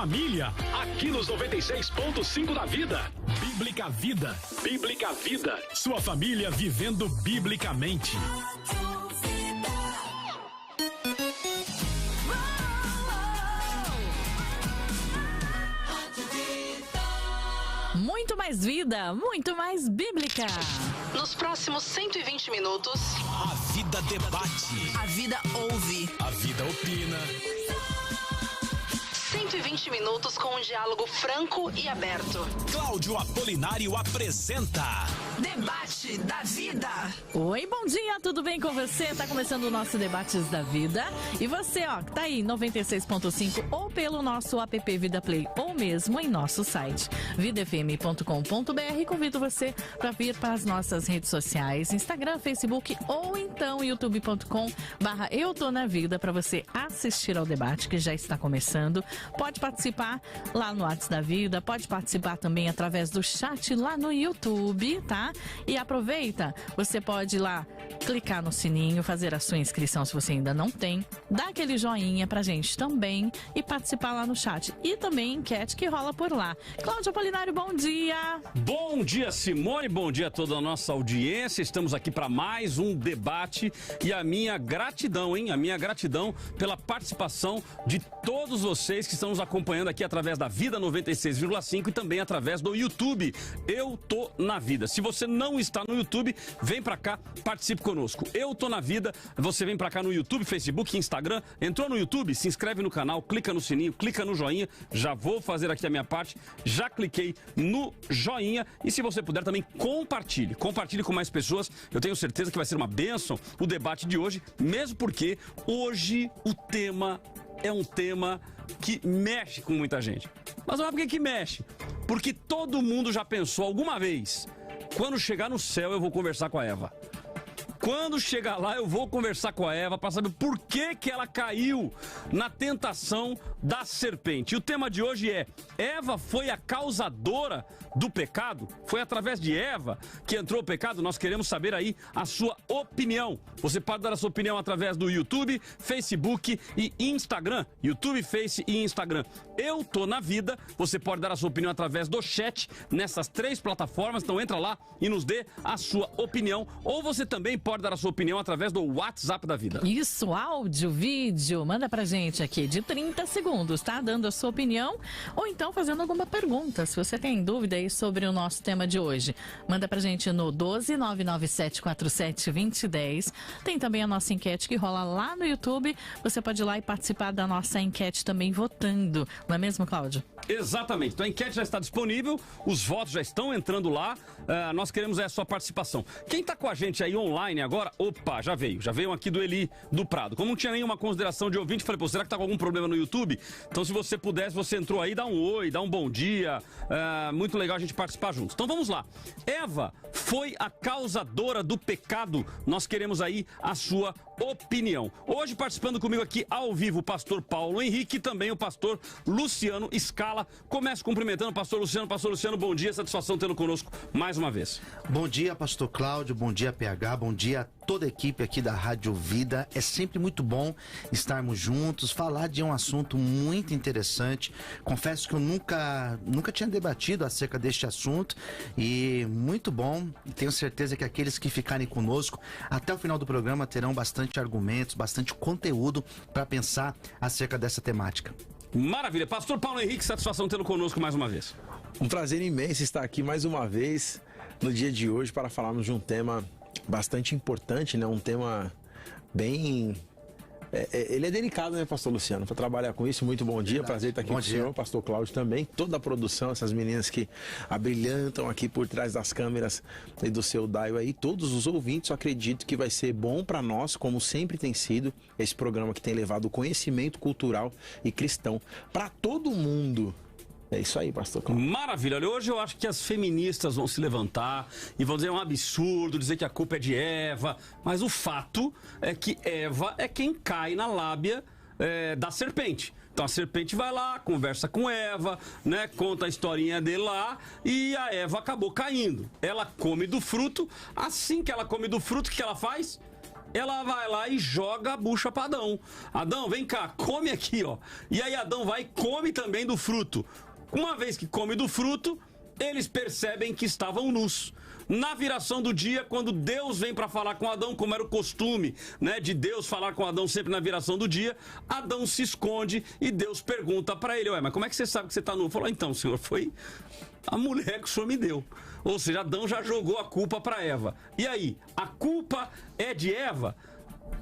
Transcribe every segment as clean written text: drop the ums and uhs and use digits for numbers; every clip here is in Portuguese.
família, aqui nos 96.5 da Vida. Bíblica Vida. Bíblica Vida. Sua família vivendo biblicamente. Muito mais vida, muito mais bíblica. Nos próximos 120 minutos, A vida debate. a vida ouve. A vida opina. 120 minutos com um diálogo franco e aberto. Cláudio Apolinário apresenta Debate da Vida. Oi, bom dia, tudo bem com você? Tá começando o nosso Debates da Vida. E você, ó, que tá aí 96.5 ou pelo nosso app Vida Play ou mesmo em nosso site vidafm.com.br. Convido você para vir para as nossas redes sociais, Instagram, Facebook ou então youtube.com/Eu Tô Na Vida para você assistir ao debate que já está começando. Pode participar lá no WhatsApp da Vida, pode participar também através do chat lá no YouTube, tá? E aproveita, você pode ir lá clicar no sininho, fazer a sua inscrição se você ainda não tem, dá aquele joinha pra gente também e participar lá no chat. E também enquete que rola por lá. Cláudio Apolinário, bom dia! Bom dia, Simone, bom dia a toda a nossa audiência. Estamos aqui para mais um debate e a minha gratidão, hein? A minha gratidão pela participação de todos vocês que estão nos acompanhando aqui através da Vida 96,5 e também através do YouTube. Eu Tô Na Vida. Se você não está no YouTube, vem pra cá, participe conosco. Eu Tô Na Vida, você vem pra cá no YouTube, Facebook, Instagram. Entrou no YouTube, se inscreve no canal, clica no sininho, clica no joinha. Já vou fazer aqui a minha parte, já cliquei no joinha. E se você puder também, compartilhe com mais pessoas. Eu tenho certeza que vai ser uma bênção o debate de hoje, mesmo porque hoje o tema é um tema que mexe com muita gente. Mas não é porque que mexe, porque todo mundo já pensou alguma vez: quando chegar no céu eu vou conversar com a Eva. Quando chegar lá, eu vou conversar com a Eva para saber por que ela caiu na tentação da serpente. E o tema de hoje é: Eva foi a causadora do pecado? Foi através de Eva que entrou o pecado? Nós queremos saber aí a sua opinião. Você pode dar a sua opinião através do YouTube, Facebook e Instagram. YouTube, Face e Instagram. Eu Tô Na Vida. Você pode dar a sua opinião através do chat nessas 3 plataformas. Então entra lá e nos dê a sua opinião. Ou você também pode dar a sua opinião através do WhatsApp da Vida. Isso, áudio, vídeo, manda pra gente aqui de 30 segundos, tá? Dando a sua opinião ou então fazendo alguma pergunta. Se você tem dúvida aí sobre o nosso tema de hoje, manda pra gente no 12997472010. Tem também a nossa enquete que rola lá no YouTube. Você pode ir lá e participar da nossa enquete também votando. Não é mesmo, Cláudio? Exatamente. Então a enquete já está disponível, os votos já estão entrando lá. Nós queremos a sua participação. Quem tá com a gente aí online agora, opa, já veio aqui do Eli do Prado. Como não tinha nenhuma consideração de ouvinte, falei, pô, será que tá com algum problema no YouTube? Então se você pudesse, você entrou aí, dá um oi, dá um bom dia. Muito legal a gente participar juntos. Então vamos lá. Eva foi a causadora do pecado? Nós queremos aí a sua opinião. Hoje participando comigo aqui ao vivo o pastor Paulo Henrique e também o pastor Luciano Scala. Começo cumprimentando o pastor Luciano. Pastor Luciano, bom dia, satisfação tê-lo conosco mais uma vez. Bom dia, pastor Cláudio, bom dia, PH, bom dia a toda a equipe aqui da Rádio Vida. É sempre muito bom estarmos juntos, falar de um assunto muito interessante. Confesso que eu nunca tinha debatido acerca deste assunto e muito bom. Tenho certeza que aqueles que ficarem conosco até o final do programa terão bastante argumentos, bastante conteúdo para pensar acerca dessa temática. Maravilha. Pastor Paulo Henrique, satisfação tê-lo conosco mais uma vez. Um prazer imenso estar aqui mais uma vez no dia de hoje para falarmos de um tema bastante importante, né? Um tema bem... ele é delicado, né, pastor Luciano? Para trabalhar com isso, muito bom dia. Verdade. Prazer estar aqui com o senhor, pastor Cláudio também, toda a produção, essas meninas que abrilhantam aqui por trás das câmeras e do seu dial aí, todos os ouvintes. Eu acredito que vai ser bom para nós, como sempre tem sido, esse programa que tem levado conhecimento cultural e cristão para todo mundo. É isso aí, pastor Cláudio. Maravilha. Olha, hoje eu acho que as feministas vão se levantar e vão dizer um absurdo, dizer que a culpa é de Eva, mas o fato é que Eva é quem cai na lábia da serpente. Então a serpente vai lá, conversa com Eva, né, conta a historinha dele lá e a Eva acabou caindo. Ela come do fruto, assim que ela come do fruto, o que ela faz? ela vai lá e joga a bucha para Adão. Adão, vem cá, come aqui, ó. E aí Adão vai e come também do fruto. Uma vez que come do fruto, eles percebem que estavam nus. Na viração do dia, quando Deus vem para falar com Adão, como era o costume, né, de Deus falar com Adão sempre na viração do dia, Adão se esconde e Deus pergunta para ele, ué, mas como é que você sabe que você está nu? Ele falou, então, senhor, foi a mulher que o senhor me deu. Ou seja, Adão já jogou a culpa para Eva. E aí, a culpa é de Eva?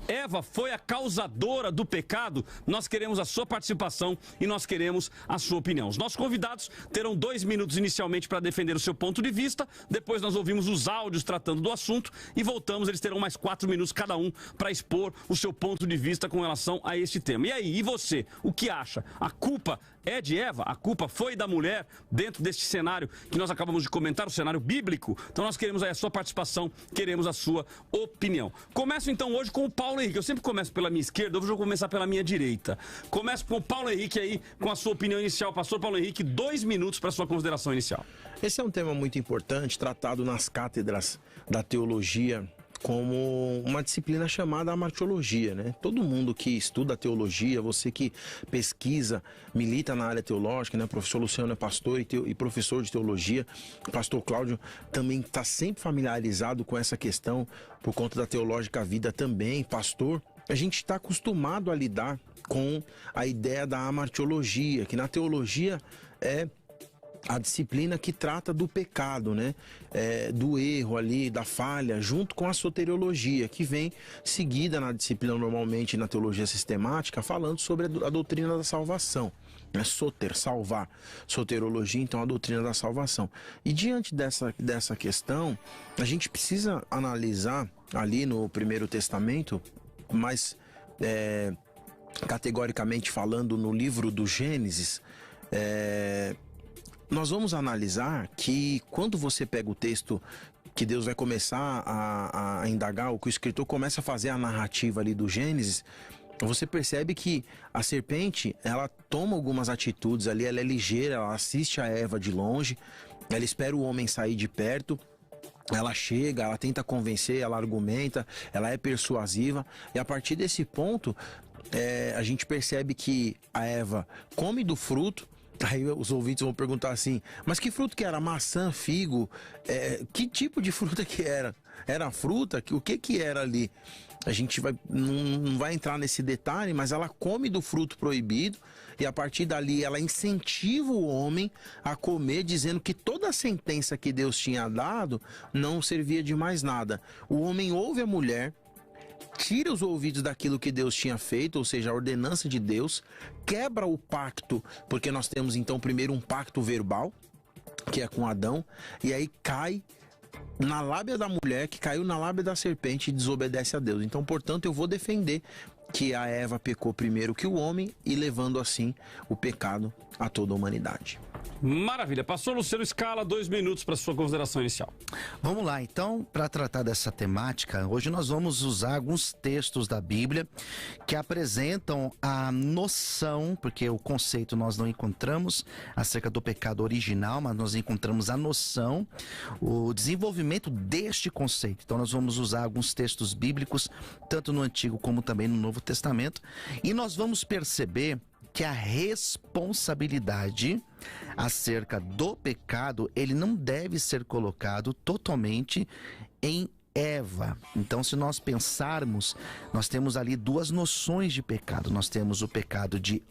Eva foi a causadora do pecado? Nós queremos a sua participação e nós queremos a sua opinião. Os nossos convidados terão 2 minutos inicialmente para defender o seu ponto de vista, depois nós ouvimos os áudios tratando do assunto e voltamos, eles terão mais 4 minutos cada um para expor o seu ponto de vista com relação a este tema. E aí, e você? O que acha? A culpa é de Eva? A culpa foi da mulher dentro deste cenário que nós acabamos de comentar, o cenário bíblico? Então nós queremos aí a sua participação, queremos a sua opinião. Começo então hoje com o Paulo Henrique. Eu sempre começo pela minha esquerda, hoje eu vou começar pela minha direita. Começo com o Paulo Henrique aí, com a sua opinião inicial. Pastor Paulo Henrique, 2 minutos para a sua consideração inicial. Esse é um tema muito importante, tratado nas cátedras da teologia como uma disciplina chamada amartiologia, né? Todo mundo que estuda teologia, você que pesquisa, milita na área teológica, né? O professor Luciano é pastor e professor de teologia, o pastor Cláudio também está sempre familiarizado com essa questão, por conta da Teológica Vida também, pastor. A gente está acostumado a lidar com a ideia da amartiologia, que na teologia é a disciplina que trata do pecado, né? Do erro ali, da falha, junto com a soteriologia, que vem seguida na disciplina normalmente na teologia sistemática, falando sobre a doutrina da salvação. Soter, salvar. Soteriologia, então, a doutrina da salvação. E diante dessa questão, a gente precisa analisar ali no Primeiro Testamento, mas categoricamente falando no livro do Gênesis, nós vamos analisar que quando você pega o texto que Deus vai começar a indagar, o que o escritor começa a fazer a narrativa ali do Gênesis, você percebe que a serpente, ela toma algumas atitudes ali, ela é ligeira, ela assiste a Eva de longe, ela espera o homem sair de perto, ela chega, ela tenta convencer, ela argumenta, ela é persuasiva, e a partir desse ponto, a gente percebe que a Eva come do fruto. Aí os ouvintes vão perguntar assim, mas que fruto que era? Maçã, figo? Que tipo de fruta que era? Era fruta? O que era ali? A gente não vai entrar nesse detalhe, mas ela come do fruto proibido e a partir dali ela incentiva o homem a comer, dizendo que toda a sentença que Deus tinha dado não servia de mais nada. O homem ouve a mulher, tira os ouvidos daquilo que Deus tinha feito, ou seja, a ordenança de Deus, quebra o pacto, porque nós temos então primeiro um pacto verbal, que é com Adão, e aí cai na lábia da mulher, que caiu na lábia da serpente e desobedece a Deus. Então, portanto, eu vou defender que a Eva pecou primeiro que o homem e levando assim o pecado a toda a humanidade. Maravilha. Pastor Luciano Scala, 2 minutos para sua consideração inicial. Vamos lá, então, para tratar dessa temática, hoje nós vamos usar alguns textos da Bíblia que apresentam a noção, porque o conceito nós não encontramos acerca do pecado original, mas nós encontramos a noção, o desenvolvimento deste conceito. Então nós vamos usar alguns textos bíblicos, tanto no Antigo como também no Novo Testamento, e nós vamos perceber que a responsabilidade acerca do pecado, ele não deve ser colocado totalmente em Eva. Então, se nós pensarmos, nós temos ali 2 noções de pecado. Nós temos o pecado de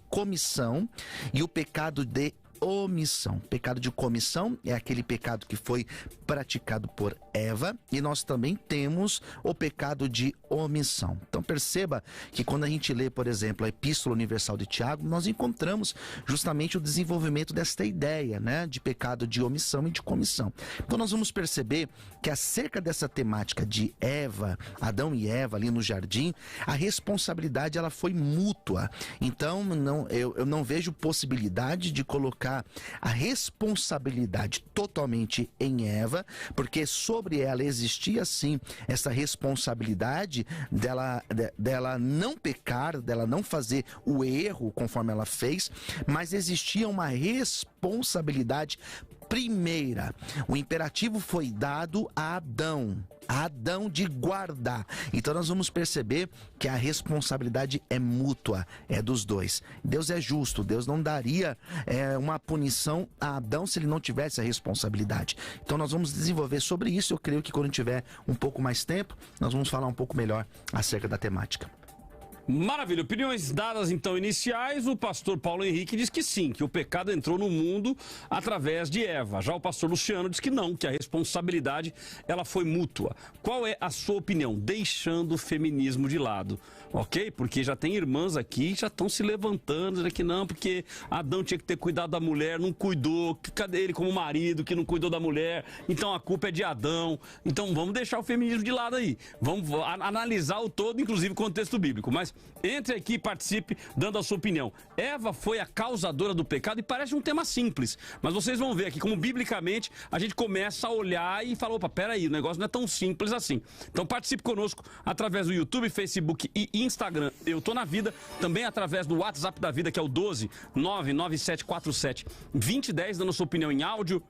comissão e o pecado de omissão. Pecado de comissão é aquele pecado que foi praticado por Eva, e nós também temos o pecado de omissão. Então perceba que quando a gente lê, por exemplo, a Epístola Universal de Tiago, nós encontramos justamente o desenvolvimento desta ideia, né, de pecado de omissão e de comissão. Então nós vamos perceber que acerca dessa temática de Eva, Adão e Eva ali no jardim, a responsabilidade ela foi mútua. Então eu não vejo possibilidade de colocar a responsabilidade totalmente em Eva, porque sobre ela existia sim essa responsabilidade dela não pecar, dela não fazer o erro conforme ela fez, mas existia uma responsabilidade primeira. O imperativo foi dado a Adão de guardar. Então nós vamos perceber que a responsabilidade é mútua, é dos dois. Deus é justo, Deus não daria uma punição a Adão se ele não tivesse a responsabilidade. Então nós vamos desenvolver sobre isso. Eu creio que quando tiver um pouco mais tempo, nós vamos falar um pouco melhor acerca da temática. Maravilha, opiniões dadas então iniciais, o pastor Paulo Henrique diz que sim, que o pecado entrou no mundo através de Eva. Já o pastor Luciano diz que não, que a responsabilidade ela foi mútua. Qual é a sua opinião? Deixando o feminismo de lado, ok? Porque já tem irmãs aqui que já estão se levantando, dizendo que não, porque Adão tinha que ter cuidado da mulher, não cuidou, cadê ele como marido que não cuidou da mulher, então a culpa é de Adão. Então vamos deixar o feminismo de lado aí, vamos analisar o todo, inclusive o contexto bíblico, mas entre aqui e participe dando a sua opinião. Eva foi a causadora do pecado e parece um tema simples, mas vocês vão ver aqui como biblicamente a gente começa a olhar e fala, opa, peraí, o negócio não é tão simples assim. Então participe conosco através do YouTube, Facebook e Instagram. Eu Tô na Vida, também através do WhatsApp da Vida, que é o 12 99747 2010, dando a sua opinião em áudio,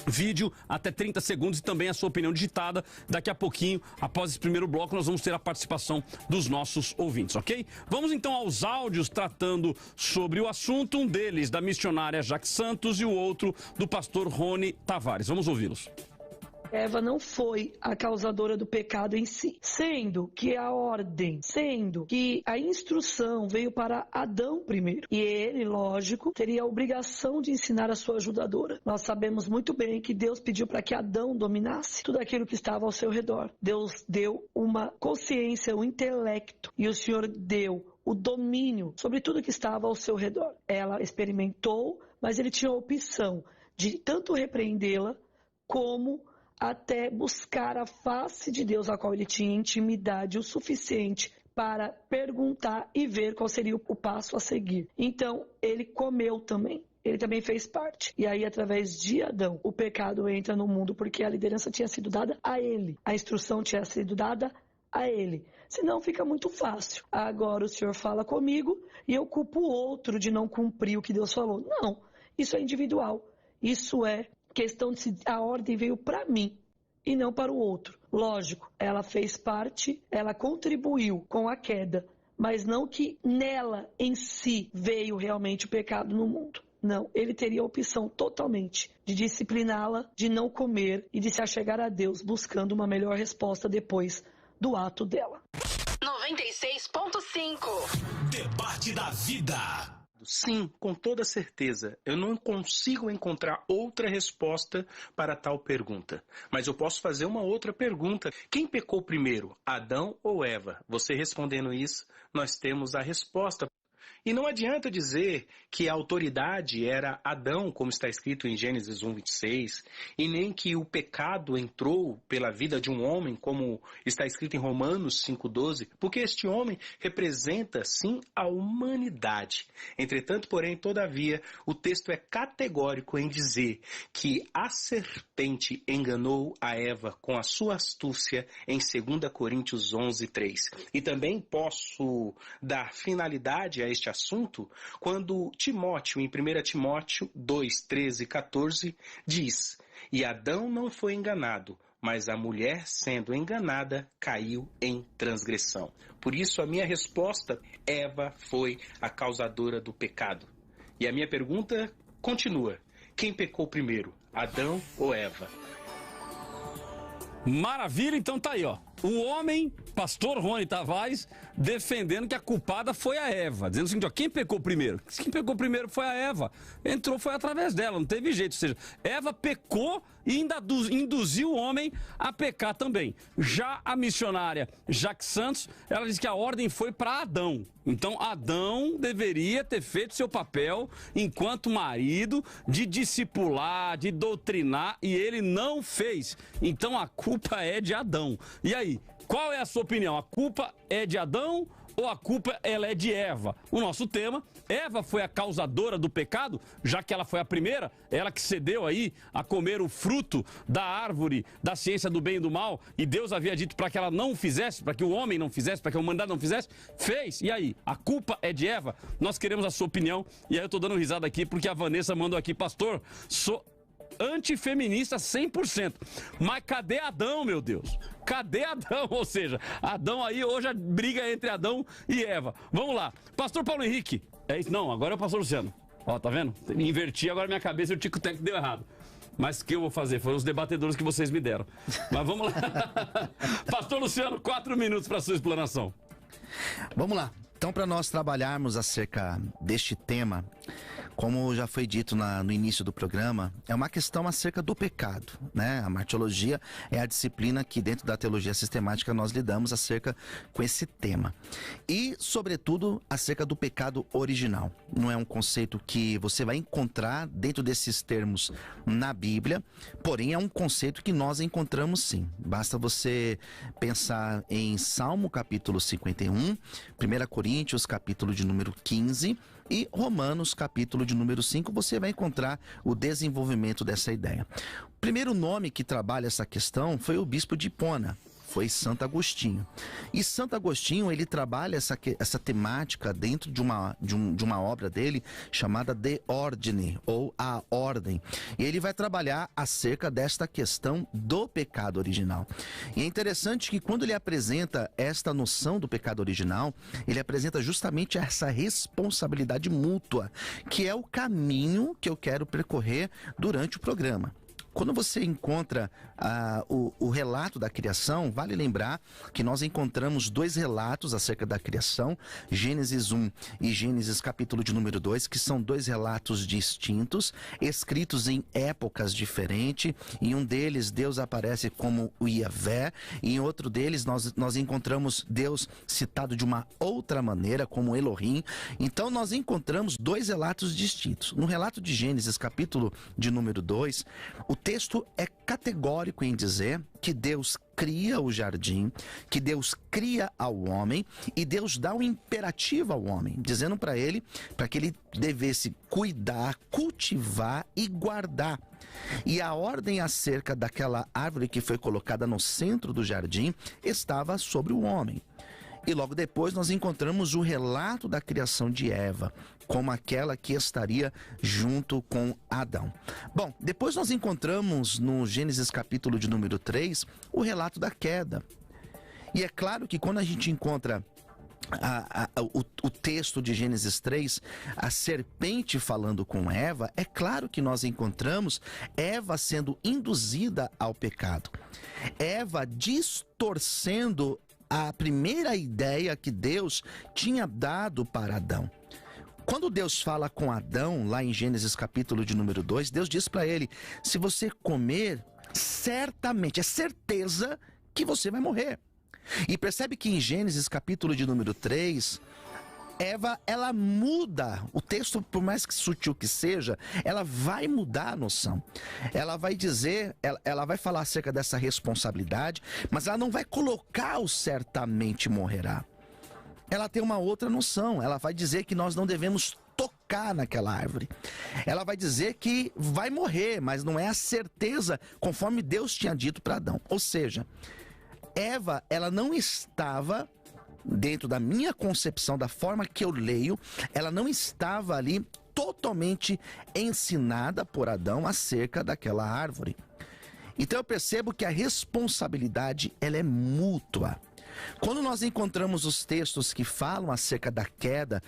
vídeo, até 30 segundos e também a sua opinião digitada. Daqui a pouquinho, após esse primeiro bloco, nós vamos ter a participação dos nossos ouvintes, ok? Vamos então aos áudios tratando sobre o assunto, um deles da missionária Jaque Santos e o outro do pastor Rony Tavares. Vamos ouvi-los. Eva não foi a causadora do pecado em si, sendo que a ordem, sendo que a instrução veio para Adão primeiro. E ele, lógico, teria a obrigação de ensinar a sua ajudadora. Nós sabemos muito bem que Deus pediu para que Adão dominasse tudo aquilo que estava ao seu redor. Deus deu uma consciência, um intelecto, e o Senhor deu o domínio sobre tudo que estava ao seu redor. Ela experimentou, mas ele tinha a opção de tanto repreendê-la como até buscar a face de Deus, a qual ele tinha intimidade o suficiente para perguntar e ver qual seria o passo a seguir. Então, ele comeu também. Ele também fez parte. E aí, através de Adão, o pecado entra no mundo, porque a liderança tinha sido dada a ele. A instrução tinha sido dada a ele. Senão fica muito fácil. Agora o Senhor fala comigo e eu culpo o outro de não cumprir o que Deus falou. Não, isso é individual. Isso é questão de se a ordem veio para mim e não para o outro. Lógico, ela fez parte, ela contribuiu com a queda, mas não que nela em si veio realmente o pecado no mundo. Não, ele teria a opção totalmente de discipliná-la, de não comer e de se achegar a Deus, buscando uma melhor resposta depois do ato dela. 96.5 Debate da Vida. Sim, com toda certeza. Eu não consigo encontrar outra resposta para tal pergunta. Mas eu posso fazer uma outra pergunta. Quem pecou primeiro, Adão ou Eva? Você respondendo isso, nós temos a resposta. E não adianta dizer que a autoridade era Adão, como está escrito em Gênesis 1:26, e nem que o pecado entrou pela vida de um homem, como está escrito em Romanos 5:12, porque este homem representa, sim, a humanidade. Entretanto, porém, todavia, o texto é categórico em dizer que a serpente enganou a Eva com a sua astúcia em 2 Coríntios 11:3. E também posso dar finalidade a este assunto quando Timóteo, em 1 Timóteo 2:13 e 14, diz: E Adão não foi enganado, mas a mulher, sendo enganada, caiu em transgressão. Por isso, a minha resposta, Eva foi a causadora do pecado. E a minha pergunta continua: quem pecou primeiro, Adão ou Eva? Maravilha, então tá aí, ó. O homem, pastor Rony Tavares, defendendo que a culpada foi a Eva. Dizendo o seguinte, ó, quem pecou primeiro? Quem pecou primeiro foi a Eva. Entrou, foi através dela, não teve jeito. Ou seja, Eva pecou e ainda induziu o homem a pecar também. Já a missionária Jaque Santos, ela diz que a ordem foi para Adão. Então, Adão deveria ter feito seu papel enquanto marido de discipular, de doutrinar, e ele não fez. Então, a culpa é de Adão. E aí, qual é a sua opinião? A culpa é de Adão ou a culpa ela é de Eva? O nosso tema, Eva foi a causadora do pecado, já que ela foi a primeira, ela que cedeu aí a comer o fruto da árvore da ciência do bem e do mal, e Deus havia dito para que ela não fizesse, para que o homem não fizesse, para que a humanidade não fizesse, fez. E aí, a culpa é de Eva? Nós queremos a sua opinião, e aí eu tô dando risada aqui porque a Vanessa mandou aqui, pastor, antifeminista 100%. Mas cadê Adão, meu Deus? Cadê Adão? Ou seja, Adão aí, hoje a briga entre Adão e Eva. Vamos lá. Pastor Paulo Henrique. É isso? Não, agora é o pastor Luciano. Ó, tá vendo? Inverti agora minha cabeça e o tico-teco deu errado. Mas o que eu vou fazer? Foram os debatedores que vocês me deram. Mas vamos lá. Pastor Luciano, 4 minutos para sua explanação. Vamos lá. Então, para nós trabalharmos acerca deste tema, como já foi dito no início do programa, é uma questão acerca do pecado, né? A martiologia é a disciplina que dentro da teologia sistemática nós lidamos acerca com esse tema. E, sobretudo, acerca do pecado original. Não é um conceito que você vai encontrar dentro desses termos na Bíblia, porém é um conceito que nós encontramos sim. Basta você pensar em Salmo capítulo 51, 1 Coríntios capítulo de número 15 e Romanos capítulo de número 5, você vai encontrar o desenvolvimento dessa ideia. O primeiro nome que trabalha essa questão foi o bispo de Hipona. Foi Santo Agostinho. E Santo Agostinho, ele trabalha essa temática dentro de uma obra dele chamada De Ordine, ou A Ordem. E ele vai trabalhar acerca desta questão do pecado original. E é interessante que quando ele apresenta esta noção do pecado original, ele apresenta justamente essa responsabilidade mútua, que é o caminho que eu quero percorrer durante o programa. Quando você encontra o relato da criação, vale lembrar que nós encontramos 2 relatos acerca da criação, Gênesis 1 e Gênesis capítulo de número 2, que são 2 relatos distintos, escritos em épocas diferentes. Em um deles, Deus aparece como o Iavé, e em outro deles, nós encontramos Deus citado de uma outra maneira, como Elohim. Então, nós encontramos 2 relatos distintos. No relato de Gênesis capítulo de número 2, o texto é categórico em dizer que Deus cria o jardim, que Deus cria ao homem e Deus dá um imperativo ao homem, dizendo para ele, para que ele devesse cuidar, cultivar e guardar. E a ordem acerca daquela árvore que foi colocada no centro do jardim estava sobre o homem. E logo depois nós encontramos o relato da criação de Eva, como aquela que estaria junto com Adão. Bom, depois nós encontramos no Gênesis capítulo de número 3, o relato da queda. E é claro que quando a gente encontra o texto de Gênesis 3, a serpente falando com Eva, é claro que nós encontramos Eva sendo induzida ao pecado. Eva distorcendo a primeira ideia que Deus tinha dado para Adão. Quando Deus fala com Adão, lá em Gênesis capítulo de número 2, Deus diz para ele: se você comer, certamente, é certeza que você vai morrer. E percebe que em Gênesis capítulo de número 3, Eva, ela muda, o texto, por mais que sutil que seja, ela vai mudar a noção. Ela vai dizer, ela vai falar acerca dessa responsabilidade, mas ela não vai colocar o certamente morrerá. Ela tem uma outra noção, ela vai dizer que nós não devemos tocar naquela árvore. Ela vai dizer que vai morrer, mas não é a certeza conforme Deus tinha dito para Adão. Ou seja, Eva, ela não estava, dentro da minha concepção, da forma que eu leio, ela não estava ali totalmente ensinada por Adão acerca daquela árvore. Então eu percebo que a responsabilidade, ela é mútua. Quando nós encontramos os textos que falam acerca da queda,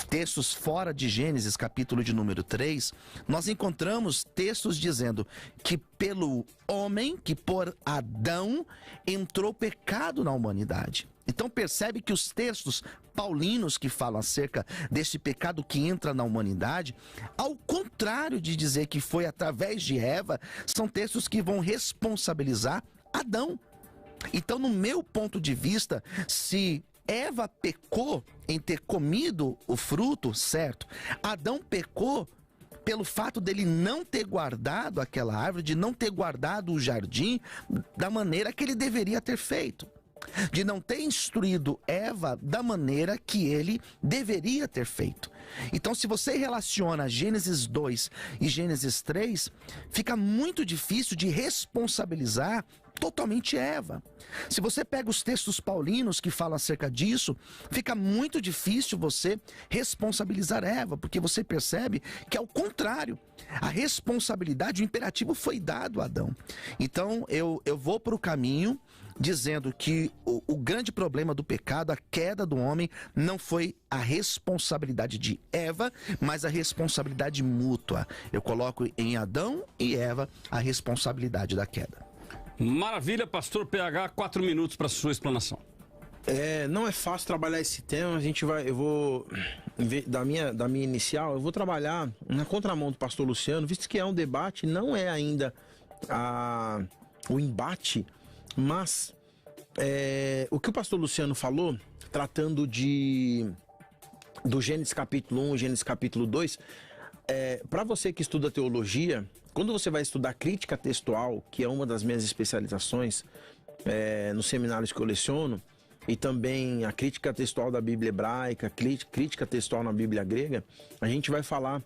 textos fora de Gênesis, capítulo de número 3, nós encontramos textos dizendo que pelo homem, que por Adão, entrou pecado na humanidade. Então percebe que os textos paulinos que falam acerca desse pecado que entra na humanidade, ao contrário de dizer que foi através de Eva, são textos que vão responsabilizar Adão. Então, no meu ponto de vista, se Eva pecou em ter comido o fruto, certo? Adão pecou pelo fato dele não ter guardado aquela árvore, de não ter guardado o jardim da maneira que ele deveria ter feito. De não ter instruído Eva da maneira que ele deveria ter feito. Então, se você relaciona Gênesis 2 e Gênesis 3, fica muito difícil de responsabilizar totalmente Eva. Se você pega os textos paulinos que falam acerca disso, fica muito difícil você responsabilizar Eva, porque você percebe que é o contrário. A responsabilidade, o imperativo foi dado a Adão. Então eu vou para o caminho dizendo que o grande problema do pecado, a queda do homem, não foi a responsabilidade de Eva, mas a responsabilidade mútua. Eu coloco em Adão e Eva a responsabilidade da queda. Maravilha, pastor PH, 4 minutos para sua explanação. Não é fácil trabalhar esse tema. Eu vou, da minha inicial, eu vou trabalhar na contramão do pastor Luciano, visto que é um debate, não é ainda o embate, mas o que o pastor Luciano falou, tratando do Gênesis capítulo 1 e Gênesis capítulo 2, para você que estuda teologia, quando você vai estudar crítica textual, que é uma das minhas especializações nos seminários que eu leciono, e também a crítica textual da Bíblia hebraica, crítica textual na Bíblia grega, a gente vai falar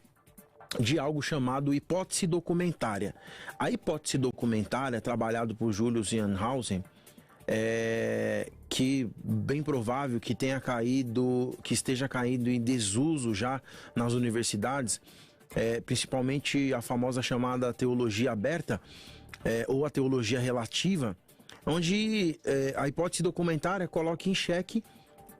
de algo chamado hipótese documentária. A hipótese documentária, trabalhado por Julius Janhausen, que bem provável que esteja caído em desuso já nas universidades, principalmente a famosa chamada teologia aberta, ou a teologia relativa, onde a hipótese documentária coloca em xeque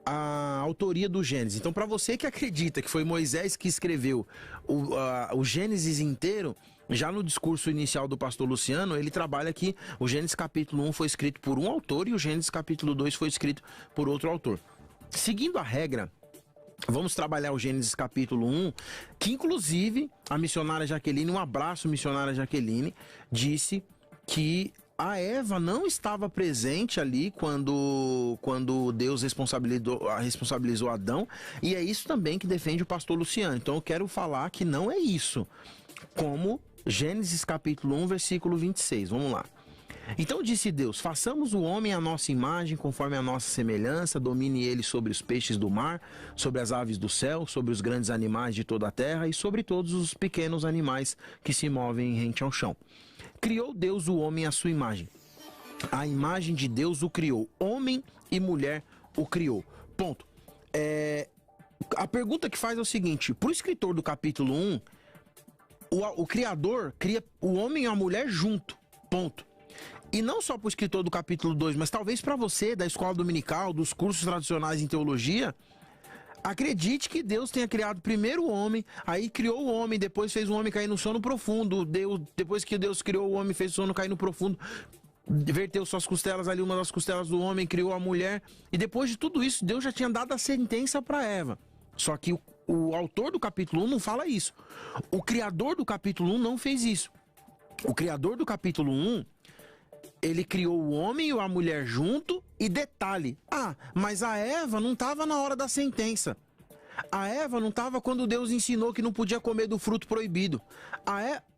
a autoria do Gênesis. Então, para você que acredita que foi Moisés que escreveu o Gênesis inteiro, já no discurso inicial do pastor Luciano, ele trabalha que o Gênesis capítulo 1 foi escrito por um autor e o Gênesis capítulo 2 foi escrito por outro autor. Seguindo a regra, vamos trabalhar o Gênesis capítulo 1, que inclusive a missionária Jaqueline, um abraço missionária Jaqueline, disse que a Eva não estava presente ali quando Deus responsabilizou Adão, e é isso também que defende o pastor Luciano. Então eu quero falar que não é isso, como Gênesis capítulo 1, versículo 26, vamos lá. Então disse Deus: façamos o homem à nossa imagem, conforme a nossa semelhança, domine ele sobre os peixes do mar, sobre as aves do céu, sobre os grandes animais de toda a terra e sobre todos os pequenos animais que se movem rente ao chão. Criou Deus o homem à sua imagem. A imagem de Deus o criou. Homem e mulher o criou. Ponto. A pergunta que faz é o seguinte: para o escritor do capítulo 1, o Criador cria o homem e a mulher junto. Ponto. E não só para o escritor do capítulo 2, mas talvez para você, da escola dominical, dos cursos tradicionais em teologia, acredite que Deus tenha criado primeiro o homem, aí criou o homem, depois fez o homem cair no sono profundo. Depois que Deus criou o homem, fez o sono cair no profundo, verteu suas costelas ali, uma das costelas do homem, criou a mulher. E depois de tudo isso, Deus já tinha dado a sentença para Eva. Só que o autor do capítulo 1 não fala isso. O criador do capítulo 1 não fez isso. O criador do capítulo 1, ele criou o homem e a mulher junto, e detalhe, mas a Eva não estava na hora da sentença. A Eva não estava quando Deus ensinou que não podia comer do fruto proibido.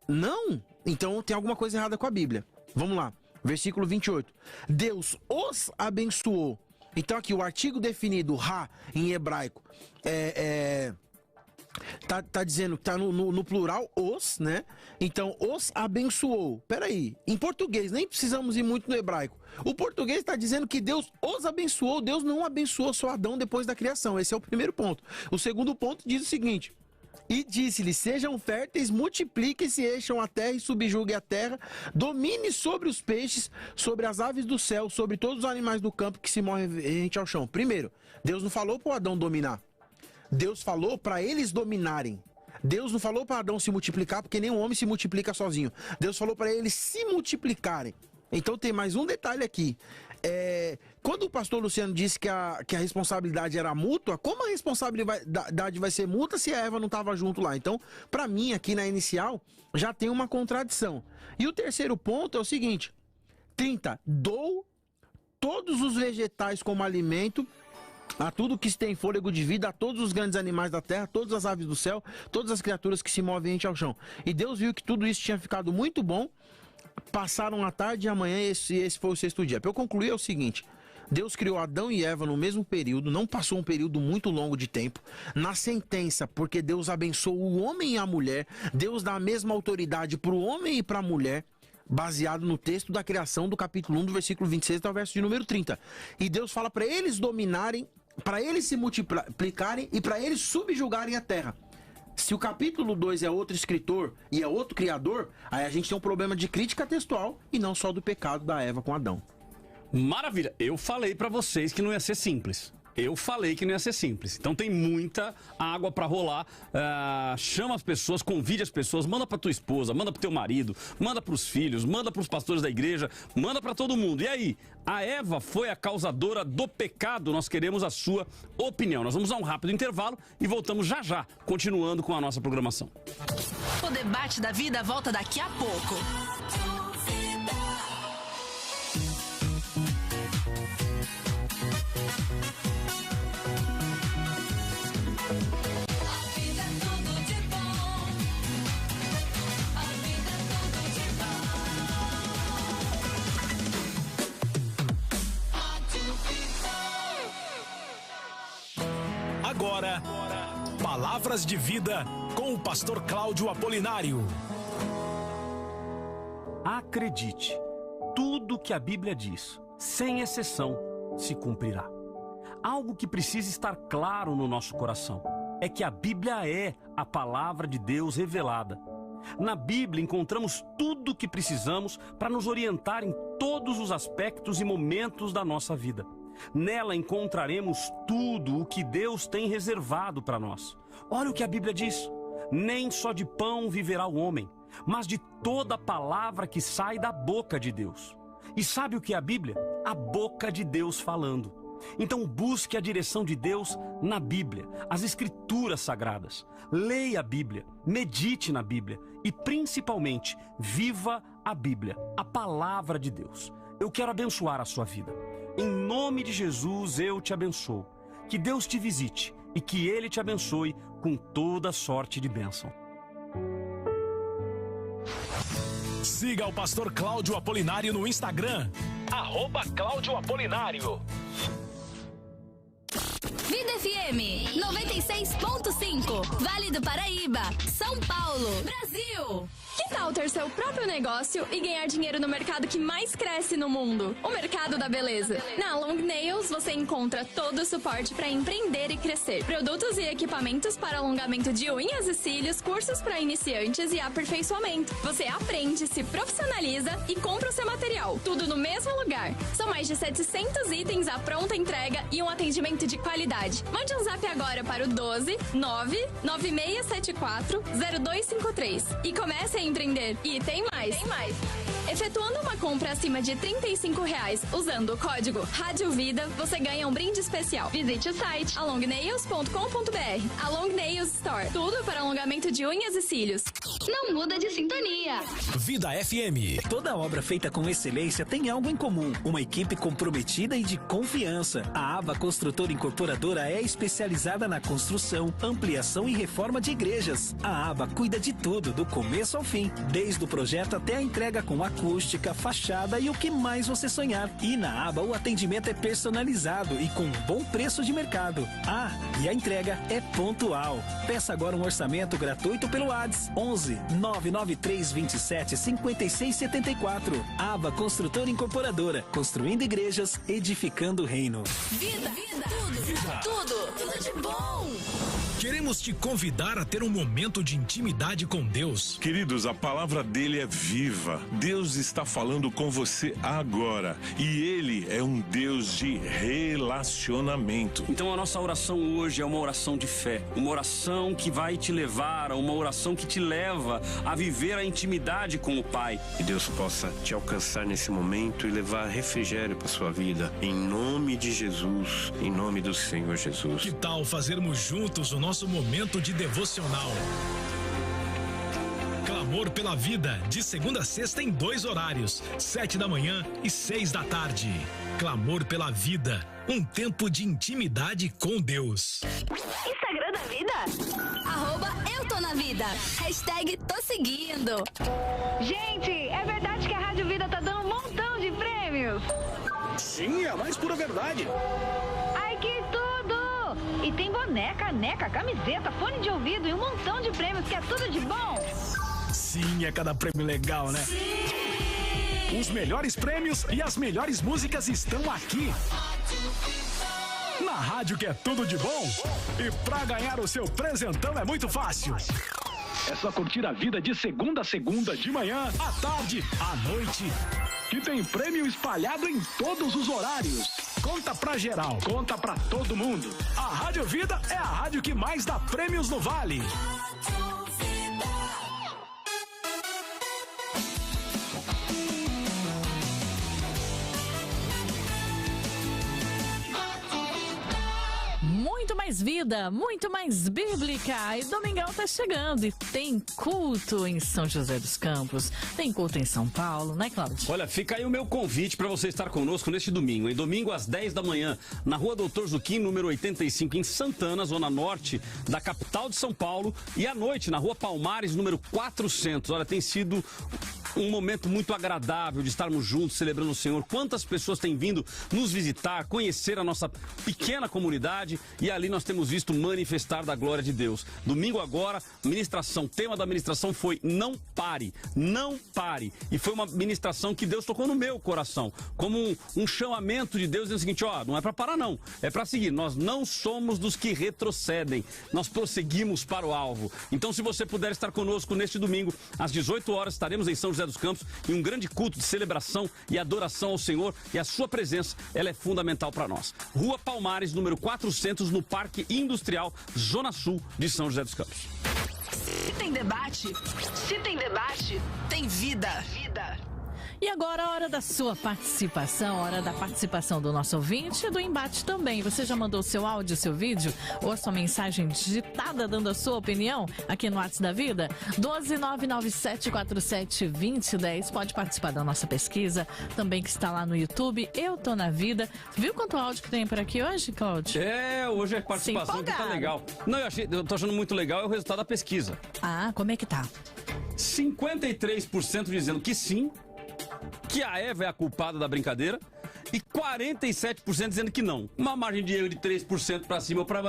Não? Então tem alguma coisa errada com a Bíblia. Vamos lá, versículo 28. Deus os abençoou. Então aqui o artigo definido, em hebraico, tá dizendo que tá no plural, os, né? Então, os abençoou. Peraí, em português, nem precisamos ir muito no hebraico. O português está dizendo que Deus os abençoou. Deus não abençoou só Adão depois da criação. Esse é o primeiro ponto. O segundo ponto diz o seguinte: e disse-lhe: sejam férteis, multipliquem-se, encham a terra e subjuguem a terra, domine sobre os peixes, sobre as aves do céu, sobre todos os animais do campo que se movem rente ao chão. Primeiro, Deus não falou para o Adão dominar. Deus falou para eles dominarem. Deus não falou para Adão se multiplicar, porque nenhum homem se multiplica sozinho. Deus falou para eles se multiplicarem. Então tem mais um detalhe aqui. Quando o pastor Luciano disse que a responsabilidade era mútua, como a responsabilidade vai ser mútua se a Eva não estava junto lá? Então, para mim, aqui na inicial, já tem uma contradição. E o terceiro ponto é o seguinte: 30. Dou todos os vegetais como alimento a tudo que tem fôlego de vida, a todos os grandes animais da terra, todas as aves do céu, todas as criaturas que se movem rente ao chão. E Deus viu que tudo isso tinha ficado muito bom. Passaram a tarde e a manhã, e esse foi o sexto dia. Para eu concluir é o seguinte: Deus criou Adão e Eva no mesmo período, não passou um período muito longo de tempo. Na sentença, porque Deus abençoou o homem e a mulher, Deus dá a mesma autoridade para o homem e para a mulher. baseado no texto da criação do capítulo 1, do versículo 26 até o verso de número 30. E Deus fala para eles dominarem, para eles se multiplicarem e para eles subjugarem a terra. Se o capítulo 2 é outro escritor e é outro criador, aí a gente tem um problema de crítica textual e não só do pecado da Eva com Adão. Maravilha, eu falei para vocês que não ia ser simples. Então tem muita água para rolar. Chama as pessoas, convide as pessoas, manda para tua esposa, manda para teu marido, manda para os filhos, manda para os pastores da igreja, manda para todo mundo. E aí, a Eva foi a causadora do pecado? Nós queremos a sua opinião. Nós vamos a um rápido intervalo e voltamos já já, continuando com a nossa programação. O debate da vida volta daqui a pouco. Agora, Palavras de Vida com o pastor Cláudio Apolinário. Acredite, tudo que a Bíblia diz, sem exceção, se cumprirá. Algo que precisa estar claro no nosso coração é que a Bíblia é a palavra de Deus revelada. Na Bíblia encontramos tudo o que precisamos para nos orientar em todos os aspectos e momentos da nossa vida. Nela encontraremos tudo o que Deus tem reservado para nós. Olha o que a Bíblia diz: nem só de pão viverá o homem, mas de toda palavra que sai da boca de Deus. E sabe o que é a Bíblia? A boca de Deus falando. Então busque a direção de Deus na Bíblia, as Escrituras Sagradas. Leia a Bíblia, medite na Bíblia e principalmente viva a Bíblia, a palavra de Deus. Eu quero abençoar a sua vida. Em nome de Jesus eu te abençoo. Que Deus te visite e que Ele te abençoe com toda sorte de bênção. Siga o pastor Cláudio Apolinário no Instagram, @Cláudio Apolinário. Vida FM 96.5, Vale do Paraíba, São Paulo, Brasil. Que tal ter seu próprio negócio e ganhar dinheiro no mercado que mais cresce no mundo? O mercado da beleza. Na Long Nails você encontra todo o suporte para empreender e crescer. Produtos e equipamentos para alongamento de unhas e cílios, cursos para iniciantes e aperfeiçoamento. Você aprende, se profissionaliza e compra o seu material. Tudo no mesmo lugar. São mais de 700 itens à pronta entrega e um atendimento de qualidade. Mande um zap agora para o 12 99674 0253 e comece a empreender. E tem mais. Efetuando uma compra acima de R$35 usando o código Rádio Vida, você ganha um brinde especial. Visite o site alongnails.com.br. A Long Nails Store. Tudo para alongamento de unhas e cílios. Não muda de sintonia. Vida FM. Toda obra feita com excelência tem algo em comum. Uma equipe comprometida e de confiança. A Aba Construtora Incorporadora é especializada na construção, ampliação e reforma de igrejas. A Aba cuida de tudo, do começo ao fim. Desde o projeto até a entrega com acústica, fachada e o que mais você sonhar. E na Aba o atendimento é personalizado e com bom preço de mercado. E a entrega é pontual. Peça agora um orçamento gratuito pelo WhatsApp 11 993 27 56 74. Aba Construtora Incorporadora, construindo igrejas, edificando o reino. Vida. Tudo de bom. Queremos te convidar a ter um momento de intimidade com Deus. Queridos, a palavra dele é viva. Deus está falando com você agora. E ele é um Deus de relacionamento. Então a nossa oração hoje é uma oração de fé. Uma oração que vai te levar a uma oração que te leva a viver a intimidade com o Pai. Que Deus possa te alcançar nesse momento e levar refrigério para sua vida. Em nome de Jesus, em nome do Senhor Jesus. Que tal fazermos juntos o nosso momento de devocional? Clamor pela Vida, de segunda a sexta em 2 horários, 7 da manhã e 6 da tarde. Clamor pela Vida, um tempo de intimidade com Deus. Instagram da Vida? @Eu tô na vida. #tô seguindo. Gente, é verdade que a Rádio Vida tá dando um montão de prêmios? Sim, é a mais pura verdade. Ai, que tudo! E tem boné, caneca, camiseta, fone de ouvido e um montão de prêmios, que é tudo de bom. Sim, é cada prêmio legal, né? Sim. Os melhores prêmios e as melhores músicas estão aqui. Na rádio que é tudo de bom. E pra ganhar o seu presentão é muito fácil. É só curtir a vida de segunda a segunda, de manhã, à tarde, à noite. Que tem prêmio espalhado em todos os horários. Conta pra geral, conta pra todo mundo. A Rádio Vida é a rádio que mais dá prêmios no Vale. Muito mais vida, muito mais bíblica. E domingão tá chegando e tem culto em São José dos Campos, tem culto em São Paulo, né, Cláudio? Olha, fica aí o meu convite para você estar conosco neste domingo. Em domingo às 10 da manhã, na Rua Doutor Zuquim, número 85, em Santana, zona norte da capital de São Paulo. E à noite, na Rua Palmares, número 400. Olha, tem sido um momento muito agradável de estarmos juntos celebrando o Senhor. Quantas pessoas têm vindo nos visitar, conhecer a nossa pequena comunidade, e ali nós temos visto manifestar da glória de Deus. Domingo agora, ministração, tema da ministração foi não pare, não pare. E foi uma ministração que Deus tocou no meu coração, como um chamamento de Deus, dizendo o seguinte: ó, não é para parar não, é para seguir. Nós não somos dos que retrocedem, nós prosseguimos para o alvo. Então, se você puder estar conosco neste domingo, às 18 horas, estaremos em São José dos Campos em um grande culto de celebração e adoração ao Senhor, e a sua presença, ela é fundamental para nós. Rua Palmares, número 400, no Parque Industrial, Zona Sul de São José dos Campos. Se tem debate, tem vida. E agora a hora da sua participação, a hora da participação do nosso ouvinte e do embate também. Você já mandou seu áudio, seu vídeo ou a sua mensagem digitada dando a sua opinião aqui no WhatsApp da Vida? 12997472010. Pode participar da nossa pesquisa, também que está lá no YouTube. Eu tô na vida. Viu quanto áudio que tem por aqui hoje, Cláudio? Hoje a participação que tá legal. Não, eu tô achando muito legal é o resultado da pesquisa. Ah, como é que tá? 53% dizendo que sim, que a Eva é a culpada da brincadeira, e 47% dizendo que não. Uma margem de erro de 3% para cima ou para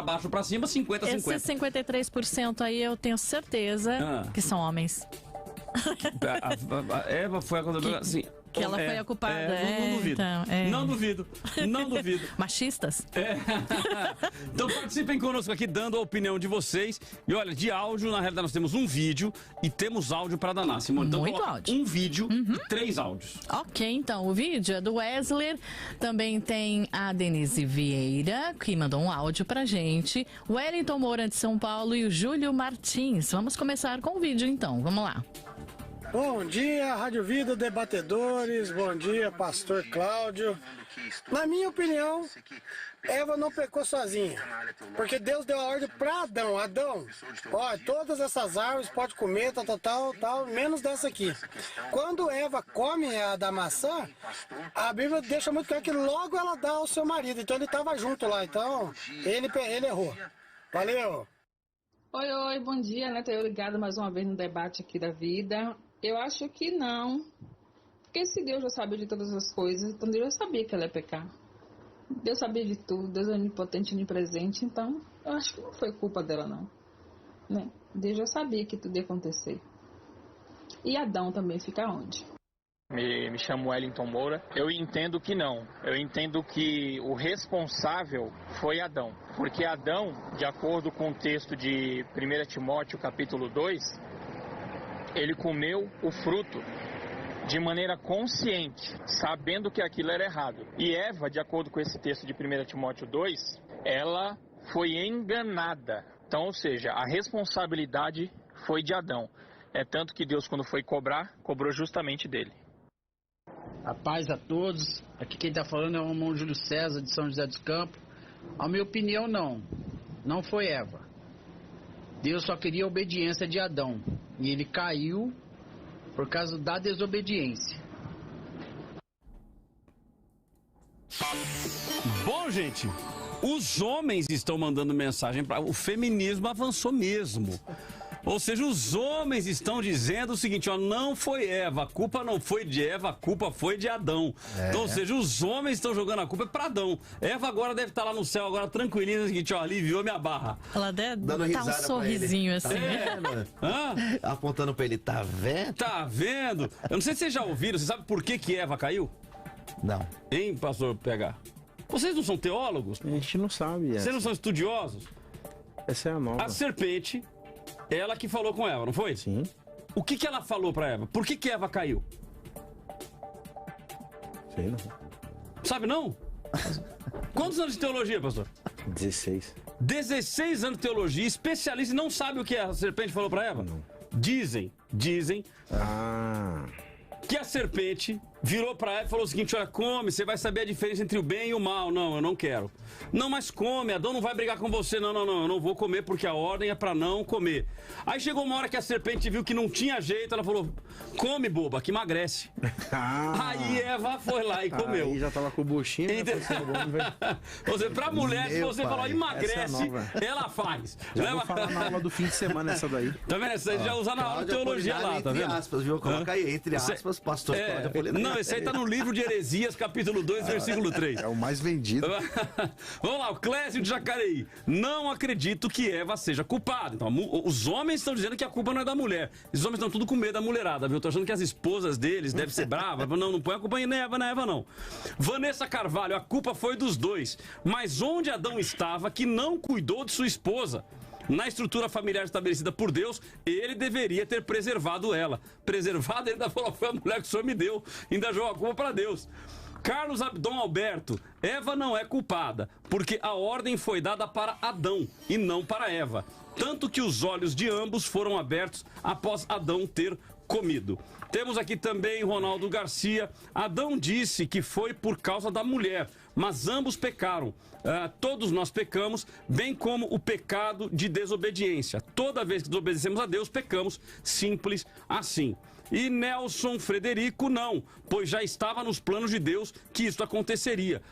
baixo ou para cima, 50-50. Esses 53% aí eu tenho certeza que são homens. A Eva foi a culpada. Assim, que ela foi a culpada. Não duvido. Então, não duvido. Machistas? Então participem conosco aqui, dando a opinião de vocês. E olha, de áudio, na realidade nós temos um vídeo e temos áudio para danar, Simone. Então, muito áudio. Um vídeo e 3 áudios. Ok, então o vídeo é do Wesley. Também tem a Denise Vieira, que mandou um áudio pra gente. O Wellington Moura de São Paulo e o Júlio Martins. Vamos começar com o vídeo então, vamos lá. Bom dia, Rádio Vida, debatedores. Bom dia, pastor Cláudio. Na minha opinião, Eva não pecou sozinha, porque Deus deu a ordem para Adão. Adão, ó, todas essas árvores pode comer, tal, menos dessa aqui. Quando Eva come a da maçã, a Bíblia deixa muito claro que logo ela dá ao seu marido. Então ele estava junto lá, então ele errou. Valeu! Oi, bom dia, né? Tô ligado mais uma vez no debate aqui da vida. Eu acho que não. Porque se Deus já sabia de todas as coisas, então Deus já sabia que ela ia pecar. Deus sabia de tudo, Deus é onipotente e onipresente, então eu acho que não foi culpa dela, não. Né? Deus já sabia que tudo ia acontecer. E Adão também fica onde? Me chamo Wellington Moura. Eu entendo que não. Eu entendo que o responsável foi Adão. Porque Adão, de acordo com o texto de 1 Timóteo capítulo 2, ele comeu o fruto de maneira consciente, sabendo que aquilo era errado. E Eva, de acordo com esse texto de 1 Timóteo 2, ela foi enganada. Então, ou seja, a responsabilidade foi de Adão. É tanto que Deus, quando foi cobrar, cobrou justamente dele. A paz a todos. Aqui quem está falando é o irmão Júlio César, de São José dos Campos. A minha opinião, não foi Eva. Deus só queria a obediência de Adão. E ele caiu por causa da desobediência. Bom, gente, os homens estão mandando mensagem para o feminismo avançou mesmo. Ou seja, os homens estão dizendo o seguinte, ó, não foi Eva, a culpa não foi de Eva, a culpa foi de Adão. Então, ou seja, os homens estão jogando a culpa para Adão. Eva agora deve estar lá no céu, agora tranquilinha, o seguinte, ó, aliviou minha barra. Ela deve dando tá um sorrisinho assim. Apontando pra ele, tá vendo? Tá vendo? Eu não sei se vocês já ouviram, você sabe por que Eva caiu? Não. Hein, pastor PH? Vocês não são teólogos? A gente não sabe. Vocês não são estudiosos? Essa é a nova. A serpente, ela que falou com Eva, não foi? Sim. O que ela falou pra Eva? Por que Eva caiu? Sei não. Sabe não? Quantos anos de teologia, pastor? 16. 16 anos de teologia, especialista e não sabe o que a serpente falou pra Eva? Não. Dizem que a serpente virou pra Eva e falou o seguinte, olha, come, você vai saber a diferença entre o bem e o mal. Não, eu não quero. Não, mas come, Adão não vai brigar com você. Não, eu não vou comer porque a ordem é pra não comer. Aí chegou uma hora que a serpente viu que não tinha jeito, ela falou, come, boba, que emagrece. Aí Eva foi lá e comeu. Aí já tava com o buchinho, Ou seja, pra mulher, se você falar emagrece, ela faz. Já vou falar na aula do fim de semana essa daí. Tá vendo? Essa aí já usa na aula de teologia lá, tá vendo? Entre aspas, viu? Coloca aí, entre aspas, pastor Cláudio Apolinário. Não, esse aí tá no livro de Heresias, capítulo 2, versículo 3. É o mais vendido. Vamos lá, o Clésio de Jacareí. Não acredito que Eva seja culpada. Então, os homens estão dizendo que a culpa não é da mulher. Os homens estão tudo com medo da mulherada, viu? Tô achando que as esposas deles devem ser bravas. Não põe a culpa em Eva, não. Vanessa Carvalho, a culpa foi dos dois. Mas onde Adão estava que não cuidou de sua esposa? Na estrutura familiar estabelecida por Deus, ele deveria ter preservado ela. Preservado, ele ainda falou, foi a mulher que o Senhor me deu. Ainda jogou a culpa para Deus. Carlos Abdon Alberto, Eva não é culpada, porque a ordem foi dada para Adão e não para Eva. Tanto que os olhos de ambos foram abertos após Adão ter comido. Temos aqui também Ronaldo Garcia. Adão disse que foi por causa da mulher, mas ambos pecaram. Todos nós pecamos, bem como o pecado de desobediência. Toda vez que desobedecemos a Deus, pecamos, simples assim. E Nelson Frederico não, pois já estava nos planos de Deus que isso aconteceria.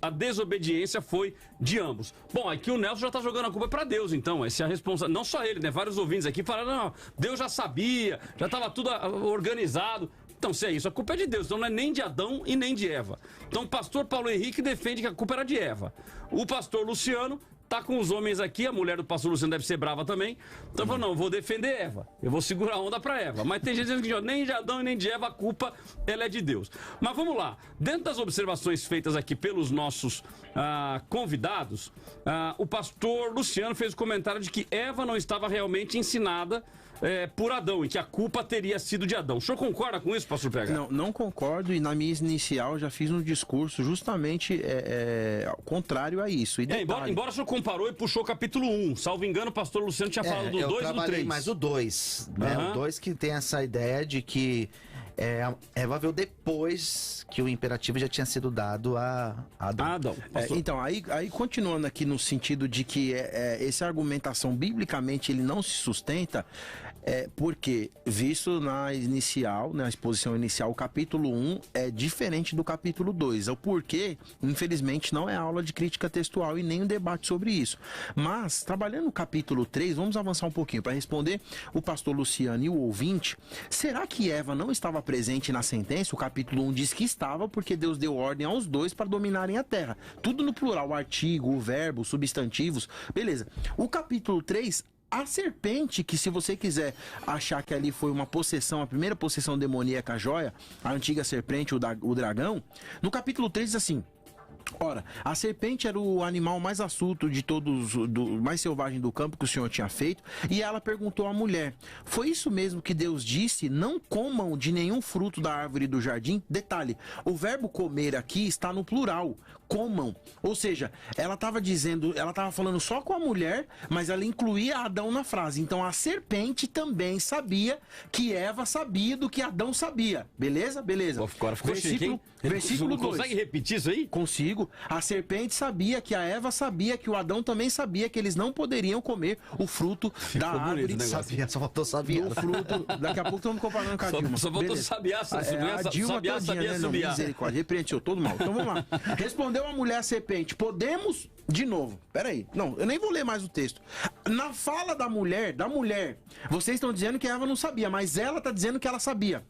A desobediência foi de ambos. Bom, aqui o Nelson já está jogando a culpa para Deus, então. Essa é a responsabilidade. Não só ele, né? Vários ouvintes aqui falaram, não, Deus já sabia, já estava tudo organizado. Então, se é isso, a culpa é de Deus. Então não é nem de Adão e nem de Eva. Então o pastor Paulo Henrique defende que a culpa era de Eva. O pastor Luciano tá com os homens aqui, a mulher do pastor Luciano deve ser brava também. Então falou, não, eu vou defender Eva. Eu vou segurar a onda pra Eva. Mas tem gente dizendo que nem de Adão e nem de Eva, a culpa ela é de Deus. Mas vamos lá. Dentro das observações feitas aqui pelos nossos convidados, o pastor Luciano fez o comentário de que Eva não estava realmente ensinada por Adão e que a culpa teria sido de Adão. O senhor concorda com isso, pastor PH? Não concordo, e na minha inicial já fiz um discurso justamente contrário a isso. E embora o senhor comparou e puxou o capítulo 1, salvo engano, o pastor Luciano tinha falado do 2 e do 3. Mas o 2, né? O 2 que tem essa ideia de que Eva veio depois que o imperativo já tinha sido dado a Adão. Então, aí continuando aqui no sentido de que essa argumentação biblicamente ele não se sustenta, porque visto na exposição inicial, o capítulo 1 é diferente do capítulo 2. O porquê, infelizmente, não é aula de crítica textual e nem um debate sobre isso. Mas, trabalhando no capítulo 3, vamos avançar um pouquinho para responder o pastor Luciano e o ouvinte. Será que Eva não estava presente na sentença? O capítulo 1 diz que estava, porque Deus deu ordem aos dois para dominarem a terra. Tudo no plural, o artigo, o verbo, substantivos, beleza. O capítulo 3, a serpente, que se você quiser achar que ali foi uma possessão, a primeira possessão demoníaca, a joia, a antiga serpente, o dragão, no capítulo 3 diz assim: ora, a serpente era o animal mais astuto de todos, mais selvagem do campo que o Senhor tinha feito, e ela perguntou à mulher: foi isso mesmo que Deus disse? Não comam de nenhum fruto da árvore do jardim? Detalhe, o verbo comer aqui está no plural, comam. Ou seja, ela estava falando só com a mulher, mas ela incluía Adão na frase. Então a serpente também sabia que Eva sabia do que Adão sabia. Beleza? Beleza. Agora ficou chique, hein? Versículo 2. Consegue repetir isso aí? Consigo. contigo. A serpente sabia, que a Eva sabia, que o Adão também sabia que eles não poderiam comer o fruto da árvore. Sabia, só faltou sabiar. O fruto, daqui a pouco estamos comparando com a Dilma. Só faltou sabiar, a Dilma todinha, né? Não, misericórdia, repreendeu todo mal. Então vamos lá. Respondeu a mulher à serpente, podemos... De novo, peraí. Não, eu nem vou ler mais o texto. Na fala da mulher, vocês estão dizendo que a Eva não sabia, mas ela está dizendo que ela sabia.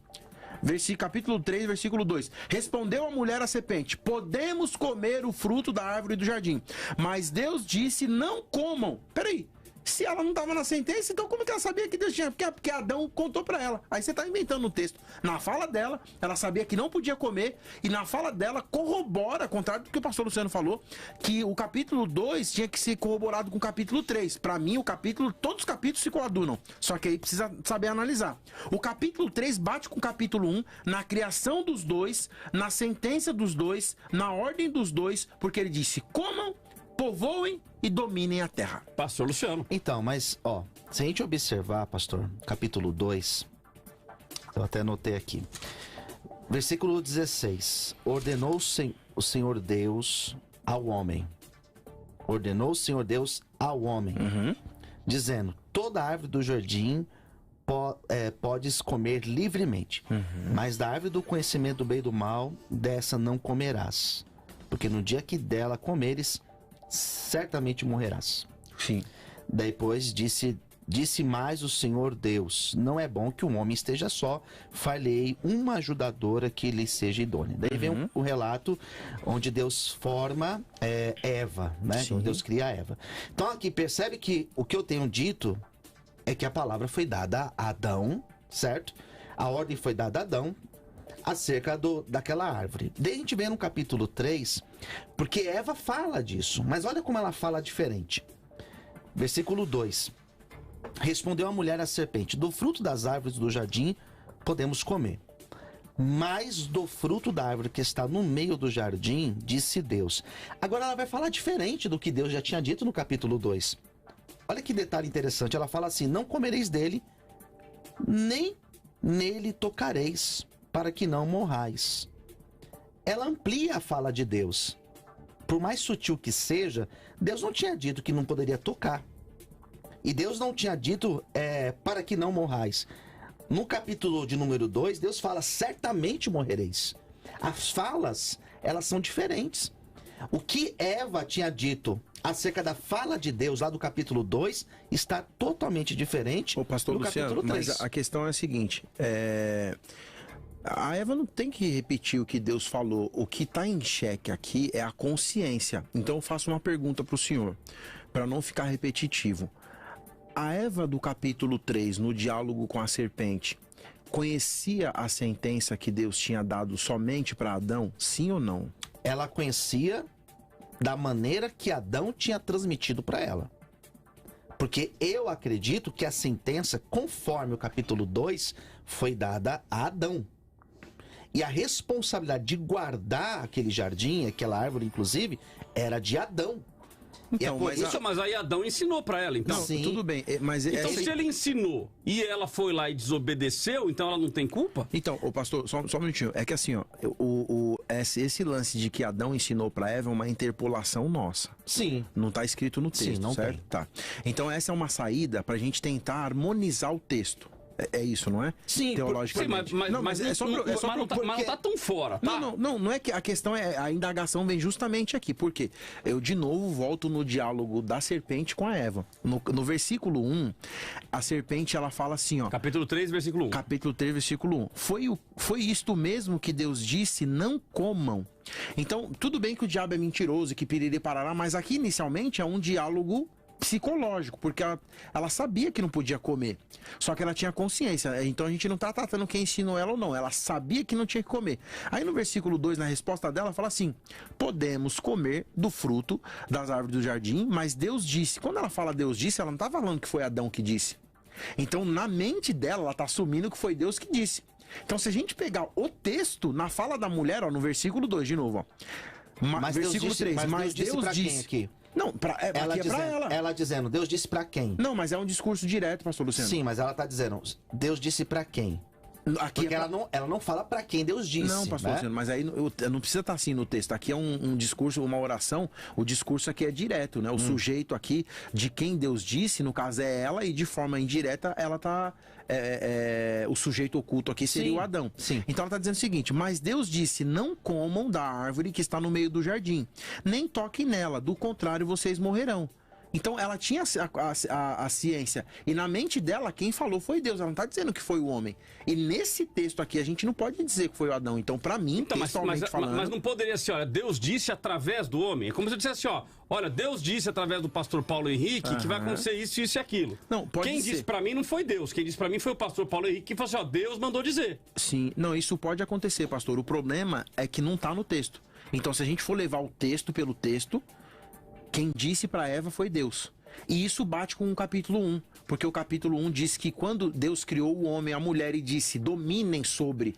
Capítulo 3, versículo 2. Respondeu a mulher à serpente, podemos comer o fruto da árvore do jardim. Mas Deus disse, não comam. Peraí. Se ela não estava na sentença, então como que ela sabia que Deus tinha? Porque Adão contou para ela. Aí você está inventando no texto. Na fala dela, ela sabia que não podia comer. E na fala dela, corrobora, ao contrário do que o pastor Luciano falou, que o capítulo 2 tinha que ser corroborado com o capítulo 3. Para mim, todos os capítulos se coadunam. Só que aí precisa saber analisar. O capítulo 3 bate com o capítulo 1 na criação dos dois, na sentença dos dois, na ordem dos dois, porque ele disse, comam, povoem e dominem a terra. Pastor Luciano. Então, mas, se a gente observar, pastor, capítulo 2, eu até anotei aqui, versículo 16, ordenou o Senhor Deus ao homem, dizendo, toda árvore do jardim podes comer livremente, mas da árvore do conhecimento do bem e do mal, dessa não comerás, porque no dia que dela comeres, certamente morrerás. Sim. Depois disse mais o Senhor Deus, não é bom que um homem esteja só, far-lhe-ei uma ajudadora que lhe seja idônea. Daí vem o relato onde Deus forma Eva, né? Sim. Deus cria Eva. Então aqui percebe que o que eu tenho dito é que a palavra foi dada a Adão, certo? A ordem foi dada a Adão acerca daquela árvore. Daí a gente vê no capítulo 3, porque Eva fala disso, mas olha como ela fala diferente. Versículo 2. Respondeu a mulher à serpente, do fruto das árvores do jardim podemos comer, mas do fruto da árvore que está no meio do jardim, disse Deus. Agora ela vai falar diferente do que Deus já tinha dito no capítulo 2. Olha que detalhe interessante, ela fala assim, não comereis dele, nem nele tocareis, para que não morrais. Ela amplia a fala de Deus. Por mais sutil que seja, Deus não tinha dito que não poderia tocar. E Deus não tinha dito para que não morrais. No capítulo de número 2, Deus fala, certamente morrereis. As falas, elas são diferentes. O que Eva tinha dito acerca da fala de Deus lá do capítulo 2 está totalmente diferente do Luciano, capítulo 3. Mas a questão é a seguinte, a Eva não tem que repetir o que Deus falou. O que está em xeque aqui é a consciência. Então eu faço uma pergunta para o senhor, para não ficar repetitivo. A Eva do capítulo 3, no diálogo com a serpente, conhecia a sentença que Deus tinha dado somente para Adão? Sim ou não? Ela conhecia da maneira que Adão tinha transmitido para ela. Porque eu acredito que a sentença, conforme o capítulo 2, foi dada a Adão. E a responsabilidade de guardar aquele jardim, aquela árvore, inclusive, era de Adão. Então, mas aí Adão ensinou pra ela, então. Não, tudo bem, mas... Então, se ele ensinou e ela foi lá e desobedeceu, então ela não tem culpa? Então, pastor, só um minutinho. É que assim, esse lance de que Adão ensinou pra Eva é uma interpolação nossa. Sim. Não tá escrito no texto, não certo? Tem. Tá. Então, essa é uma saída pra gente tentar harmonizar o texto. É isso, não é? Sim, teologicamente. Mas não tá tão fora, tá? Não é que a questão a indagação vem justamente aqui, porque eu de novo volto no diálogo da serpente com a Eva. No versículo 1, a serpente ela fala assim, ó. Capítulo 3, versículo 1. Capítulo 3, versículo 1. Foi isto mesmo que Deus disse, não comam. Então, tudo bem que o diabo é mentiroso e que piriri parará, mas aqui inicialmente é um diálogo psicológico, porque ela sabia que não podia comer, só que ela tinha consciência, então a gente não tá tratando quem ensinou ela ou não, ela sabia que não tinha que comer. Aí no versículo 2, na resposta dela, fala assim, podemos comer do fruto das árvores do jardim, mas Deus disse. Quando ela fala Deus disse, ela não tá falando que foi Adão que disse. Então na mente dela, ela tá assumindo que foi Deus que disse. Então se a gente pegar o texto, na fala da mulher, ó, no versículo 2 de novo, ó, mas versículo 3, mas Deus disse aqui. Não, ela dizendo, ela dizendo, Deus disse pra quem? Não, mas é um discurso direto, pastor Luciano. Sim, mas ela tá dizendo, Deus disse pra quem? Aqui porque ela não fala para quem Deus disse. Não, pastor Luciano, mas aí não precisa estar assim no texto. Aqui é um discurso, uma oração. O discurso aqui é direto, né? O sujeito aqui de quem Deus disse, no caso é ela, e de forma indireta ela tá... o sujeito oculto aqui seria o Adão. Sim. Então ela está dizendo o seguinte: mas Deus disse, não comam da árvore que está no meio do jardim, nem toquem nela, do contrário vocês morrerão. Então ela tinha a ciência, e na mente dela quem falou foi Deus, ela não está dizendo que foi o homem. E nesse texto aqui a gente não pode dizer que foi o Adão. Então para mim, textualmente falando... Mas não poderia ser, olha, Deus disse através do homem. É como se eu dissesse assim, ó, olha, Deus disse através do pastor Paulo Henrique que vai acontecer isso, isso e aquilo. Não, pode Quem ser. disse para mim não foi Deus, quem disse para mim foi o pastor Paulo Henrique que falou assim, ó, Deus mandou dizer. Sim, não, isso pode acontecer, pastor. O problema é que não está no texto. Então se a gente for levar o texto pelo texto, quem disse para Eva foi Deus. E isso bate com o capítulo 1, porque o capítulo 1 diz que quando Deus criou o homem e a mulher e disse, dominem sobre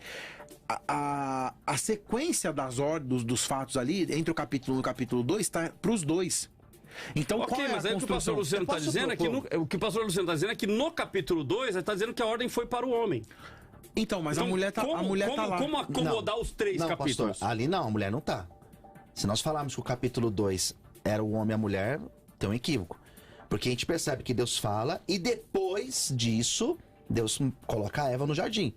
a sequência das ordens, dos fatos ali, entre o capítulo 1 e o capítulo 2, está para os dois. Então, qual é mas aí o que o pastor Luciano está dizendo o que o pastor Luciano está dizendo é que no capítulo 2 ele está dizendo que a ordem foi para o homem. Então, mas a mulher tá lá. Como acomodar os três capítulos? Pastor, ali não, a mulher não tá. Se nós falarmos que o capítulo 2 era o homem e a mulher, tem um equívoco. Porque a gente percebe que Deus fala e depois disso, Deus coloca a Eva no jardim.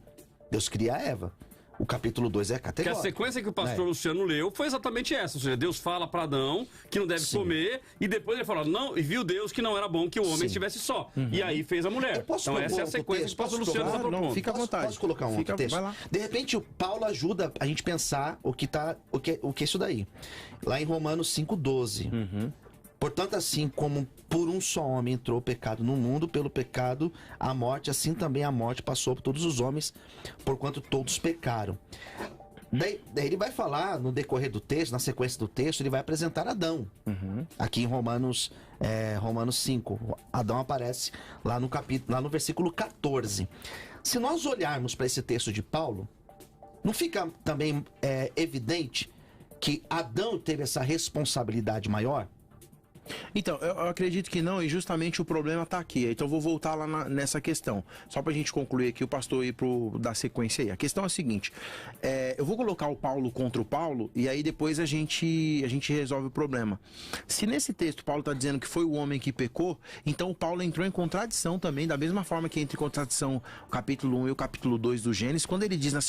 Deus cria a Eva. O capítulo 2 é categórico. Que a sequência que o pastor Luciano leu foi exatamente essa. Ou seja, Deus fala para Adão que não deve comer e depois ele fala, não, e viu Deus que não era bom que o homem estivesse só. E aí fez a mulher. Então essa é a sequência que o pastor Luciano está propondo. Fica à vontade. Posso colocar um outro texto? Vai lá. De repente o Paulo ajuda a gente pensar o que é isso daí. Lá em Romanos 5:12. Portanto, assim como por um só homem entrou o pecado no mundo, pelo pecado a morte, assim também a morte passou por todos os homens, porquanto todos pecaram. Daí ele vai falar, no decorrer do texto, na sequência do texto, ele vai apresentar Adão. Aqui em Romanos 5. Adão aparece lá no versículo 14. Se nós olharmos para esse texto de Paulo, não fica também evidente que Adão teve essa responsabilidade maior? Então, eu acredito que não, e justamente o problema está aqui. Então eu vou voltar lá nessa questão. Só para a gente concluir aqui, o pastor ir dar sequência aí. A questão é a seguinte, eu vou colocar o Paulo contra o Paulo, e aí depois a gente resolve o problema. Se nesse texto Paulo está dizendo que foi o homem que pecou, então o Paulo entrou em contradição também, da mesma forma que entra em contradição o capítulo 1 e o capítulo 2 do Gênesis, quando ele diz no 1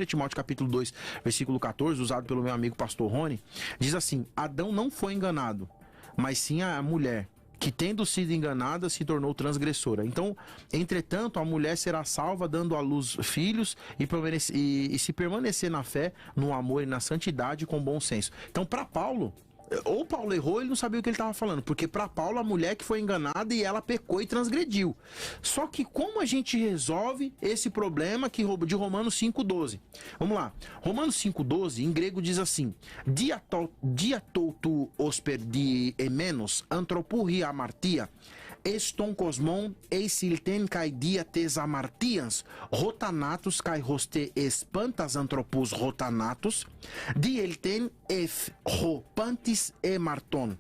Timóteo capítulo 2, versículo 14, usado pelo meu amigo pastor Rony, diz assim, Adão não foi enganado, mas sim a mulher, que tendo sido enganada, se tornou transgressora. Então, entretanto, a mulher será salva, dando à luz filhos, e se permanecer na fé, no amor e na santidade, com bom senso. Então, para Paulo, ou Paulo errou, ele não sabia o que ele estava falando, porque para Paulo a mulher que foi enganada e ela pecou e transgrediu. Só que como a gente resolve esse problema de Romanos 5:12? Vamos lá. Romanos 5:12 em grego diz assim: diatoutou osper di emenos antropurri amartia eston cosmon eisilten kai diates amartians rotanatus kai hoste espantas antropus rotanatus dielten ef ropantis e marton.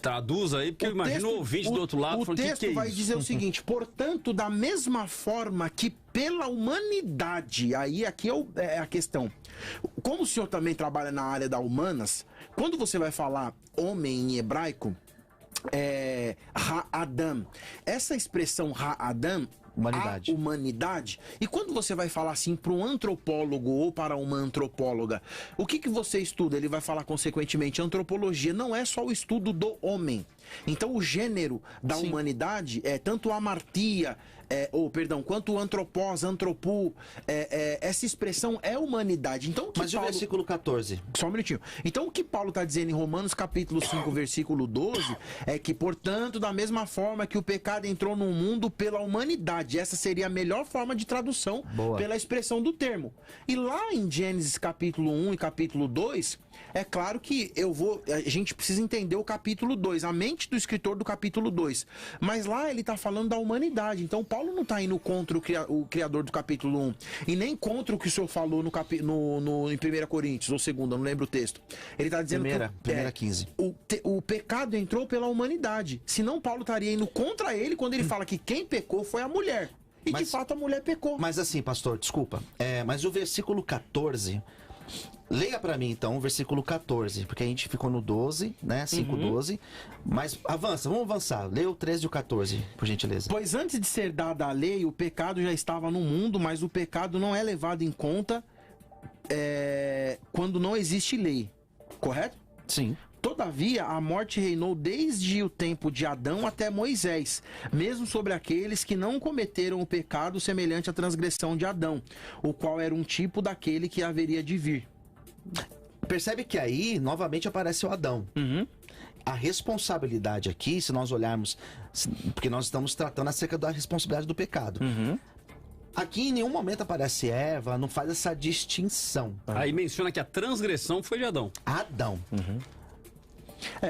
Traduz aí, porque eu imagino o ouvinte do outro lado. O texto vai dizer o seguinte: portanto, da mesma forma que pela humanidade, aqui é a questão. Como o senhor também trabalha na área da humanas, quando você vai falar homem em hebraico, Ha-Adam. Essa expressão Ha-Adam, humanidade. A humanidade. E quando você vai falar assim para um antropólogo ou para uma antropóloga, o que você estuda? Ele vai falar consequentemente, antropologia não é só o estudo do homem. Então o gênero da humanidade é tanto a amartia, quanto o antropós, antropu, essa expressão é humanidade. Então, mas Paulo... o versículo 14? Só um minutinho. Então o que Paulo está dizendo em Romanos capítulo 5, versículo 12, é que, portanto, da mesma forma que o pecado entrou no mundo pela humanidade, essa seria a melhor forma de tradução pela expressão do termo. E lá em Gênesis capítulo 1 e capítulo 2, É claro que a gente precisa entender o capítulo 2, a mente do escritor do capítulo 2. Mas lá ele está falando da humanidade. Então Paulo não está indo contra o criador do capítulo 1 e nem contra o que o senhor falou em 1 Coríntios, ou 2ª, não lembro o texto. Ele está dizendo primeira 15. O pecado entrou pela humanidade. Senão Paulo estaria indo contra ele quando ele fala que quem pecou foi a mulher. E de fato a mulher pecou. Mas assim, pastor, desculpa. Mas o versículo 14... Leia pra mim, então, o versículo 14, porque a gente ficou no 12, né? 5:12. Mas vamos avançar. Leia o 13 e o 14, por gentileza. Pois antes de ser dada a lei, o pecado já estava no mundo, mas o pecado não é levado em conta quando não existe lei. Correto? Sim. Todavia, a morte reinou desde o tempo de Adão até Moisés, mesmo sobre aqueles que não cometeram o pecado semelhante à transgressão de Adão, o qual era um tipo daquele que haveria de vir. Percebe que aí, novamente, aparece o Adão. A responsabilidade aqui, se nós olharmos, porque nós estamos tratando acerca da responsabilidade do pecado. Aqui em nenhum momento aparece Eva, não faz essa distinção. Aí menciona que a transgressão foi de Adão. Adão.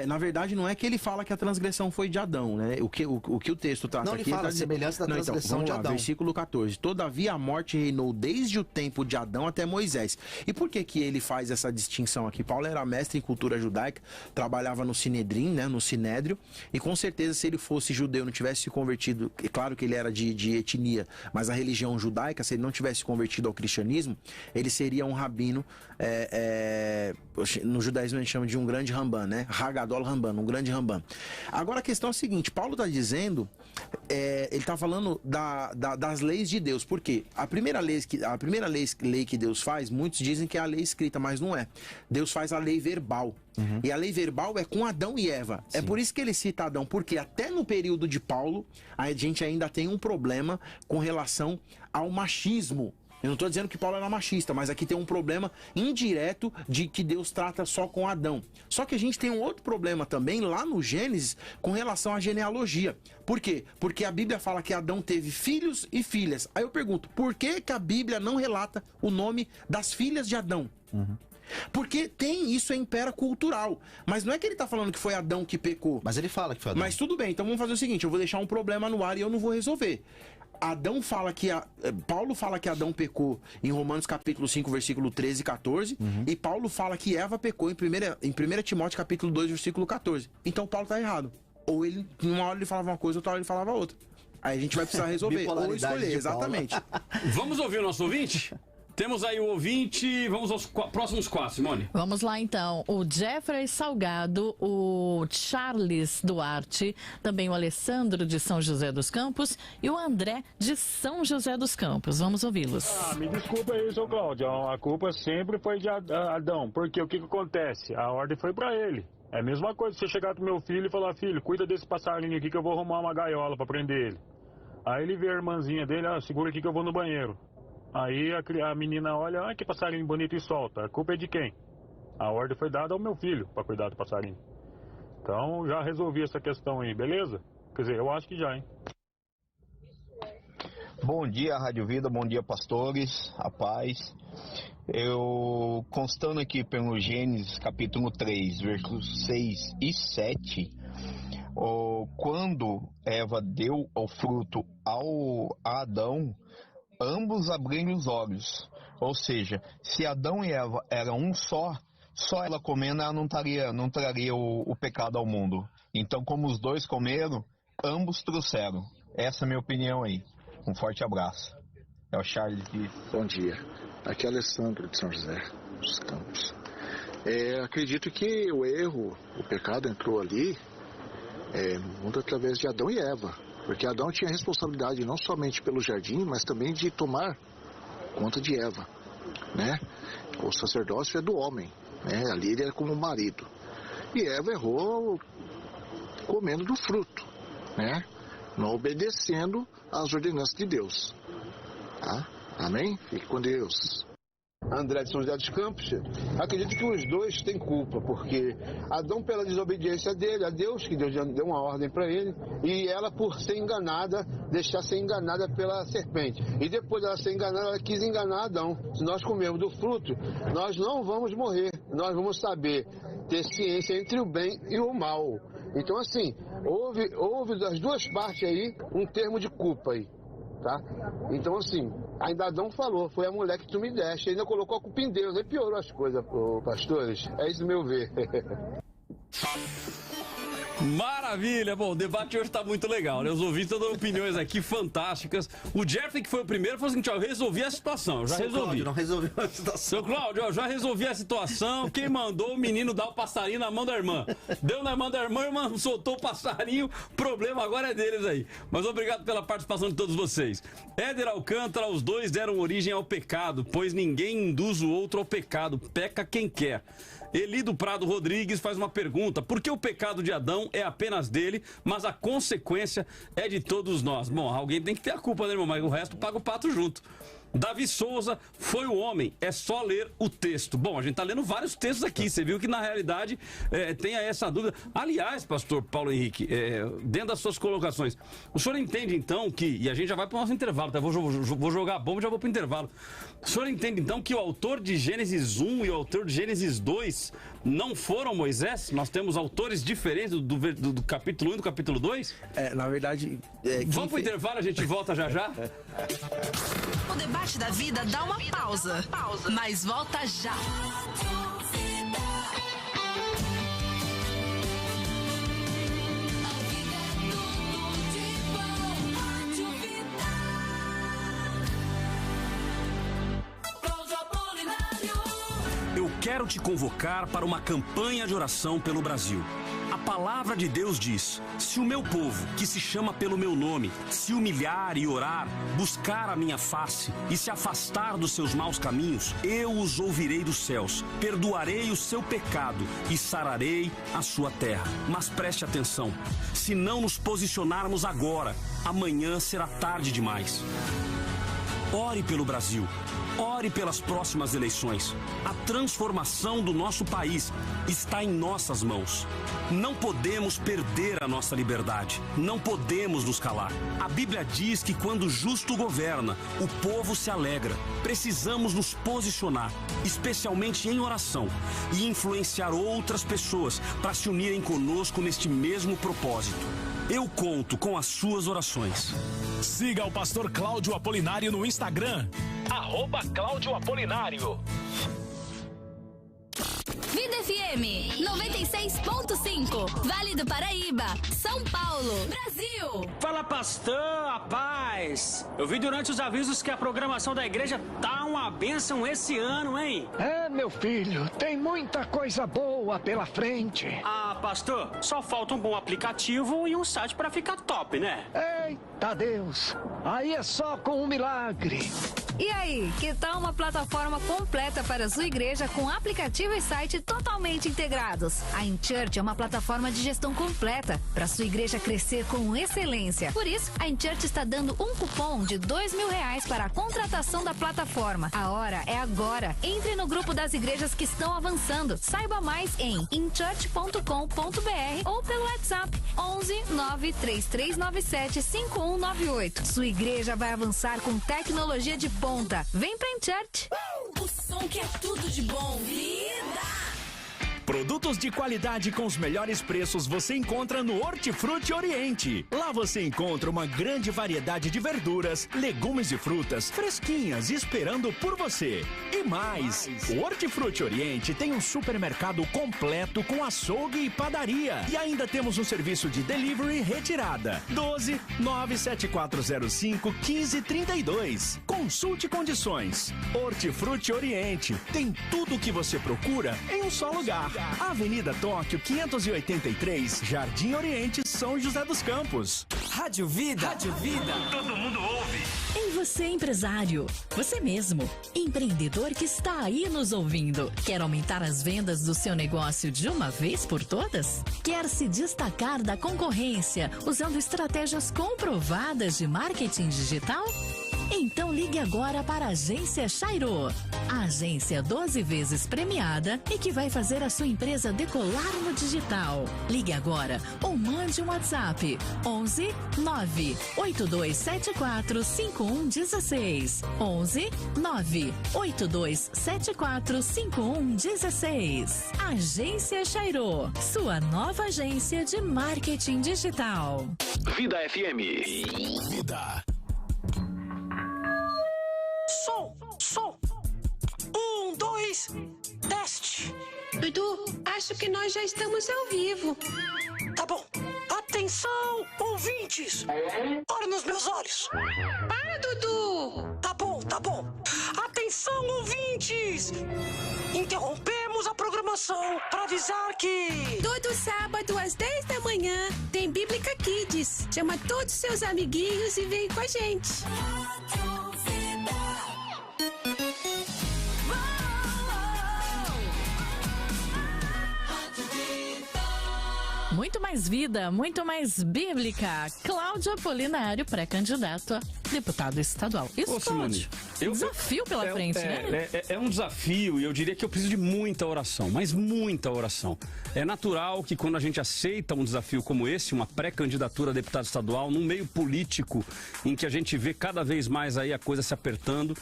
Na verdade, não é que ele fala que a transgressão foi de Adão, né? O que o texto trata não, aqui... Ele fala a semelhança da transgressão de Adão. Versículo 14. Todavia a morte reinou desde o tempo de Adão até Moisés. E por que ele faz essa distinção aqui? Paulo era mestre em cultura judaica, trabalhava no Sinedrim, né? No Sinédrio, e com certeza se ele fosse judeu, não tivesse se convertido, é claro que ele era de etnia, mas a religião judaica, se ele não tivesse convertido ao cristianismo, ele seria um rabino, no judaísmo a gente chama de um grande Ramban, né? Hagadol Ramban, um grande Ramban. Agora a questão é a seguinte, Paulo está dizendo, ele está falando das leis de Deus. Por quê? A primeira lei que Deus faz, muitos dizem que é a lei escrita, mas não é. Deus faz a lei verbal. E a lei verbal é com Adão e Eva. Sim. É por isso que ele cita Adão, porque até no período de Paulo, a gente ainda tem um problema com relação ao machismo. Eu não estou dizendo que Paulo era machista, mas aqui tem um problema indireto de que Deus trata só com Adão. Só que a gente tem um outro problema também lá no Gênesis com relação à genealogia. Por quê? Porque a Bíblia fala que Adão teve filhos e filhas. Aí eu pergunto, por que a Bíblia não relata o nome das filhas de Adão? Porque isso é impera cultural. Mas não é que ele está falando que foi Adão que pecou. Mas ele fala que foi Adão. Mas tudo bem, então vamos fazer o seguinte, eu vou deixar um problema no ar e eu não vou resolver. Paulo fala que Adão pecou em Romanos capítulo 5, versículo 13 e 14, e Paulo fala que Eva pecou em 1 Timóteo capítulo 2, versículo 14. Então Paulo está errado. Ou numa hora ele falava uma coisa, outra hora ele falava outra. Aí a gente vai precisar resolver, ou escolher, exatamente. Vamos ouvir o nosso ouvinte? Temos aí o ouvinte, vamos aos próximos 4, Simone. Vamos lá então, o Jeffrey Salgado, o Charles Duarte, também o Alessandro de São José dos Campos e o André de São José dos Campos. Vamos ouvi-los. Me desculpa aí, seu Cláudio, a culpa sempre foi de Adão, porque o que acontece? A ordem foi pra ele. É a mesma coisa se você chegar pro meu filho e falar, filho, cuida desse passarinho aqui que eu vou arrumar uma gaiola pra prender ele. Aí ele vê a irmãzinha dele, segura aqui que eu vou no banheiro. Aí a menina olha, que passarinho bonito e solta. A culpa é de quem? A ordem foi dada ao meu filho para cuidar do passarinho. Então já resolvi essa questão aí, beleza? Quer dizer, eu acho que já, hein? Bom dia, Rádio Vida, bom dia, pastores, a paz. Eu, constando aqui pelo Gênesis capítulo 3, versículos 6 e 7, quando Eva deu o fruto a Adão, ambos abriram os olhos. Ou seja, se Adão e Eva eram um só ela comendo, ela não traria o pecado ao mundo. Então, como os dois comeram, ambos trouxeram. Essa é a minha opinião aí. Um forte abraço. É o Charles de... Bom dia. Aqui é Alessandro de São José dos Campos. Acredito que o pecado entrou ali muito através de Adão e Eva. Porque Adão tinha responsabilidade não somente pelo jardim, mas também de tomar conta de Eva, né? O sacerdócio é do homem, né? Ali ele é como marido. E Eva errou comendo do fruto, né? Não obedecendo às ordenanças de Deus. Tá? Amém? Fique com Deus. André de São José dos Campos, acredito que os dois têm culpa, porque Adão pela desobediência dele, a Deus, que Deus deu uma ordem para ele, e ela por ser enganada, deixar ser enganada pela serpente. E depois dela ser enganada, ela quis enganar Adão. Se nós comermos do fruto, nós não vamos morrer, nós vamos saber ter ciência entre o bem e o mal. Então assim, houve das duas partes aí um termo de culpa aí. Tá? Então assim, ainda Adão falou, foi a mulher que tu me deste, ainda colocou a culpa em Deus, aí piorou as coisas, pastores, é isso meu ver. Maravilha! Bom, o debate hoje tá muito legal, né? Os ouvintes estão dando opiniões aqui fantásticas. O Jeffrey, que foi o primeiro, falou assim: eu resolvi a situação, eu já resolvi. Cláudio, não resolveu a situação. Seu Cláudio, eu já resolvi a situação. Quem mandou o menino dar o passarinho na mão da irmã? Deu na mão da irmã, a irmã soltou o passarinho. O problema agora é deles aí. Mas obrigado pela participação de todos vocês. Éder Alcântara, os dois deram origem ao pecado, pois ninguém induz o outro ao pecado, peca quem quer. Eli do Prado Rodrigues faz uma pergunta: por que o pecado de Adão é apenas dele, mas a consequência é de todos nós? Bom, alguém tem que ter a culpa, né, irmão? Mas o resto paga o pato junto. Davi Souza, foi o homem, é só ler o texto. Bom, a gente tá lendo vários textos aqui, você viu que na realidade tem essa dúvida. Aliás, pastor Paulo Henrique, dentro das suas colocações, o senhor entende então que, e a gente já vai para o nosso intervalo, tá? Vou jogar a bomba e já vou para o intervalo. O senhor entende então que o autor de Gênesis 1 e o autor de Gênesis 2 não foram Moisés? Nós temos autores diferentes do capítulo 1 e do capítulo 2? Na verdade... Vamos pro intervalo, a gente volta já já? O debate da vida dá uma pausa, mas volta já. Eu quero te convocar para uma campanha de oração pelo Brasil. A palavra de Deus diz: se o meu povo, que se chama pelo meu nome, se humilhar e orar, buscar a minha face e se afastar dos seus maus caminhos, eu os ouvirei dos céus, perdoarei o seu pecado e sararei a sua terra. Mas preste atenção, se não nos posicionarmos agora, amanhã será tarde demais. Ore pelo Brasil. Ore pelas próximas eleições. A transformação do nosso país está em nossas mãos. Não podemos perder a nossa liberdade. Não podemos nos calar. A Bíblia diz que quando o justo governa, o povo se alegra. Precisamos nos posicionar, especialmente em oração, e influenciar outras pessoas para se unirem conosco neste mesmo propósito. Eu conto com as suas orações. Siga o pastor Cláudio Apolinário no Instagram, @Cláudio Apolinário. Vida FM 96.5, Vale do Paraíba, São Paulo, Brasil. Fala, pastor, a paz. Eu vi durante os avisos que a programação da igreja tá uma bênção esse ano, hein? É, meu filho, tem muita coisa boa pela frente. Ah, pastor, só falta um bom aplicativo e um site pra ficar top, né? Eita Deus, aí é só com um milagre. E aí, que tal uma plataforma completa para a sua igreja com aplicativo e site totalmente integrados? A InChurch é uma plataforma de gestão completa para sua igreja crescer com excelência. Por isso, a InChurch está dando um cupom de R$2.000 para a contratação da plataforma. A hora é agora. Entre no grupo das igrejas que estão avançando. Saiba mais em inchurch.com.br ou pelo WhatsApp 11 93397 5198. Sua igreja vai avançar com tecnologia de ponta. Vem pra InChurch. O som que é tudo de bom. Vida! Produtos de qualidade com os melhores preços você encontra no Hortifruti Oriente. Lá você encontra uma grande variedade de verduras, legumes e frutas fresquinhas esperando por você. E mais, o Hortifruti Oriente tem um supermercado completo com açougue e padaria. E ainda temos um serviço de delivery e retirada. 12 97405 1532. Consulte condições. Hortifruti Oriente tem tudo o que você procura em um só lugar. Avenida Tóquio 583, Jardim Oriente, São José dos Campos. Rádio Vida. Rádio Vida. Todo mundo ouve. E você, empresário, você mesmo, empreendedor que está aí nos ouvindo, quer aumentar as vendas do seu negócio de uma vez por todas? Quer se destacar da concorrência usando estratégias comprovadas de marketing digital? Então ligue agora para a Agência Chairo. A agência 12 vezes premiada e que vai fazer a sua empresa decolar no digital. Ligue agora ou mande um WhatsApp 11 9 8274 5116. 11 9 8274 5116. Agência Chairo, sua nova agência de marketing digital. Vida FM. Vida. Som. 1, 2, teste. Dudu, acho que nós já estamos ao vivo. Tá bom. Atenção, ouvintes. Olha nos meus olhos. Para, Dudu. Tá bom. Atenção, ouvintes. Interrompemos a programação para avisar que... Todo sábado às 10 da manhã tem Bíblica Kids. Chama todos seus amiguinhos e vem com a gente. Muito mais vida, muito mais bíblica. Cláudio Apolinário, pré-candidato a deputado estadual. Isso, Simone, desafio pela frente, né? É um desafio e eu diria que eu preciso de muita oração, mas muita oração. É natural que quando a gente aceita um desafio como esse, uma pré-candidatura a deputado estadual, num meio político em que a gente vê cada vez mais aí a coisa se apertando,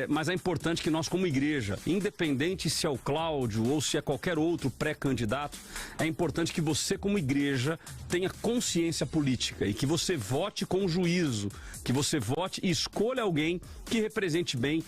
mas é importante que nós como igreja, independente se é o Cláudio ou se é qualquer outro pré-candidato, é importante que você como igreja tenha consciência política e que você vote com juízo, que você vote e escolha alguém que represente bem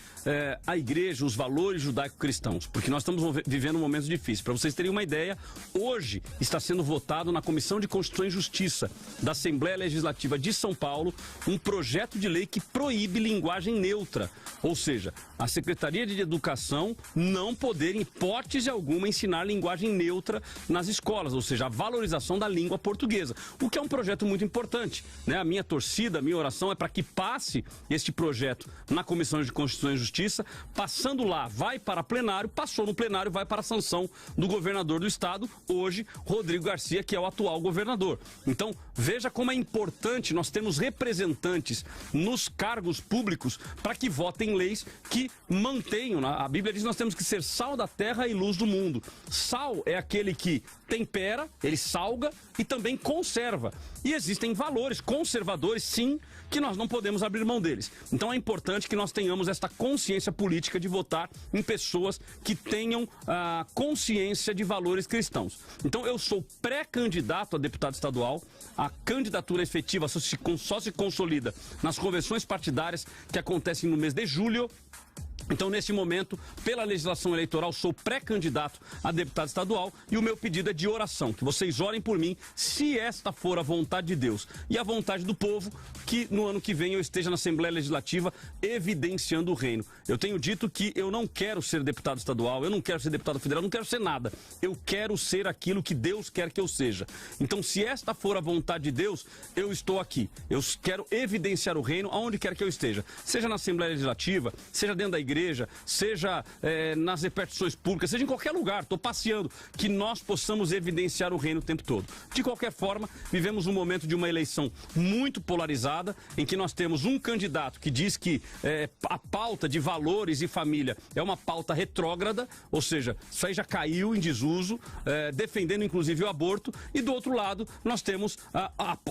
a igreja, os valores judaico-cristãos, porque nós estamos vivendo um momento difícil. Para vocês terem uma ideia, hoje está sendo votado na Comissão de Constituição e Justiça da Assembleia Legislativa de São Paulo um projeto de lei que proíbe linguagem neutra, ou seja, a Secretaria de Educação não poder, em hipótese alguma, ensinar linguagem neutra nas escolas, ou seja, a valorização da língua portuguesa, o que é um projeto muito importante, né? A minha torcida, a minha oração é para que passe este projeto na Comissão de Constituição e Justiça, passando lá, vai para plenário, passou no plenário, vai para a sanção do governador do estado, hoje, Rodrigo Garcia, que é o atual governador. Então, veja como é importante nós termos representantes nos cargos públicos para que votem leis que mantenham, a Bíblia diz que nós temos que ser sal da terra e luz do mundo. Sal é aquele que tempera, ele salga e também conserva. E existem valores conservadores, sim, que nós não podemos abrir mão deles. Então é importante que nós tenhamos esta consciência política de votar em pessoas que tenham consciência de valores cristãos. Então eu sou pré-candidato a deputado estadual, a candidatura efetiva só se consolida nas convenções partidárias que acontecem no mês de julho. Então, neste momento, pela legislação eleitoral, sou pré-candidato a deputado estadual e o meu pedido é de oração, que vocês orem por mim, se esta for a vontade de Deus e a vontade do povo, que no ano que vem eu esteja na Assembleia Legislativa evidenciando o reino. Eu tenho dito que eu não quero ser deputado estadual, eu não quero ser deputado federal, não quero ser nada. Eu quero ser aquilo que Deus quer que eu seja. Então, se esta for a vontade de Deus, eu estou aqui. Eu quero evidenciar o reino aonde quer que eu esteja. Seja na Assembleia Legislativa, seja dentro da igreja, seja nas repartições públicas, seja em qualquer lugar, estou passeando, que nós possamos evidenciar o reino o tempo todo. De qualquer forma, vivemos um momento de uma eleição muito polarizada, em que nós temos um candidato que diz que a pauta de valores e família é uma pauta retrógrada, ou seja, isso aí já caiu em desuso, defendendo inclusive o aborto, e do outro lado nós temos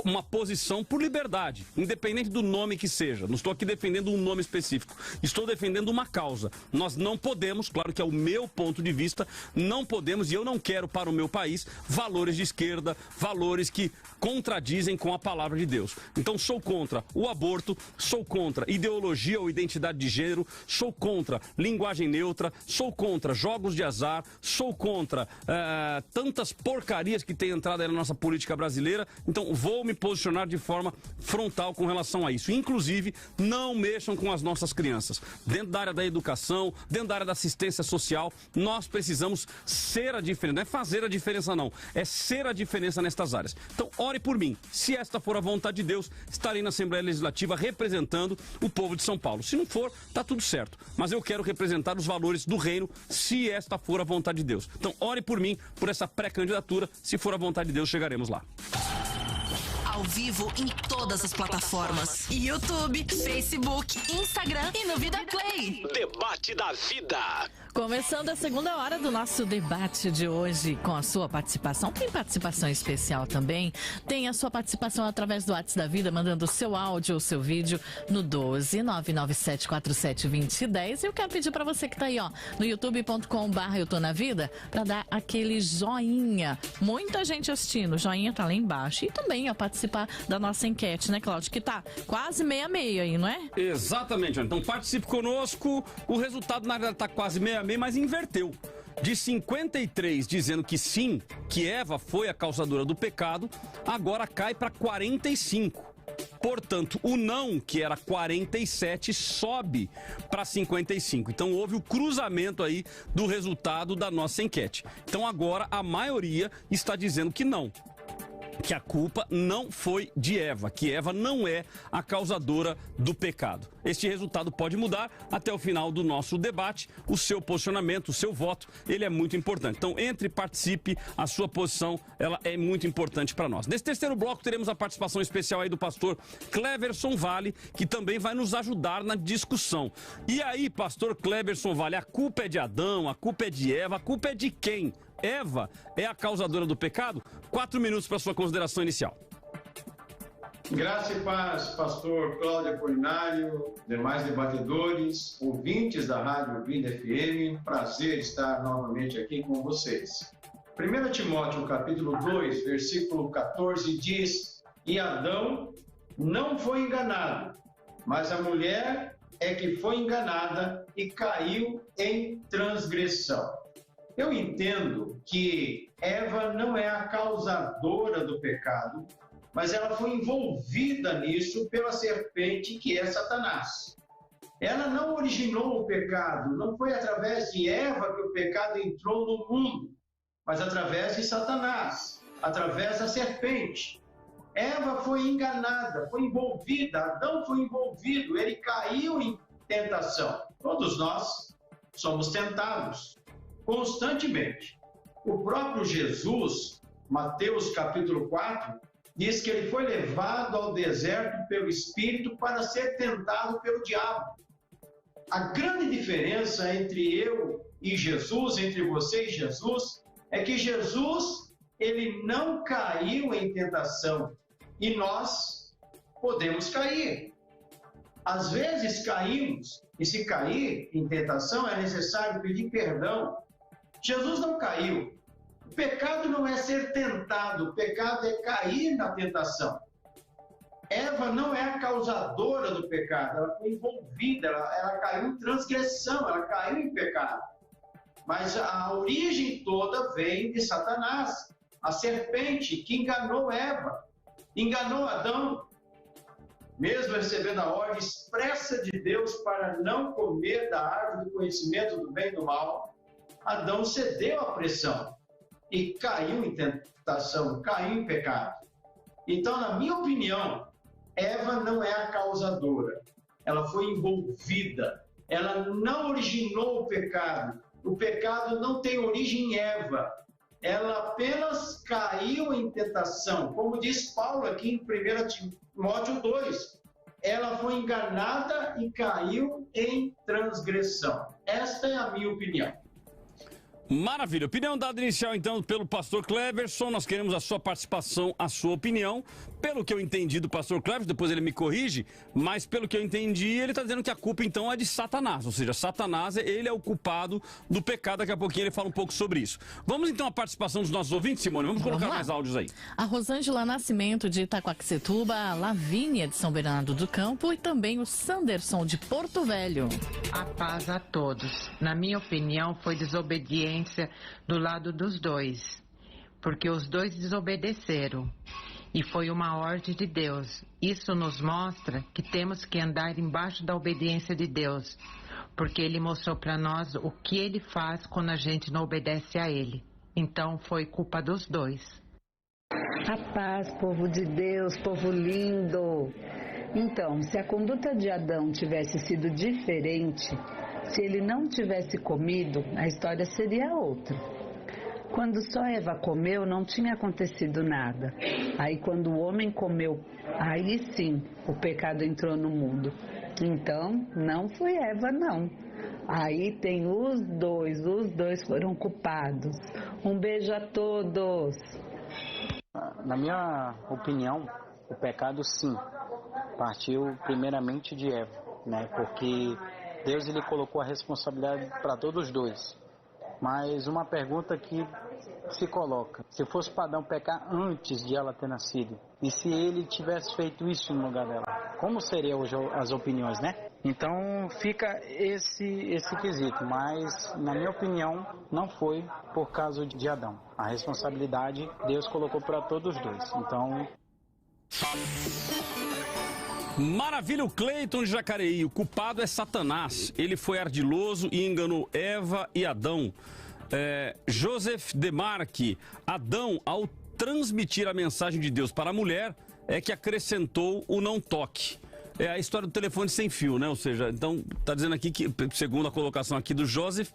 uma posição por liberdade, independente do nome que seja. Não estou aqui defendendo um nome específico, estou defendendo uma causa. Nós não podemos, claro que é o meu ponto de vista, não podemos, e eu não quero para o meu país, valores de esquerda, valores que contradizem com a palavra de Deus. Então sou contra o aborto, sou contra ideologia ou identidade de gênero, sou contra linguagem neutra, sou contra jogos de azar, sou contra tantas porcarias que tem entrado aí na nossa política brasileira. Então vou me posicionar de forma frontal com relação a isso. Inclusive, não mexam com as nossas crianças. Dentro da área da educação, dentro da área da assistência social, nós precisamos ser a diferença. Não é fazer a diferença, não. É ser a diferença nestas áreas. Então, ore por mim. Se esta for a vontade de Deus, estarei na Assembleia Legislativa representando o povo de São Paulo. Se não for, tá tudo certo. Mas eu quero representar os valores do reino, se esta for a vontade de Deus. Então, ore por mim, por essa pré-candidatura. Se for a vontade de Deus, chegaremos lá. ao vivo em todas as plataformas: YouTube, Facebook, Instagram e no Vida Play. Debate da Vida. Começando a segunda hora do nosso debate de hoje com a sua participação. Tem participação especial também. Tem a sua participação através do WhatsApp da Vida, mandando o seu áudio ou seu vídeo no 12997472010. E eu quero pedir para você que tá aí, ó, no youtube.com/Eu Tô Na Vida, para dar aquele joinha. Muita gente assistindo, o joinha tá lá embaixo. E também, ó, participar da nossa enquete, né, Cláudio? Que tá quase 6-6 aí, não é? Exatamente, então participe conosco. O resultado, na verdade, tá quase 6-6, mas inverteu. De 53 dizendo que sim, que Eva foi a causadora do pecado, agora cai para 45. Portanto, o não, que era 47, sobe para 55. Então, houve o cruzamento aí do resultado da nossa enquete. Então, agora a maioria está dizendo que não, que a culpa não foi de Eva, que Eva não é a causadora do pecado. Este resultado pode mudar até o final do nosso debate. O seu posicionamento, o seu voto, ele é muito importante. Então, entre, participe, a sua posição, ela é muito importante para nós. Nesse terceiro bloco, teremos a participação especial aí do pastor Cleverson Vale, que também vai nos ajudar na discussão. E aí, pastor Cleverson Vale, a culpa é de Adão, a culpa é de Eva, a culpa é de quem? Eva é a causadora do pecado? 4 minutos para sua consideração inicial. Graça e paz, pastor Cláudio Apolinário, demais debatedores, ouvintes da Rádio Vida FM, prazer estar novamente aqui com vocês. 1 Timóteo capítulo 2, versículo 14 diz: E Adão não foi enganado, mas a mulher é que foi enganada e caiu em transgressão. Eu entendo que Eva não é a causadora do pecado, mas ela foi envolvida nisso pela serpente, que é Satanás. Ela não originou o pecado, não foi através de Eva que o pecado entrou no mundo, mas através de Satanás, através da serpente. Eva foi enganada, foi envolvida, Adão foi envolvido, ele caiu em tentação. Todos nós somos tentados constantemente. O próprio Jesus, Mateus capítulo 4, diz que ele foi levado ao deserto pelo Espírito para ser tentado pelo diabo. A grande diferença entre eu e Jesus, entre você e Jesus, é que Jesus, ele não caiu em tentação e nós podemos cair. Às vezes caímos, e se cair em tentação é necessário pedir perdão. Jesus não caiu. O pecado não é ser tentado, o pecado é cair na tentação. Eva não é a causadora do pecado, ela foi envolvida, ela caiu em transgressão, ela caiu em pecado. Mas a origem toda vem de Satanás, a serpente que enganou Eva, enganou Adão. Mesmo recebendo a ordem expressa de Deus para não comer da árvore do conhecimento do bem e do mal, Adão cedeu à pressão e caiu em tentação, caiu em pecado. Então, na minha opinião, Eva não é a causadora. Ela foi envolvida. Ela não originou o pecado. O pecado não tem origem em Eva. Ela apenas caiu em tentação. Como diz Paulo aqui em 1 Timóteo 2, ela foi enganada e caiu em transgressão. Esta é a minha opinião. Maravilha. Opinião dada inicial, então, pelo pastor Cleverson. Nós queremos a sua participação, a sua opinião. Pelo que eu entendi do pastor Cleverson, depois ele me corrige, mas pelo que eu entendi, ele está dizendo que a culpa, então, é de Satanás. Ou seja, Satanás, ele é o culpado do pecado. Daqui a pouquinho ele fala um pouco sobre isso. Vamos, então, à participação dos nossos ouvintes, Simone. Vamos colocar mais áudios aí. A Rosângela Nascimento, de Itaquaquecetuba, a Lavínia, de São Bernardo do Campo, e também o Sanderson, de Porto Velho. A paz a todos. Na minha opinião, foi desobediência do lado dos dois, porque os dois desobedeceram e foi uma ordem de Deus. Isso nos mostra que temos que andar embaixo da obediência de Deus, porque Ele mostrou para nós o que Ele faz quando a gente não obedece a Ele. Então foi culpa dos dois. A paz, povo de Deus, povo lindo. Então, se a conduta de Adão tivesse sido diferente, se ele não tivesse comido, a história seria outra. Quando só Eva comeu, não tinha acontecido nada. Aí quando o homem comeu, aí sim o pecado entrou no mundo. Então, não foi Eva, não. Aí tem os dois foram culpados. Um beijo a todos. Na minha opinião, o pecado sim partiu primeiramente de Eva, né? Porque Deus ele colocou a responsabilidade para todos os dois. Mas uma pergunta que se coloca: se fosse para Adão pecar antes de ela ter nascido, e se ele tivesse feito isso no lugar dela, como seriam hoje as opiniões, né? Então fica esse quesito, mas na minha opinião não foi por causa de Adão. A responsabilidade Deus colocou para todos os dois. Então... Maravilha, o Cleiton de Jacareí. O culpado é Satanás. Ele foi ardiloso e enganou Eva e Adão. Joseph Demarque. Adão, ao transmitir a mensagem de Deus para a mulher, é que acrescentou o não toque. É a história do telefone sem fio, né? Ou seja, então, tá dizendo aqui que, segundo a colocação aqui do Joseph,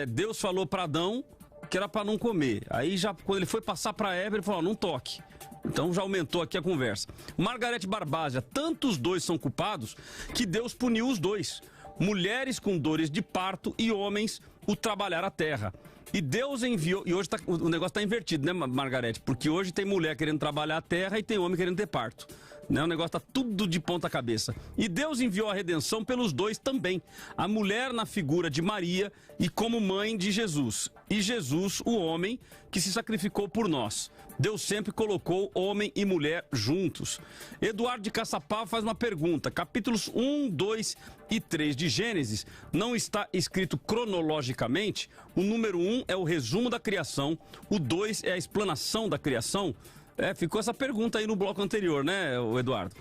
Deus falou para Adão que era para não comer. Aí já, quando ele foi passar para Eva, ele falou, não toque. Então já aumentou aqui a conversa. Margarete Barbásia, tantos dois são culpados que Deus puniu os dois. Mulheres com dores de parto e homens o trabalhar a terra. E Deus enviou, e hoje o negócio está invertido, né, Margarete? Porque hoje tem mulher querendo trabalhar a terra e tem homem querendo ter parto. Né? O negócio está tudo de ponta cabeça. E Deus enviou a redenção pelos dois também. A mulher na figura de Maria e como mãe de Jesus. E Jesus, o homem, que se sacrificou por nós. Deus sempre colocou homem e mulher juntos. Eduardo de Caçapava faz uma pergunta. Capítulos 1, 2 e 3 de Gênesis não está escrito cronologicamente. O número 1 é o resumo da criação, o 2 é a explanação da criação. Ficou essa pergunta aí no bloco anterior, né, Eduardo?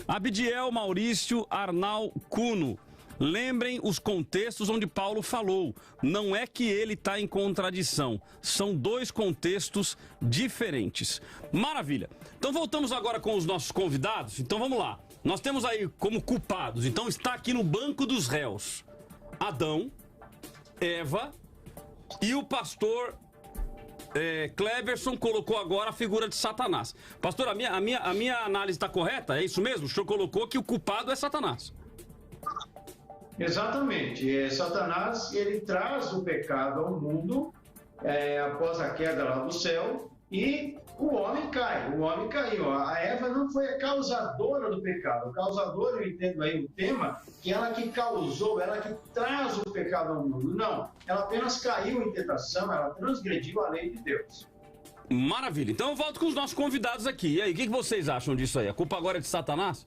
Abdiel Maurício Arnal Cuno. Lembrem os contextos onde Paulo falou. Não é que ele está em contradição. São dois contextos diferentes. Maravilha. Então voltamos agora com os nossos convidados. Então vamos lá. Nós temos aí como culpados. Então está aqui no banco dos réus Adão, Eva e o pastor Cleverson colocou agora a figura de Satanás. Pastor, a minha análise está correta? É isso mesmo? O senhor colocou que o culpado é Satanás. Exatamente. Satanás, ele traz o pecado ao mundo após a queda lá do céu e o homem cai. O homem caiu. A Eva não foi a causadora do pecado. A causadora, eu entendo aí o tema, que ela que causou, ela que traz o pecado ao mundo. Não, ela apenas caiu em tentação, ela transgrediu a lei de Deus. Maravilha. Então eu volto com os nossos convidados aqui. E aí, o que vocês acham disso aí? A culpa agora é de Satanás?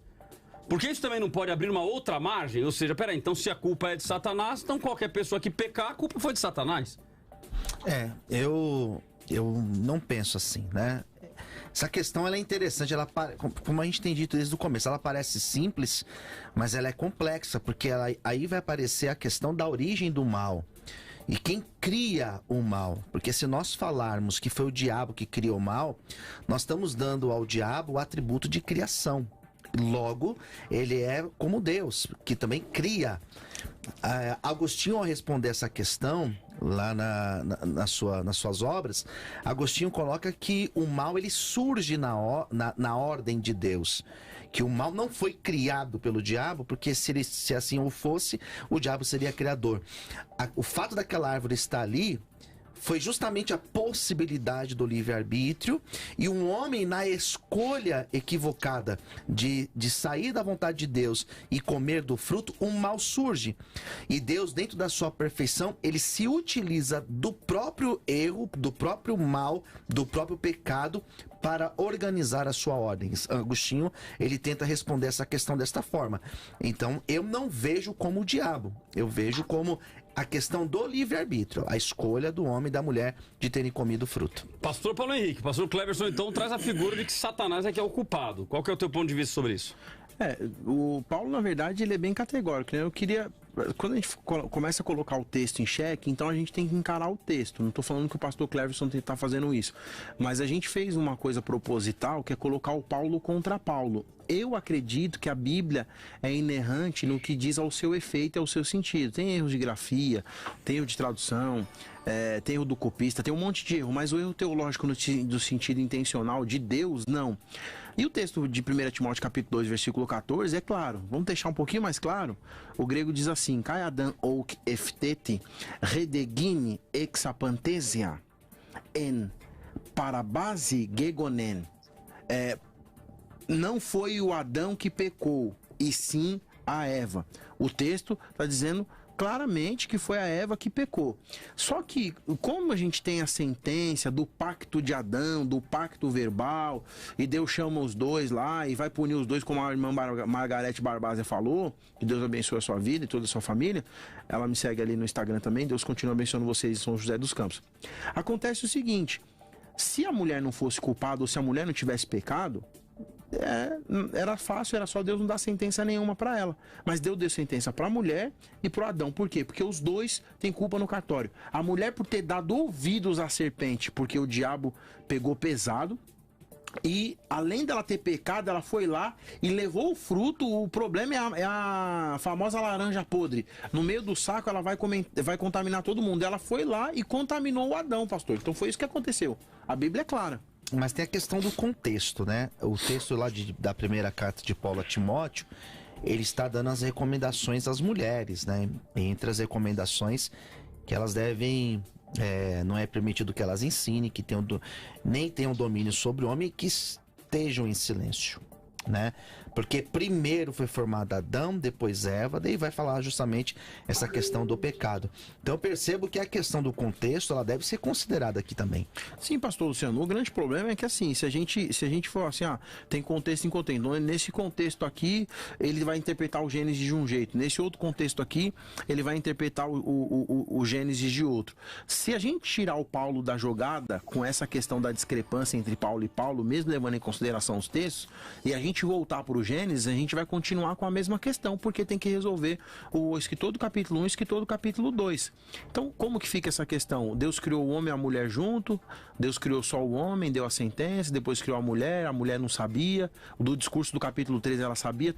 Porque isso também não pode abrir uma outra margem? Ou seja, peraí, então se a culpa é de Satanás, então qualquer pessoa que pecar, a culpa foi de Satanás? Eu não penso assim, né? Essa questão ela é interessante, como a gente tem dito desde o começo, ela parece simples, mas ela é complexa, porque aí vai aparecer a questão da origem do mal. E quem cria o mal? Porque se nós falarmos que foi o diabo que criou o mal, nós estamos dando ao diabo o atributo de criação. Logo, ele é como Deus, que também cria. Agostinho, ao responder essa questão, lá nas suas obras, Agostinho coloca que o mal ele surge na ordem de Deus. Que o mal não foi criado pelo diabo, porque se assim o fosse, o diabo seria criador. O fato daquela árvore estar ali foi justamente a possibilidade do livre-arbítrio, e um homem na escolha equivocada de sair da vontade de Deus e comer do fruto, um mal surge. E Deus, dentro da sua perfeição, ele se utiliza do próprio erro, do próprio mal, do próprio pecado, para organizar a sua ordem. Agostinho, ele tenta responder essa questão desta forma. Então, eu não vejo como o diabo, eu vejo como a questão do livre-arbítrio, a escolha do homem e da mulher de terem comido o fruto. Pastor Paulo Henrique, pastor Cleverson, então, traz a figura de que Satanás é que é o culpado. Qual que é o teu ponto de vista sobre isso? O Paulo, na verdade, ele é bem categórico, né? Eu queria... Quando a gente começa a colocar o texto em xeque, então a gente tem que encarar o texto. Não estou falando que o pastor Cleverson está fazendo isso. Mas a gente fez uma coisa proposital, que é colocar o Paulo contra Paulo. eu acredito que a Bíblia é inerrante no que diz ao seu efeito e ao seu sentido. Tem erros de grafia, tem erro de tradução, tem erro do copista, tem um monte de erro, mas o erro teológico no sentido intencional de Deus, não. E o texto de 1 Timóteo capítulo 2, versículo 14, é claro. Vamos deixar um pouquinho mais claro? O grego diz assim: Kai Adam ouk efteti redegine exapantesia en parabase gegonen. Não foi o Adão que pecou, e sim a Eva. O texto está dizendo claramente que foi a Eva que pecou. Só que, como a gente tem a sentença do pacto de Adão, do pacto verbal, e Deus chama os dois lá e vai punir os dois, como a irmã Margarete Barbásia falou, que Deus abençoe a sua vida e toda a sua família. Ela me segue ali no Instagram também. Deus continua abençoando vocês em São José dos Campos. Acontece o seguinte: se a mulher não fosse culpada, ou se a mulher não tivesse pecado, era fácil, era só Deus não dar sentença nenhuma para ela. Mas Deus deu sentença para a mulher e para o Adão. Por quê? Porque os dois têm culpa no cartório. A mulher por ter dado ouvidos à serpente, porque o diabo pegou pesado. E além dela ter pecado, ela foi lá e levou o fruto. O problema é a famosa laranja podre. No meio do saco ela vai contaminar todo mundo. Ela foi lá e contaminou o Adão, pastor. Então foi isso que aconteceu. A Bíblia é clara. Mas tem a questão do contexto, né? O texto lá da primeira carta de Paulo a Timóteo, ele está dando as recomendações às mulheres, né? Entre as recomendações que elas devem... não é permitido que elas ensinem, que nem tenham domínio sobre o homem, que estejam em silêncio, né? Porque primeiro foi formado Adão, depois Eva, daí vai falar justamente essa questão do pecado. Então eu percebo que a questão do contexto, ela deve ser considerada aqui também. Sim, pastor Luciano, o grande problema é que assim, se a gente for assim, tem contexto em contexto. Nesse contexto aqui, ele vai interpretar o Gênesis de um jeito. Nesse outro contexto aqui, ele vai interpretar o Gênesis de outro. Se a gente tirar o Paulo da jogada, com essa questão da discrepância entre Paulo e Paulo, mesmo levando em consideração os textos, e a gente voltar para o Gênesis, a gente vai continuar com a mesma questão, porque tem que resolver o escritor do capítulo 1 e o escritor do capítulo 2. Então, como que fica essa questão? Deus criou o homem e a mulher junto, Deus criou só o homem, deu a sentença, depois criou a mulher não sabia, do discurso do capítulo 3 ela sabia.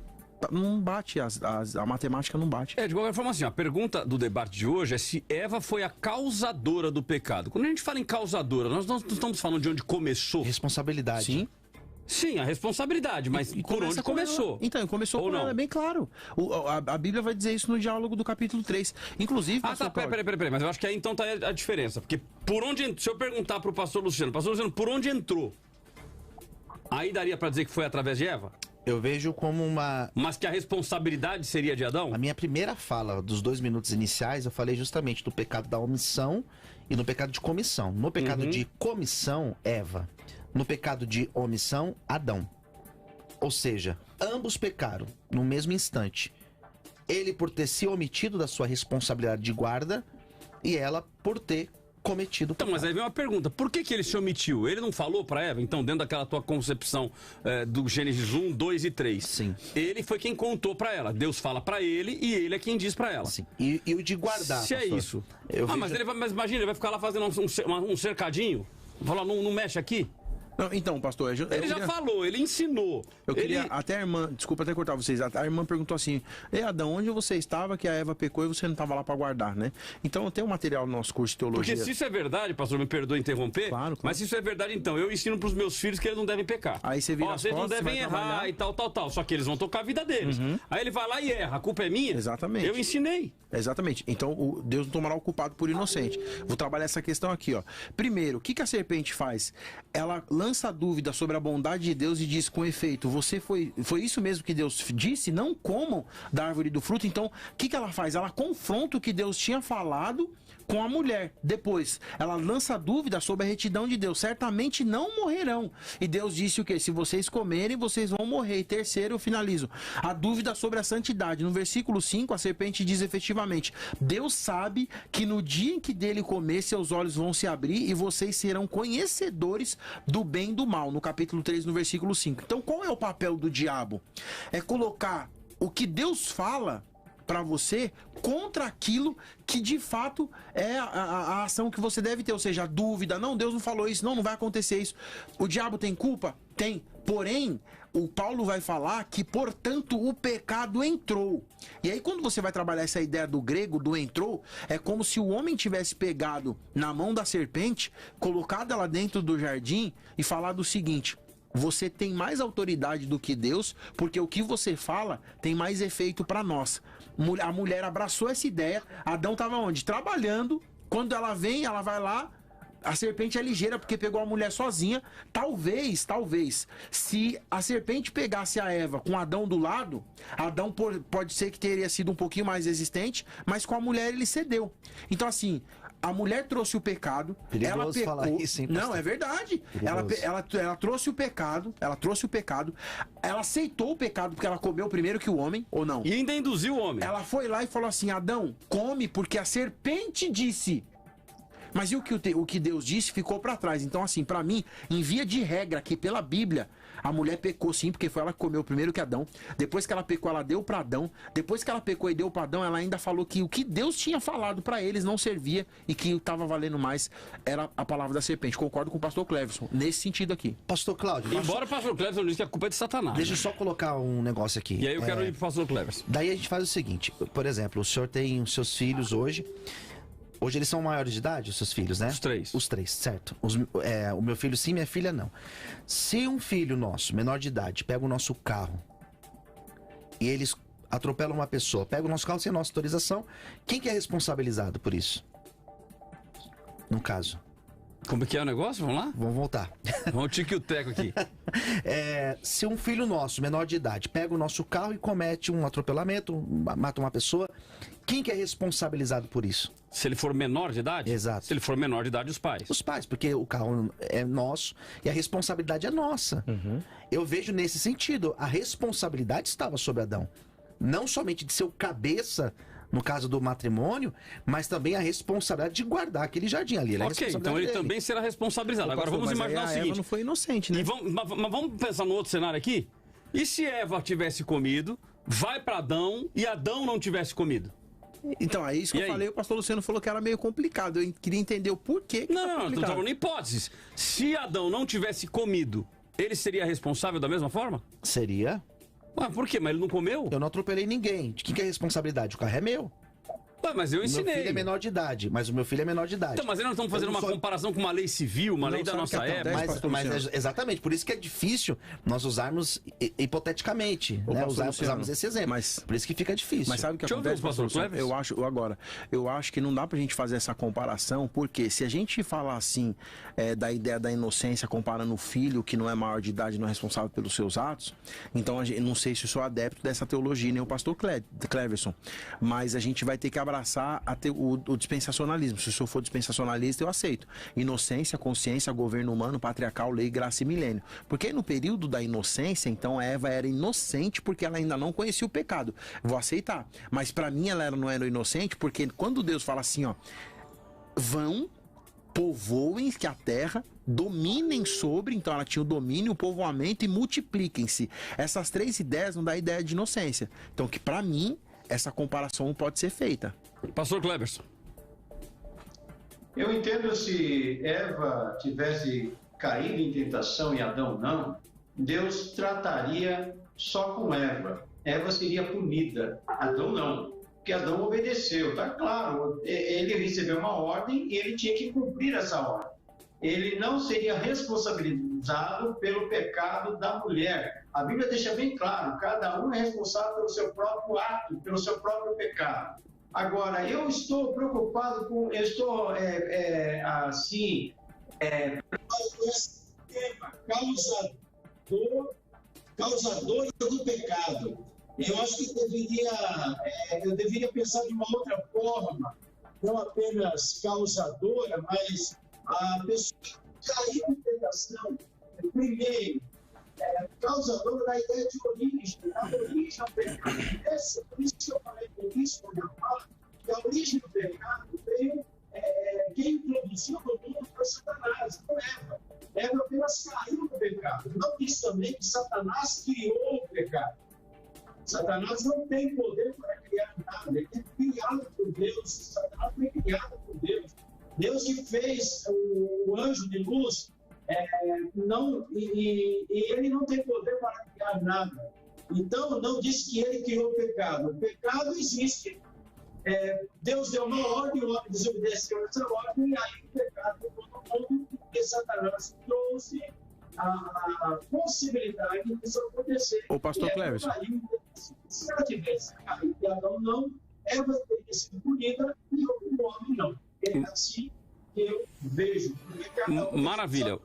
Não bate, a matemática não bate. De qualquer forma, assim, a pergunta do debate de hoje é se Eva foi a causadora do pecado. Quando a gente fala em causadora, nós não estamos falando de onde começou. Responsabilidade. Sim, a responsabilidade, mas por onde começou? Então, começou por ela, é bem claro. A Bíblia vai dizer isso no diálogo do capítulo 3. Inclusive, pastor peraí, mas eu acho que aí então tá a diferença. Porque por onde, se eu perguntar pro pastor Luciano, por onde entrou? Aí daria pra dizer que foi através de Eva? Eu vejo como uma... Mas que a responsabilidade seria de Adão? A minha primeira fala dos 2 minutos iniciais, eu falei justamente do pecado da omissão e no pecado de comissão. No pecado de comissão, Eva. No pecado de omissão, Adão. Ou seja, ambos pecaram no mesmo instante. Ele por ter se omitido da sua responsabilidade de guarda e ela por ter cometido. Então, mas aí vem uma pergunta, por que ele se omitiu? Ele não falou pra Eva? Então, dentro daquela tua concepção do Gênesis 1, 2 e 3. Sim. Ele foi quem contou pra ela. Deus fala pra ele e ele é quem diz pra ela. Sim. E o de guardar, se pastor, é isso. Mas imagina, ele vai ficar lá fazendo um cercadinho. Falar, não mexe aqui? Não, então, pastor... Ele já falou, ele ensinou. Eu queria... Até a irmã... Desculpa até cortar vocês. A irmã perguntou assim... Ei, Adão, onde você estava que a Eva pecou e você não estava lá para guardar, né? Então, tem um material no nosso curso de teologia... Porque se isso é verdade, pastor, me perdoe interromper... Claro. Mas se isso é verdade, então, eu ensino para os meus filhos que eles não devem pecar. Aí você vira vocês não devem errar e tal. Só que eles vão tocar a vida deles. Aí ele vai lá e erra. A culpa é minha? Exatamente. Eu ensinei. Exatamente. Então, Deus não tomará o culpado por inocente. Vou trabalhar essa questão aqui, ó. Primeiro, o que a serpente faz? Ela lança dúvida sobre a bondade de Deus e diz com efeito, foi isso mesmo que Deus disse? Não comam da árvore do fruto. Então, o que ela faz? Ela confronta o que Deus tinha falado com a mulher. Depois, ela lança dúvida sobre a retidão de Deus. Certamente não morrerão. E Deus disse o quê? Se vocês comerem, vocês vão morrer. E terceiro, eu finalizo. A dúvida sobre a santidade. No versículo 5, a serpente diz efetivamente, Deus sabe que no dia em que dele comer, seus olhos vão se abrir e vocês serão conhecedores do bem e do mal. No capítulo 3, no versículo 5. Então, qual é o papel do diabo? É colocar o que Deus fala para você contra aquilo que de fato é a ação que você deve ter, ou seja, a dúvida, não, Deus não falou isso, não vai acontecer isso. O diabo tem culpa? Tem. Porém, o Paulo vai falar que, portanto, o pecado entrou. E aí, quando você vai trabalhar essa ideia do grego, do entrou, é como se o homem tivesse pegado na mão da serpente, colocado ela dentro do jardim e falado o seguinte: você tem mais autoridade do que Deus, porque o que você fala tem mais efeito para nós. A mulher abraçou essa ideia. Adão estava onde? Trabalhando. Quando ela vem, ela vai lá. A serpente é ligeira porque pegou a mulher sozinha. Talvez, se a serpente pegasse a Eva com Adão do lado, Adão pode ser que teria sido um pouquinho mais resistente, mas com a mulher ele cedeu. Então, assim, a mulher trouxe o pecado. Perigoso ela pecou. falar isso, hein, pastor? Não, é verdade. Ela trouxe o pecado. Ela aceitou o pecado porque ela comeu primeiro que o homem, ou não? E ainda induziu o homem. Ela foi lá e falou assim: Adão, come porque a serpente disse. Mas e o que Deus disse ficou para trás. Então, assim, para mim, em via de regra, que pela Bíblia, a mulher pecou sim, porque foi ela que comeu primeiro que Adão. Depois que ela pecou, ela deu para Adão. Depois que ela pecou e deu para Adão, ela ainda falou que o que Deus tinha falado para eles não servia e que estava valendo mais era a palavra da serpente. Concordo com o pastor Cleverson, nesse sentido aqui. Pastor Cláudio... Embora o pastor Cleverson disse que a culpa é de Satanás. Deixa eu só colocar um negócio aqui. E aí eu quero ir pro pastor Cleverson. Daí a gente faz o seguinte, por exemplo, o senhor tem os seus filhos hoje... Hoje eles são maiores de idade, os seus filhos, né? Os três. Os três, certo. O meu filho sim, minha filha não. Se um filho nosso, menor de idade, pega o nosso carro e eles atropelam uma pessoa, pega o nosso carro sem nossa autorização, quem que é responsabilizado por isso? No caso. Como que é o negócio? Vamos lá? Vamos voltar. Vamos tique o teco aqui. Se um filho nosso, menor de idade, pega o nosso carro e comete um atropelamento, mata uma pessoa, quem que é responsabilizado por isso? Se ele for menor de idade? Exato. Se ele for menor de idade, os pais. Os pais, porque o carro é nosso e a responsabilidade é nossa. Eu vejo nesse sentido, a responsabilidade estava sobre Adão. Não somente de ser o cabeça, no caso do matrimônio, mas também a responsabilidade de guardar aquele jardim ali. Ok, então ele também será responsabilizado. Agora vamos imaginar o seguinte... Eva não foi inocente, né? Mas vamos pensar no outro cenário aqui? E se Eva tivesse comido, vai para Adão e Adão não tivesse comido? Então, é isso que eu falei, o pastor Luciano falou que era meio complicado. Eu queria entender o porquê que Não, estou falando hipóteses. Se Adão não tivesse comido, ele seria responsável da mesma forma? Seria. Ué, por quê? Mas ele não comeu? Eu não atropelei ninguém. De quem que é a responsabilidade? O carro é meu. Ué, mas eu ensinei. Meu filho é menor de idade, mas o meu filho é menor de idade. Então, mas aí nós estamos fazendo uma comparação com uma lei civil, uma lei da nossa época. Mas exatamente, por isso que é difícil nós usarmos hipoteticamente, né? Usarmos esse exemplo. Mas, por isso que fica difícil. Mas sabe o que acontece, pastor Cleves? Eu acho que não dá pra gente fazer essa comparação, porque se a gente falar assim, da ideia da inocência, comparando o filho que não é maior de idade, não é responsável pelos seus atos, então eu não sei se eu sou adepto dessa teologia, nem o pastor Cleverson, mas a gente vai ter que abraçar o dispensacionalismo. Se o senhor for dispensacionalista, eu aceito. Inocência, consciência, governo humano, patriarcal, lei, graça e milênio. Porque no período da inocência, então, Eva era inocente porque ela ainda não conhecia o pecado. Vou aceitar. Mas para mim ela não era inocente porque quando Deus fala assim, ó, vão, povoem que a terra, dominem sobre, então ela tinha o domínio, o povoamento e multipliquem-se. Essas três ideias não dá ideia de inocência. Então, que para mim essa comparação pode ser feita. Pastor Cleverson. Eu entendo se Eva tivesse caído em tentação e Adão não, Deus trataria só com Eva. Eva seria punida, Adão não, porque Adão obedeceu, tá claro, ele recebeu uma ordem e ele tinha que cumprir essa ordem. Ele não seria responsabilizado pelo pecado da mulher. A Bíblia deixa bem claro, cada um é responsável pelo seu próprio ato, pelo seu próprio pecado. Agora, eu estou preocupado com esse tema, causador do pecado. Eu acho que eu deveria pensar de uma outra forma, não apenas causadora, mas a pessoa que caiu em tentação, primeiro, causadora da ideia de origem, a origem ao pecado. Por isso que eu falei no início, que a origem do pecado veio, quem introduziu no mundo foi Satanás, não Eva. Eva apenas caiu no pecado. Não diz também que Satanás criou o pecado. Satanás não tem poder para criar nada, ele é criado por Deus. Satanás foi criado por Deus. Deus que fez o anjo de luz, ele não tem poder para criar nada. Então, não diz que ele criou o pecado. O pecado existe. Deus deu uma ordem, o homem desobedeceu essa ordem, e aí o pecado ficou no mundo, porque Satanás trouxe a possibilidade disso acontecer. Ô, pastor Cleverson. Se ela tivesse caído e Adão não, Eva teria sido punida e o homem não. É assim que eu vejo. Maravilha.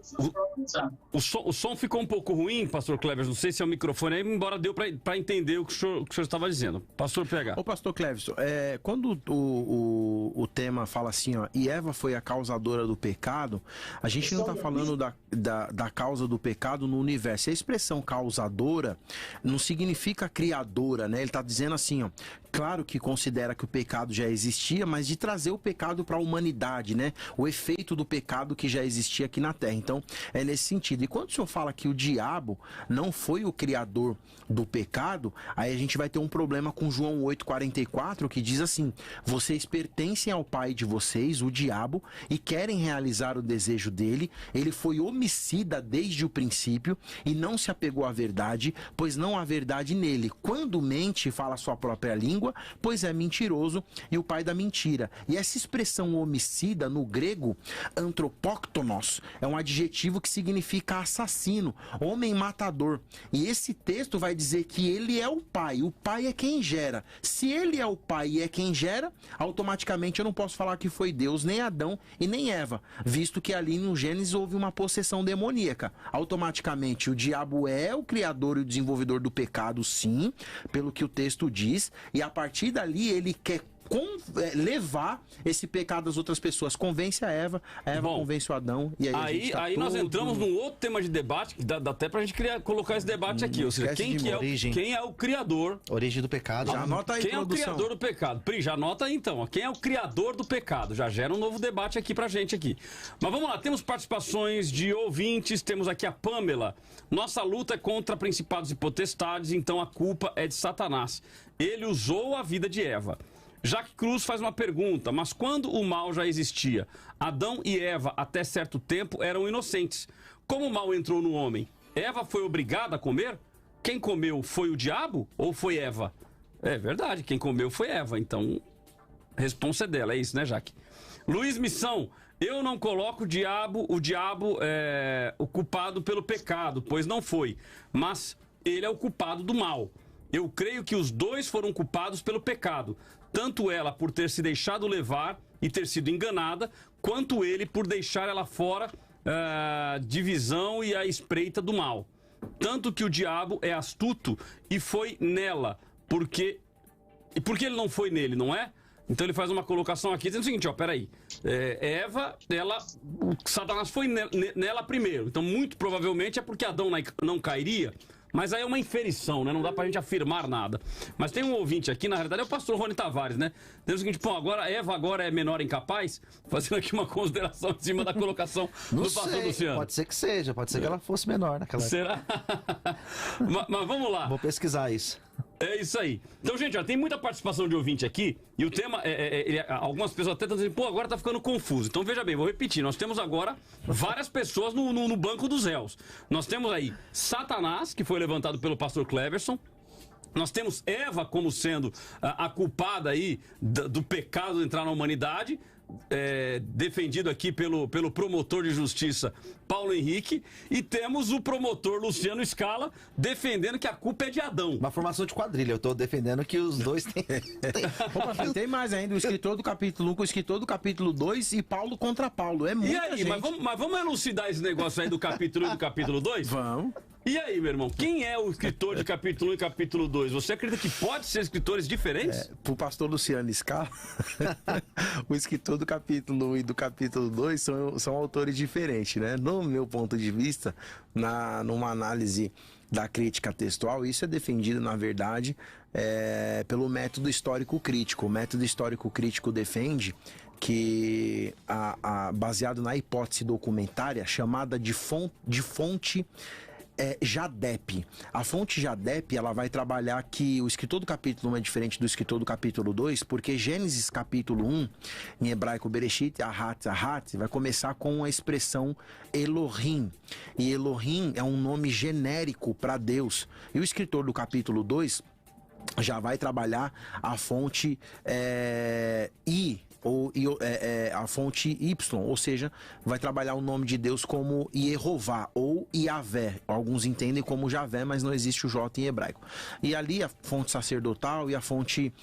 O som ficou um pouco ruim, pastor Cleverson. Não sei se é o microfone aí, embora deu para entender o que o senhor estava dizendo. Pastor PH. Ô, pastor Cleverson, quando o tema fala assim, ó, e Eva foi a causadora do pecado, a gente não está falando da causa do pecado no universo. A expressão causadora não significa criadora, né? Ele está dizendo assim, ó, claro que considera que o pecado já existia, mas de trazer o pecado para a humanidade, né? O efeito do pecado que já existia aqui na Terra. Então, é nesse sentido. E quando o senhor fala que o diabo não foi o criador do pecado, aí a gente vai ter um problema com João 8,44, que diz assim: vocês pertencem ao pai de vocês, o diabo, e querem realizar o desejo dele. Ele foi homicida desde o princípio e não se apegou à verdade, pois não há verdade nele. Quando mente, fala a sua própria língua, pois é mentiroso e o pai da mentira. E essa expressão homicida, no grego, antropóctonos, é um adjetivo que significa assassino, homem matador. E esse texto vai dizer que ele é o pai é quem gera. Se ele é o pai e é quem gera, automaticamente eu não posso falar que foi Deus, nem Adão e nem Eva, visto que ali no Gênesis houve uma possessão demoníaca. Automaticamente o diabo é o criador e o desenvolvedor do pecado, sim, pelo que o texto diz, e a partir dali ele quer levar esse pecado às outras pessoas. Convence a Eva convence o Adão, e aí nós entramos num outro tema de debate que dá até pra gente colocar esse debate aqui, ou seja, quem é o criador, origem do pecado. Já anota aí, quem é o criador do pecado? Pri, já anota aí então, ó, quem é o criador do pecado? Já gera um novo debate aqui pra gente aqui. Mas vamos lá, temos participações de ouvintes, temos aqui a Pamela. Nossa luta é contra principados e potestades, então a culpa é de Satanás. Ele usou a vida de Eva. Jaque Cruz faz uma pergunta, mas quando o mal já existia, Adão e Eva até certo tempo eram inocentes. Como o mal entrou no homem? Eva foi obrigada a comer? Quem comeu foi o diabo ou foi Eva? É verdade, quem comeu foi Eva, então a responsa é dela, é isso, né, Jaque? Luiz Missão, eu não coloco o diabo é o culpado pelo pecado, pois não foi, mas ele é o culpado do mal. Eu creio que os dois foram culpados pelo pecado, tanto ela por ter se deixado levar e ter sido enganada, quanto ele por deixar ela fora divisão e a espreita do mal. Tanto que o diabo é astuto e foi nela, porque ele não foi nele, não é? Então ele faz uma colocação aqui dizendo o seguinte, ó, peraí, Eva, Satanás foi nela primeiro, então muito provavelmente é porque Adão não cairia. Mas aí é uma inferição, né? Não dá pra gente afirmar nada. Mas tem um ouvinte aqui, na realidade é o pastor Rony Tavares, né? Tem o seguinte, Eva agora é menor incapaz? Fazendo aqui uma consideração em cima da colocação do pastor Luciano. Pode ser que seja, pode ser que ela fosse menor naquela época. Será? mas vamos lá. Vou pesquisar isso. É isso aí. Então, gente, ó, tem muita participação de ouvinte aqui, e o tema, algumas pessoas até estão dizendo, agora tá ficando confuso. Então, veja bem, vou repetir, nós temos agora várias pessoas no banco dos réus. Nós temos aí Satanás, que foi levantado pelo pastor Cleverson. Nós temos Eva como sendo a culpada aí do pecado entrar na humanidade, defendido aqui pelo promotor de justiça Paulo Henrique, e temos o promotor Luciano Scala defendendo que a culpa é de Adão. Uma formação de quadrilha, eu tô defendendo que os dois têm... Opa, tem mais ainda, o escritor do capítulo 1 com o escritor do capítulo 2 e Paulo contra Paulo, é muita E aí, gente. Mas vamos elucidar esse negócio aí do capítulo 1 e do capítulo 2? Vamos. E aí, meu irmão, quem é o escritor de capítulo 1 e capítulo 2? Você acredita que pode ser escritores diferentes? Pro pastor Luciano Scala, o escritor do capítulo 1 e do capítulo 2 são autores diferentes, né? No meu ponto de vista, numa análise da crítica textual, isso é defendido, na verdade, pelo método histórico crítico. O método histórico crítico defende que, baseado na hipótese documentária, chamada de fonte Jadep. A fonte Jadep, ela vai trabalhar que o escritor do capítulo 1 é diferente do escritor do capítulo 2, porque Gênesis capítulo 1, em hebraico Bereshit, Ahat, vai começar com a expressão Elohim. E Elohim é um nome genérico para Deus. E o escritor do capítulo 2 já vai trabalhar a fonte a fonte Y, ou seja, vai trabalhar o nome de Deus como Yehová ou Yavé. Alguns entendem como Javé, mas não existe o J em hebraico. E ali a fonte sacerdotal e a fonte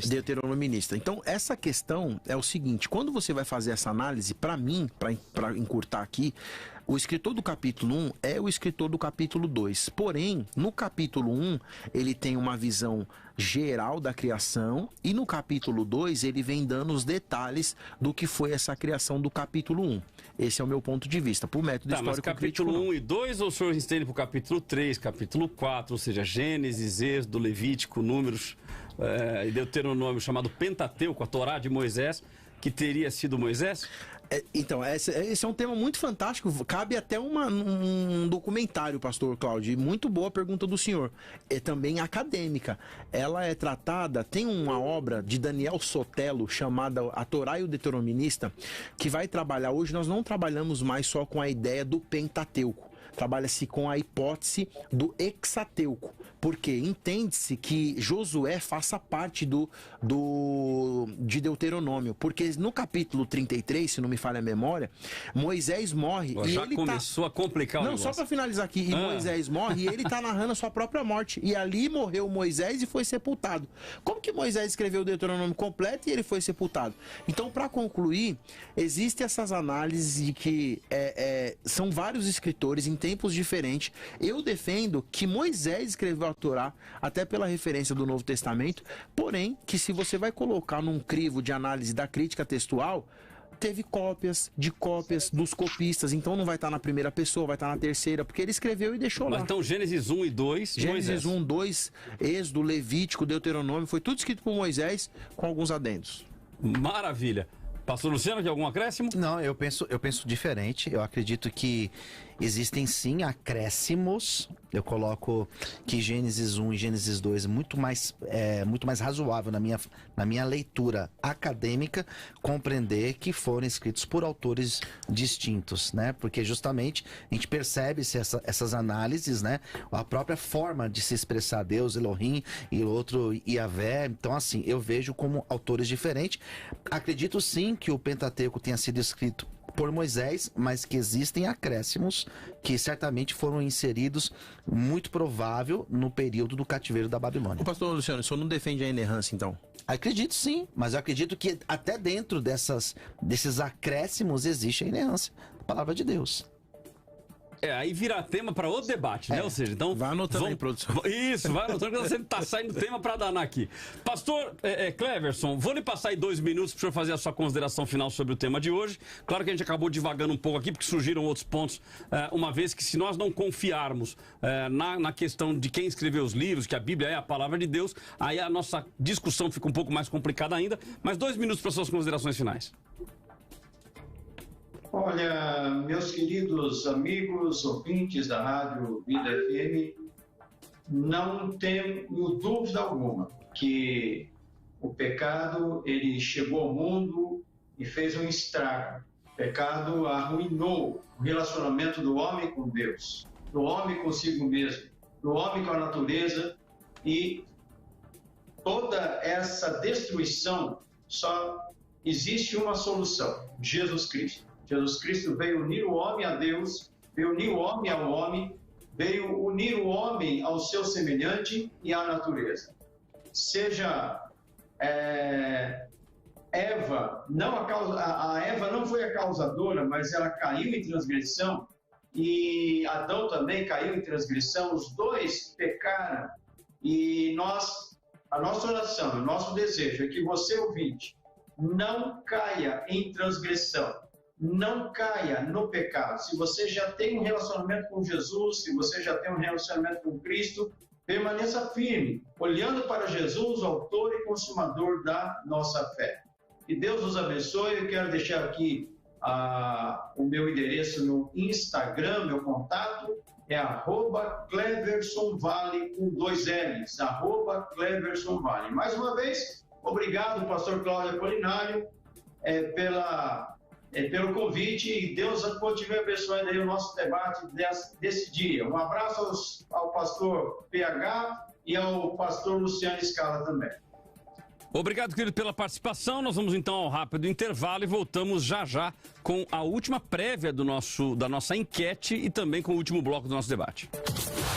deuteronomista. Então, essa questão é o seguinte: quando você vai fazer essa análise, para mim, para encurtar aqui, o escritor do capítulo 1 é o escritor do capítulo 2. Porém, no capítulo 1, ele tem uma visão geral da criação, e no capítulo 2 ele vem dando os detalhes do que foi essa criação do capítulo 1. Esse é o meu ponto de vista, por método histórico. Mas capítulo 1 e 2, ou o senhor estende para o capítulo 3, capítulo 4, ou seja, Gênesis, Êxodo, Levítico, Números e Deuteronômio, chamado Pentateuco, a Torá de Moisés, que teria sido Moisés? Então, esse é um tema muito fantástico, cabe até um documentário, pastor Cláudio, muito boa a pergunta do senhor. É também acadêmica. Ela é tratada, tem uma obra de Daniel Sotelo chamada A Torá e o Deuteronomista, que vai trabalhar, hoje nós não trabalhamos mais só com a ideia do Pentateuco, trabalha-se com a hipótese do Hexateuco, porque entende-se que Josué faça parte de Deuteronômio, porque no capítulo 33, se não me falha a memória, Moisés morre. Já começou a complicar o negócio. Não, só para finalizar aqui, Moisés morre e ele está narrando a sua própria morte, e ali morreu Moisés e foi sepultado. Como que Moisés escreveu o Deuteronômio completo e ele foi sepultado? Então, para concluir, existem essas análises de que são vários escritores em tempos diferentes. Eu defendo que Moisés escreveu a Torá, até pela referência do Novo Testamento, porém, que se você vai colocar num crivo de análise da crítica textual, teve cópias dos copistas, então não vai estar na primeira pessoa, vai estar na terceira, porque ele escreveu e deixou lá. Mas então Gênesis 1 e 2, Gênesis 1, 2, Êxodo, Levítico, Deuteronômio, foi tudo escrito por Moisés, com alguns adendos. Maravilha. Pastor Luciano, tem algum acréscimo? Não, eu penso diferente. Eu acredito que existem sim acréscimos. Eu coloco que Gênesis 1 e Gênesis 2 é muito mais razoável na minha leitura acadêmica compreender que foram escritos por autores distintos, né? Porque justamente a gente percebe essas análises, né? A própria forma de se expressar Deus, Elohim, e o outro Yavé. Então, assim, eu vejo como autores diferentes. Acredito sim que o Pentateuco tenha sido escrito por Moisés, mas que existem acréscimos que certamente foram inseridos, muito provável, no período do cativeiro da Babilônia. O pastor Luciano, o senhor não defende a inerrância, então? Acredito sim, mas eu acredito que até dentro desses acréscimos existe a inerrância da palavra de Deus. Aí vira tema para outro debate, né? Ou seja, então... Vai anotando aí, produção. Isso, vai anotando, que você tá saindo tema para danar aqui. Pastor Cleverson, vou lhe passar aí 2 minutos para o senhor fazer a sua consideração final sobre o tema de hoje. Claro que a gente acabou divagando um pouco aqui, porque surgiram outros pontos, uma vez que se nós não confiarmos na questão de quem escreveu os livros, que a Bíblia é a palavra de Deus, aí a nossa discussão fica um pouco mais complicada ainda. Mas 2 minutos para suas considerações finais. Olha, meus queridos amigos, ouvintes da Rádio Vida FM, não tenho dúvida alguma que o pecado, ele chegou ao mundo e fez um estrago. O pecado arruinou o relacionamento do homem com Deus, do homem consigo mesmo, do homem com a natureza, e toda essa destruição só existe uma solução: Jesus Cristo. Jesus Cristo veio unir o homem a Deus, veio unir o homem ao homem, veio unir o homem ao seu semelhante e à natureza. Seja Eva, a Eva não foi a causadora, mas ela caiu em transgressão, e Adão também caiu em transgressão, os dois pecaram, e a nossa oração, o nosso desejo é que você, ouvinte, não caia em transgressão, não caia no pecado. Se você já tem um relacionamento com Jesus, se você já tem um relacionamento com Cristo, permaneça firme, olhando para Jesus, o autor e consumador da nossa fé. Que Deus nos abençoe. Eu quero deixar aqui o meu endereço no Instagram, meu contato é @CleversonVale com 2 L's, @CleversonVale. Mais uma vez, obrigado, pastor Cláudio Apolinário, pelo convite, e Deus continue abençoando aí o nosso debate desse dia. Um abraço ao pastor PH e ao pastor Luciano Scala também. Obrigado, querido, pela participação. Nós vamos então ao rápido intervalo e voltamos já já com a última prévia da nossa enquete e também com o último bloco do nosso debate.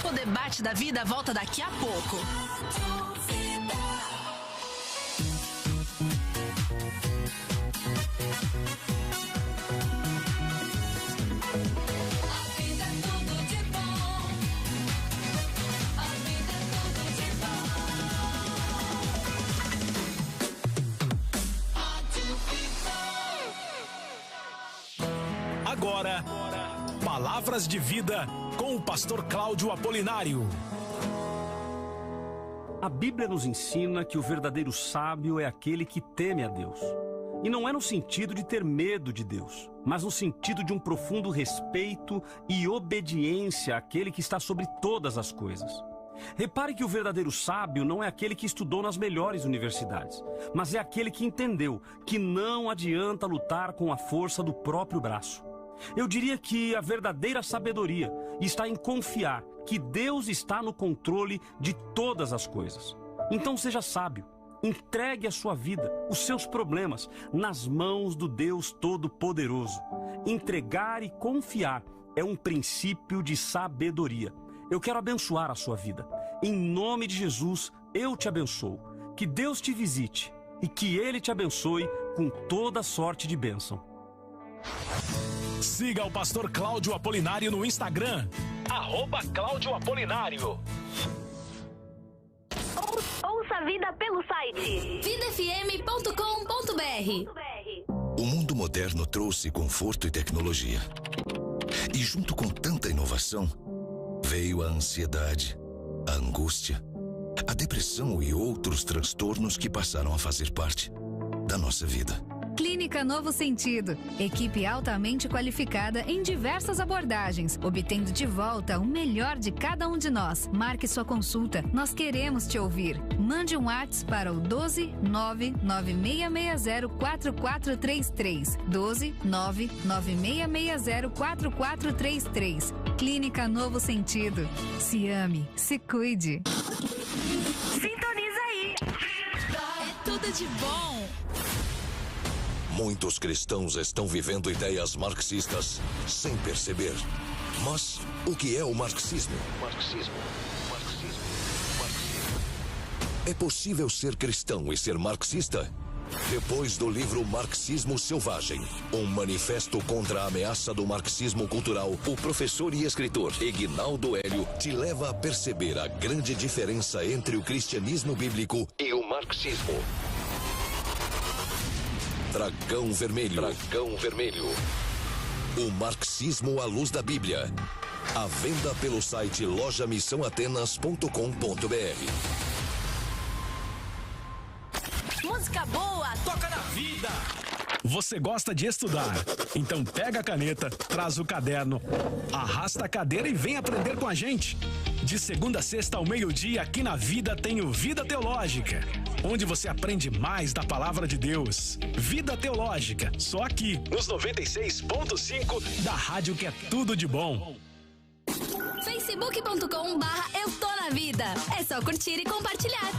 O debate da vida volta daqui a pouco. Agora, Palavras de Vida com o pastor Cláudio Apolinário. A Bíblia nos ensina que o verdadeiro sábio é aquele que teme a Deus. E não é no sentido de ter medo de Deus, mas no sentido de um profundo respeito e obediência àquele que está sobre todas as coisas. Repare que o verdadeiro sábio não é aquele que estudou nas melhores universidades, mas é aquele que entendeu que não adianta lutar com a força do próprio braço. Eu diria que a verdadeira sabedoria está em confiar que Deus está no controle de todas as coisas. Então seja sábio, entregue a sua vida, os seus problemas, nas mãos do Deus Todo-Poderoso. Entregar e confiar é um princípio de sabedoria. Eu quero abençoar a sua vida. Em nome de Jesus, eu te abençoo. Que Deus te visite e que Ele te abençoe com toda sorte de bênção. Siga o pastor Cláudio Apolinário no Instagram, @Cláudio Apolinário. Ouça a vida pelo site vidafm.com.br. O mundo moderno trouxe conforto e tecnologia. E junto com tanta inovação, veio a ansiedade, a angústia, a depressão e outros transtornos que passaram a fazer parte da nossa vida. Clínica Novo Sentido. Equipe altamente qualificada em diversas abordagens, obtendo de volta o melhor de cada um de nós. Marque sua consulta. Nós queremos te ouvir. Mande um WhatsApp para o 12996604433. 12996604433. Clínica Novo Sentido. Se ame, se cuide. Sintoniza aí. É tudo de bom. Muitos cristãos estão vivendo ideias marxistas sem perceber. Mas o que é o marxismo? É possível ser cristão e ser marxista? Depois do livro Marxismo Selvagem, um manifesto contra a ameaça do marxismo cultural, o professor e escritor Eguinaldo Hélio te leva a perceber a grande diferença entre o cristianismo bíblico e o marxismo. Dragão Vermelho. O marxismo à luz da Bíblia. À venda pelo site lojamissãoatenas.com.br. Música boa, toca na vida. Você gosta de estudar? Então pega a caneta, traz o caderno, arrasta a cadeira e vem aprender com a gente. De segunda a sexta ao meio-dia, aqui na Vida tem o Vida Teológica, onde você aprende mais da Palavra de Deus. Vida Teológica, só aqui, nos 96.5 da rádio que é tudo de bom. facebook.com/Eu Tô Na Vida. É só curtir e compartilhar.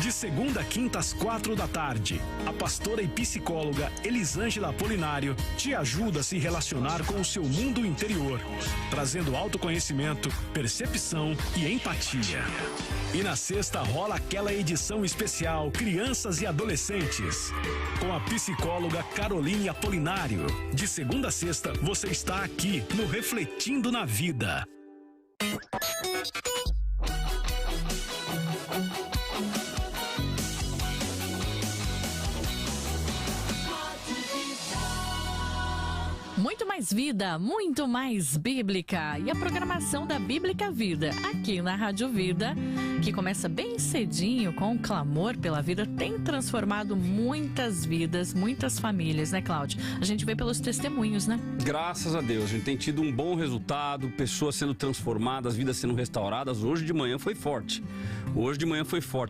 De segunda a quinta às 4 da tarde, a pastora e psicóloga Elisângela Apolinário te ajuda a se relacionar com o seu mundo interior, trazendo autoconhecimento, percepção e empatia. E na sexta rola aquela edição especial Crianças e Adolescentes, com a psicóloga Caroline Apolinário. De segunda a sexta, você está aqui no Refletindo na Vida. Muito mais vida, muito mais bíblica. E a programação da Bíblica Vida, aqui na Rádio Vida, que começa bem cedinho com o clamor pela vida, tem transformado muitas vidas, muitas famílias, né, Cláudio? A gente vê pelos testemunhos, né? Graças a Deus, a gente tem tido um bom resultado, pessoas sendo transformadas, vidas sendo restauradas. Hoje de manhã foi forte.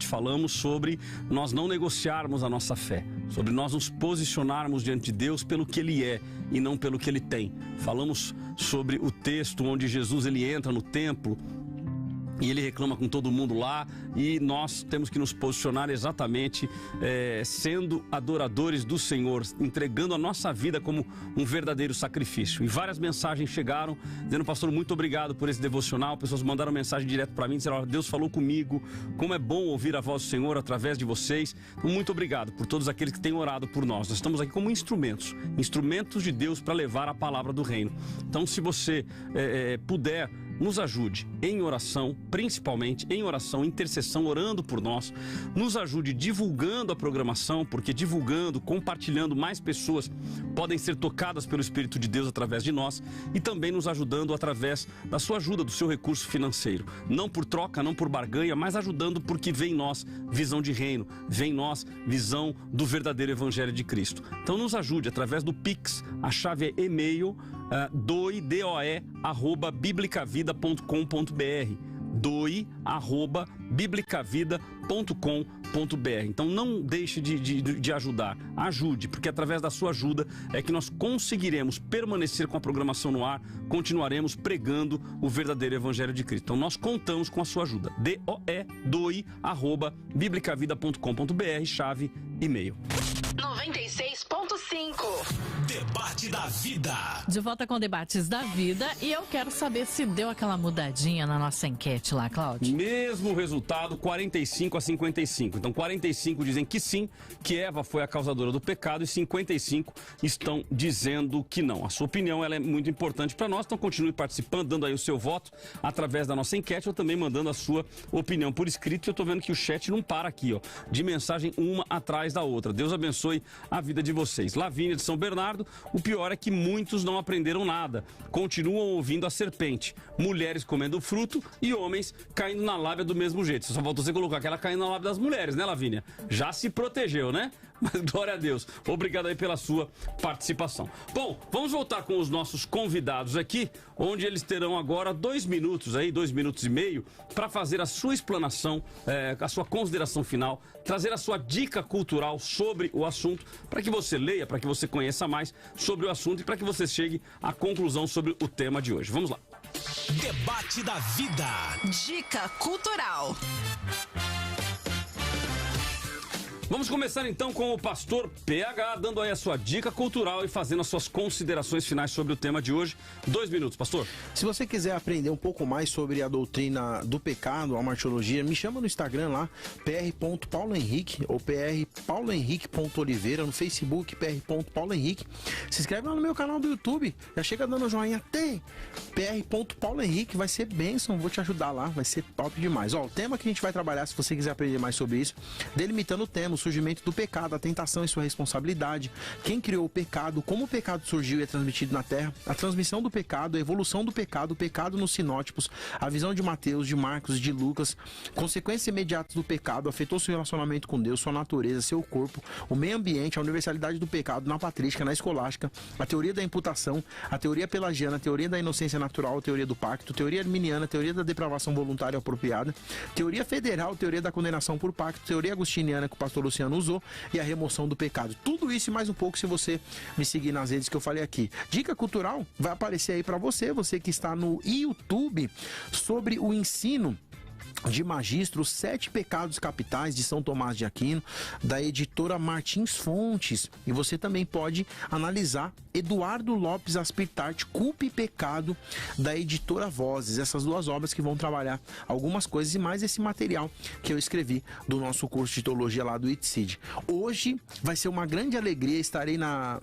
Falamos sobre nós não negociarmos a nossa fé, sobre nós nos posicionarmos diante de Deus pelo que Ele é e não pelo que Ele tem. Falamos sobre o texto onde Jesus ele entra no templo e ele reclama com todo mundo lá, e nós temos que nos posicionar exatamente sendo adoradores do Senhor, entregando a nossa vida como um verdadeiro sacrifício. E várias mensagens chegaram dizendo: pastor, muito obrigado por esse devocional. Pessoas mandaram mensagem direto para mim dizendo: Deus falou comigo, como é bom ouvir a voz do Senhor através de vocês. Muito obrigado por todos aqueles que têm orado por nós. Nós estamos aqui como instrumentos de Deus para levar a palavra do reino. Então, se você puder, nos ajude em oração, principalmente em oração, intercessão, orando por nós. Nos ajude divulgando a programação, porque divulgando, compartilhando, mais pessoas podem ser tocadas pelo Espírito de Deus através de nós, e também nos ajudando através da sua ajuda, do seu recurso financeiro. Não por troca, não por barganha, mas ajudando porque vê em nós visão de reino, vê em nós visão do verdadeiro Evangelho de Cristo. Então nos ajude através do Pix, a chave é e-mail doe@biblicavida.com.br, doe@biblicavida.com.br. Então não deixe de ajudar, ajude, porque através da sua ajuda é que nós conseguiremos permanecer com a programação no ar, continuaremos pregando o verdadeiro Evangelho de Cristo. Então nós contamos com a sua ajuda. doe@biblicavida.com.br, chave e-mail. 96.5 Debate da Vida. De volta com Debates da Vida, e eu quero saber se deu aquela mudadinha na nossa enquete lá, Cláudio. Mesmo resultado, 45-55. Então 45 dizem que sim, que Eva foi a causadora do pecado, e 55 estão dizendo que não. A sua opinião ela é muito importante para nós, então continue participando, dando aí o seu voto através da nossa enquete, ou também mandando a sua opinião por escrito. Eu tô vendo que o chat não para aqui, ó, de mensagem uma atrás da outra. Deus abençoe a vida de vocês. Lavínia de São Bernardo: o pior é que muitos não aprenderam nada, continuam ouvindo a serpente, mulheres comendo fruto e homens caindo na lábia do mesmo jeito. Só faltou você colocar aquela caindo na lábia das mulheres, né, Lavínia? Já se protegeu, né? Mas glória a Deus. Obrigado aí pela sua participação. Bom, vamos voltar com os nossos convidados aqui, onde eles terão agora 2 minutos aí, 2 minutos e meio, para fazer a sua explanação, a sua consideração final, trazer a sua dica cultural sobre o assunto, para que você leia, para que você conheça mais sobre o assunto e para que você chegue à conclusão sobre o tema de hoje. Vamos lá. Debate da Vida. Dica cultural. Vamos começar então com o pastor PH, dando aí a sua dica cultural e fazendo as suas considerações finais sobre o tema de hoje. 2 minutos, pastor. Se você quiser aprender um pouco mais sobre a doutrina do pecado, a martiologia, me chama no Instagram lá, pr.paulohenrique ou prpaulohenrique.oliveira, no Facebook, pr.paulohenrique. Se inscreve lá no meu canal do YouTube, já chega dando joinha, tem pr.paulohenrique, vai ser bênção, vou te ajudar lá, vai ser top demais. Ó, o tema que a gente vai trabalhar, se você quiser aprender mais sobre isso, delimitando o tema, o surgimento do pecado, a tentação e sua responsabilidade, quem criou o pecado, como o pecado surgiu e é transmitido na Terra, a transmissão do pecado, a evolução do pecado, o pecado nos sinótipos, a visão de Mateus, de Marcos, de Lucas, consequências imediatas do pecado, afetou seu relacionamento com Deus, sua natureza, seu corpo, o meio ambiente, a universalidade do pecado na patrística, na escolástica, a teoria da imputação, a teoria pelagiana, a teoria da inocência natural, a teoria do pacto, teoria arminiana, a teoria da depravação voluntária apropriada, teoria federal, teoria da condenação por pacto, teoria agostiniana que o pastor Luciano usou, e a remoção do pecado. Tudo isso e mais um pouco se você me seguir nas redes que eu falei aqui. Dica cultural vai aparecer aí para você que está no YouTube, sobre o ensino de Magistro, 7 Pecados Capitais, de São Tomás de Aquino, da editora Martins Fontes. E você também pode analisar Eduardo Lopes Aspirtart, Culpa e Pecado, da editora Vozes. Essas 2 obras que vão trabalhar algumas coisas e mais esse material que eu escrevi do nosso curso de teologia lá do ITCID. Hoje vai ser uma grande alegria, estarei na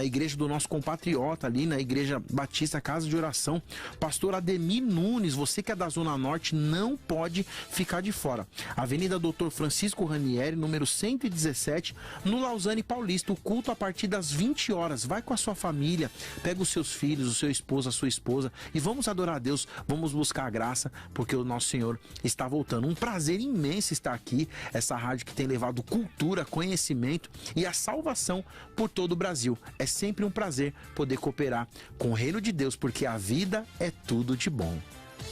igreja do nosso compatriota ali, na Igreja Batista Casa de Oração, pastor Ademir Nunes. Você que é da Zona Norte não pode pode ficar de fora. Avenida Dr. Francisco Ranieri, número 117, no Lausanne Paulista. O culto a partir das 20 horas. Vai com a sua família, pega os seus filhos, o seu esposo, a sua esposa e vamos adorar a Deus, vamos buscar a graça, porque o nosso Senhor está voltando. Um prazer imenso estar aqui, essa rádio que tem levado cultura, conhecimento e a salvação por todo o Brasil. É sempre um prazer poder cooperar com o reino de Deus, porque a vida é tudo de bom.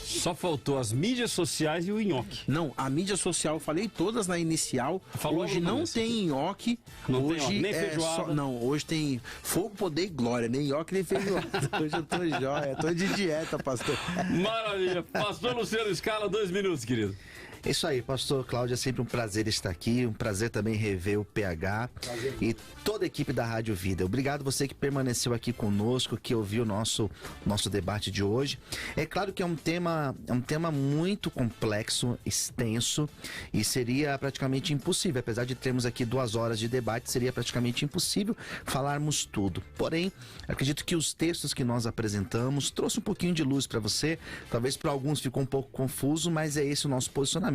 Só faltou as mídias sociais e o nhoque. Não, a mídia social eu falei todas na inicial. Hoje não tem nhoque. Hoje nem feijoada. Não, hoje tem fogo, poder e glória. Nem nhoque, nem feijoada. Hoje eu tô jóia, tô de dieta, pastor. Maravilha. Pastor Luciano Scala, 2 minutos, querido. É isso aí, pastor Cláudio, é sempre um prazer estar aqui, um prazer também rever o PH e toda a equipe da Rádio Vida. Obrigado você que permaneceu aqui conosco, que ouviu o nosso debate de hoje. É claro que é um tema muito complexo, extenso e seria praticamente impossível, apesar de termos aqui 2 horas de debate, seria praticamente impossível falarmos tudo. Porém, acredito que os textos que nós apresentamos trouxe um pouquinho de luz para você, talvez para alguns ficou um pouco confuso, mas é esse o nosso posicionamento.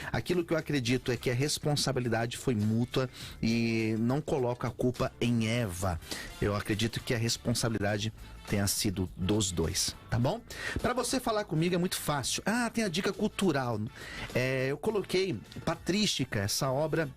Aquilo que eu acredito é que a responsabilidade foi mútua e não coloco a culpa em Eva. Eu acredito que a responsabilidade tenha sido dos dois, tá bom? Para você falar comigo é muito fácil. Tem a dica cultural. Eu coloquei Patrística, essa obra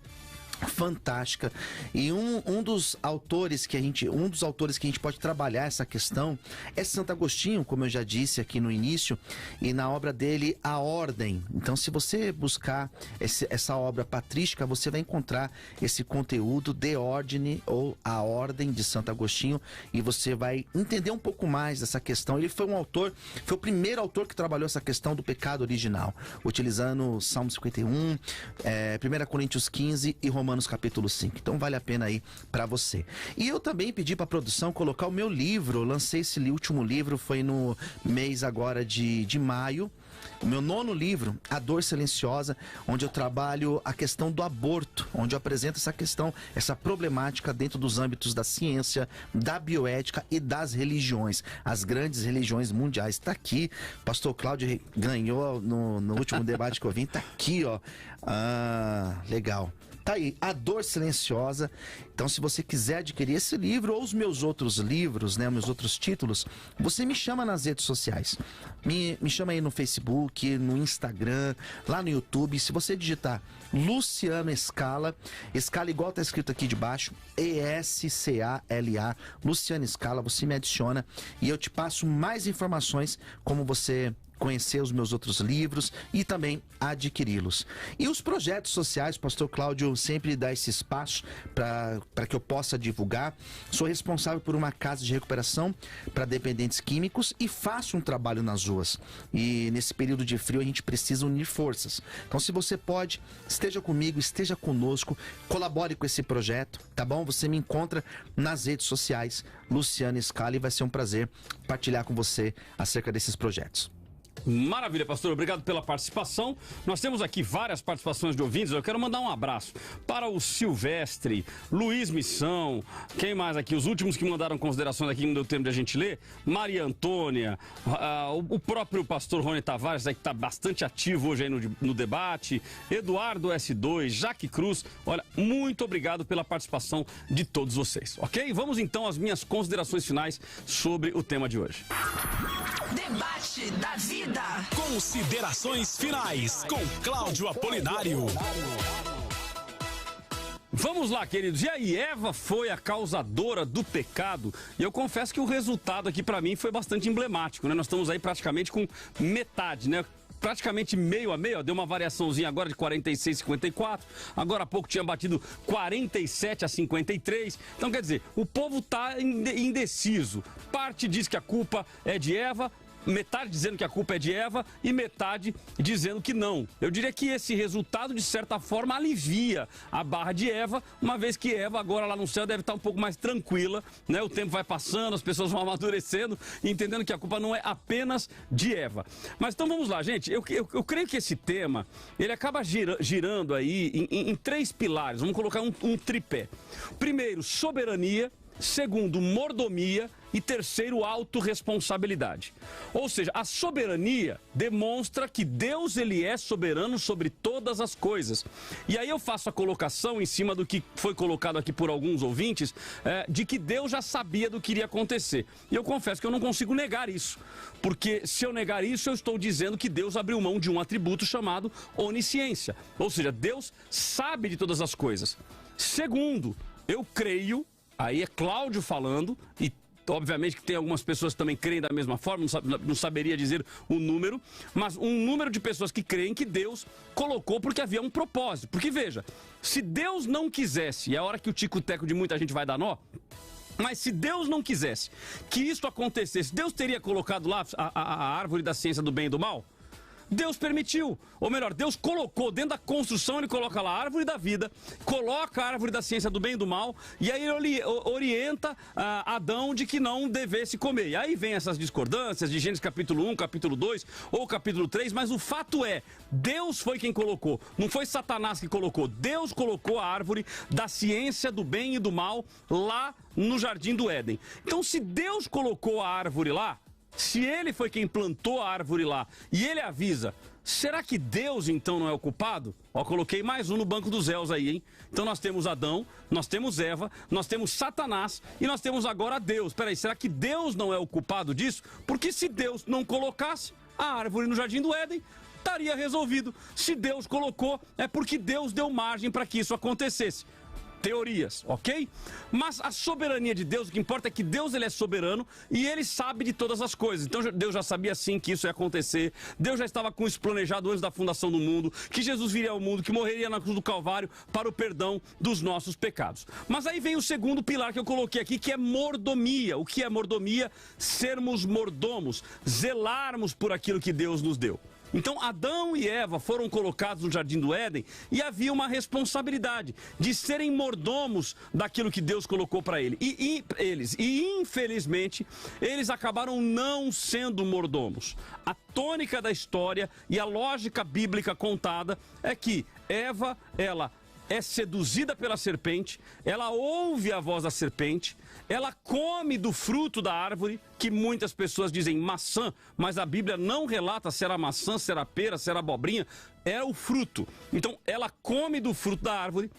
fantástica, e um dos autores que a gente pode trabalhar essa questão é Santo Agostinho, como eu já disse aqui no início, e na obra dele A Ordem. Então, se você buscar essa obra patrística, você vai encontrar esse conteúdo De Ordine, ou A Ordem de Santo Agostinho, e você vai entender um pouco mais dessa questão. Ele foi foi o primeiro autor que trabalhou essa questão do pecado original, utilizando Salmo 51, 1 Coríntios 15 e Romanos capítulo 5. Então vale a pena aí para você. E eu também pedi para a produção colocar o meu livro. Eu lancei esse último livro, foi no mês agora de maio. O meu 9º livro, A Dor Silenciosa, onde eu trabalho a questão do aborto, onde eu apresento essa questão, essa problemática dentro dos âmbitos da ciência, da bioética e das religiões, as grandes religiões mundiais. Tá aqui, pastor Cláudio ganhou no último debate que eu vim, tá aqui, ó. Legal. Tá aí, A Dor Silenciosa. Então, se você quiser adquirir esse livro ou os meus outros livros, né, meus outros títulos, você me chama nas redes sociais. Me chama aí no Facebook, no Instagram, lá no YouTube. Se você digitar Luciano Scala, Scala igual tá escrito aqui de baixo, ESCALA, Luciano Scala, você me adiciona e eu te passo mais informações como você conhecer os meus outros livros e também adquiri-los. E os projetos sociais, o pastor Cláudio sempre dá esse espaço para que eu possa divulgar. Sou responsável por uma casa de recuperação para dependentes químicos e faço um trabalho nas ruas. E nesse período de frio a gente precisa unir forças. Então, se você pode, esteja comigo, esteja conosco, colabore com esse projeto, tá bom? Você me encontra nas redes sociais, Luciano Scala, e vai ser um prazer partilhar com você acerca desses projetos. Maravilha, pastor. Obrigado pela participação. Nós temos aqui várias participações de ouvintes. Eu quero mandar um abraço para o Silvestre, Luiz Missão, quem mais aqui? Os últimos que mandaram considerações aqui, não deu tempo de a gente ler. Maria Antônia, o próprio pastor Rony Tavares, que está bastante ativo hoje aí no debate. Eduardo S2, Jaque Cruz. Olha, muito obrigado pela participação de todos vocês, ok? Vamos então às minhas considerações finais sobre o tema de hoje. Debate da vida. Considerações finais com Cláudio Apolinário. Vamos lá, queridos. E aí, Eva foi a causadora do pecado? E eu confesso que o resultado aqui para mim foi bastante emblemático, né? Nós estamos aí praticamente com metade, né? Praticamente meio a meio, ó, deu uma variaçãozinha agora de 46 a 54, agora há pouco tinha batido 47 a 53, então quer dizer, o povo tá indeciso, parte diz que a culpa é de Eva, metade dizendo que a culpa é de Eva e metade dizendo que não. Eu diria que esse resultado, de certa forma, alivia a barra de Eva, uma vez que Eva agora lá no céu deve estar um pouco mais tranquila, né? O tempo vai passando, as pessoas vão amadurecendo, entendendo que a culpa não é apenas de Eva. Mas então vamos lá, gente. Eu creio que esse tema, ele acaba girando aí em 3 pilares. Vamos colocar um tripé. Primeiro, soberania. Segundo, mordomia. E terceiro, autorresponsabilidade. Ou seja, a soberania demonstra que Deus ele é soberano sobre todas as coisas. E aí eu faço a colocação em cima do que foi colocado aqui por alguns ouvintes, de que Deus já sabia do que iria acontecer. E eu confesso que eu não consigo negar isso. Porque se eu negar isso, eu estou dizendo que Deus abriu mão de um atributo chamado onisciência. Ou seja, Deus sabe de todas as coisas. Segundo, eu creio, aí é Cláudio falando, e obviamente que tem algumas pessoas que também creem da mesma forma, não saberia dizer o número, mas um número de pessoas que creem que Deus colocou porque havia um propósito. Porque veja, se Deus não quisesse, e é a hora que o tico-teco de muita gente vai dar nó, mas se Deus não quisesse que isso acontecesse, Deus teria colocado lá a árvore da ciência do bem e do mal? Deus permitiu, ou melhor, Deus colocou dentro da construção, ele coloca lá a árvore da vida, coloca a árvore da ciência do bem e do mal, e aí ele orienta Adão de que não devesse comer. E aí vem essas discordâncias de Gênesis capítulo 1, capítulo 2 ou capítulo 3, mas o fato é, Deus foi quem colocou, não foi Satanás que colocou, Deus colocou a árvore da ciência do bem e do mal lá no Jardim do Éden. Então se Deus colocou a árvore lá, se ele foi quem plantou a árvore lá e ele avisa, será que Deus então não é o culpado? Ó, coloquei mais um no banco dos réus aí, hein? Então nós temos Adão, nós temos Eva, nós temos Satanás e nós temos agora Deus. Peraí, será que Deus não é o culpado disso? Porque se Deus não colocasse a árvore no Jardim do Éden, estaria resolvido. Se Deus colocou, é porque Deus deu margem para que isso acontecesse. Teorias, ok? Mas a soberania de Deus, o que importa é que Deus ele é soberano e ele sabe de todas as coisas. Então Deus já sabia sim que isso ia acontecer. Deus já estava com isso planejado antes da fundação do mundo, que Jesus viria ao mundo, que morreria na cruz do Calvário para o perdão dos nossos pecados. Mas aí vem o segundo pilar que eu coloquei aqui, que é mordomia. O que é mordomia? Sermos mordomos, zelarmos por aquilo que Deus nos deu. Então Adão e Eva foram colocados no Jardim do Éden e havia uma responsabilidade de serem mordomos daquilo que Deus colocou para eles. E infelizmente eles acabaram não sendo mordomos. A tônica da história e a lógica bíblica contada é que Eva, ela é seduzida pela serpente, ela ouve a voz da serpente, ela come do fruto da árvore, que muitas pessoas dizem maçã, mas a Bíblia não relata se era maçã, se era pera, se era abobrinha, era o fruto. Então ela come do fruto da árvore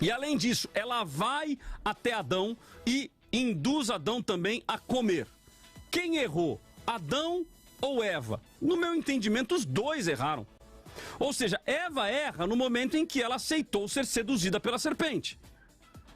e além disso, ela vai até Adão e induz Adão também a comer. Quem errou? Adão ou Eva? No meu entendimento, os dois erraram. Ou seja, Eva erra no momento em que ela aceitou ser seduzida pela serpente.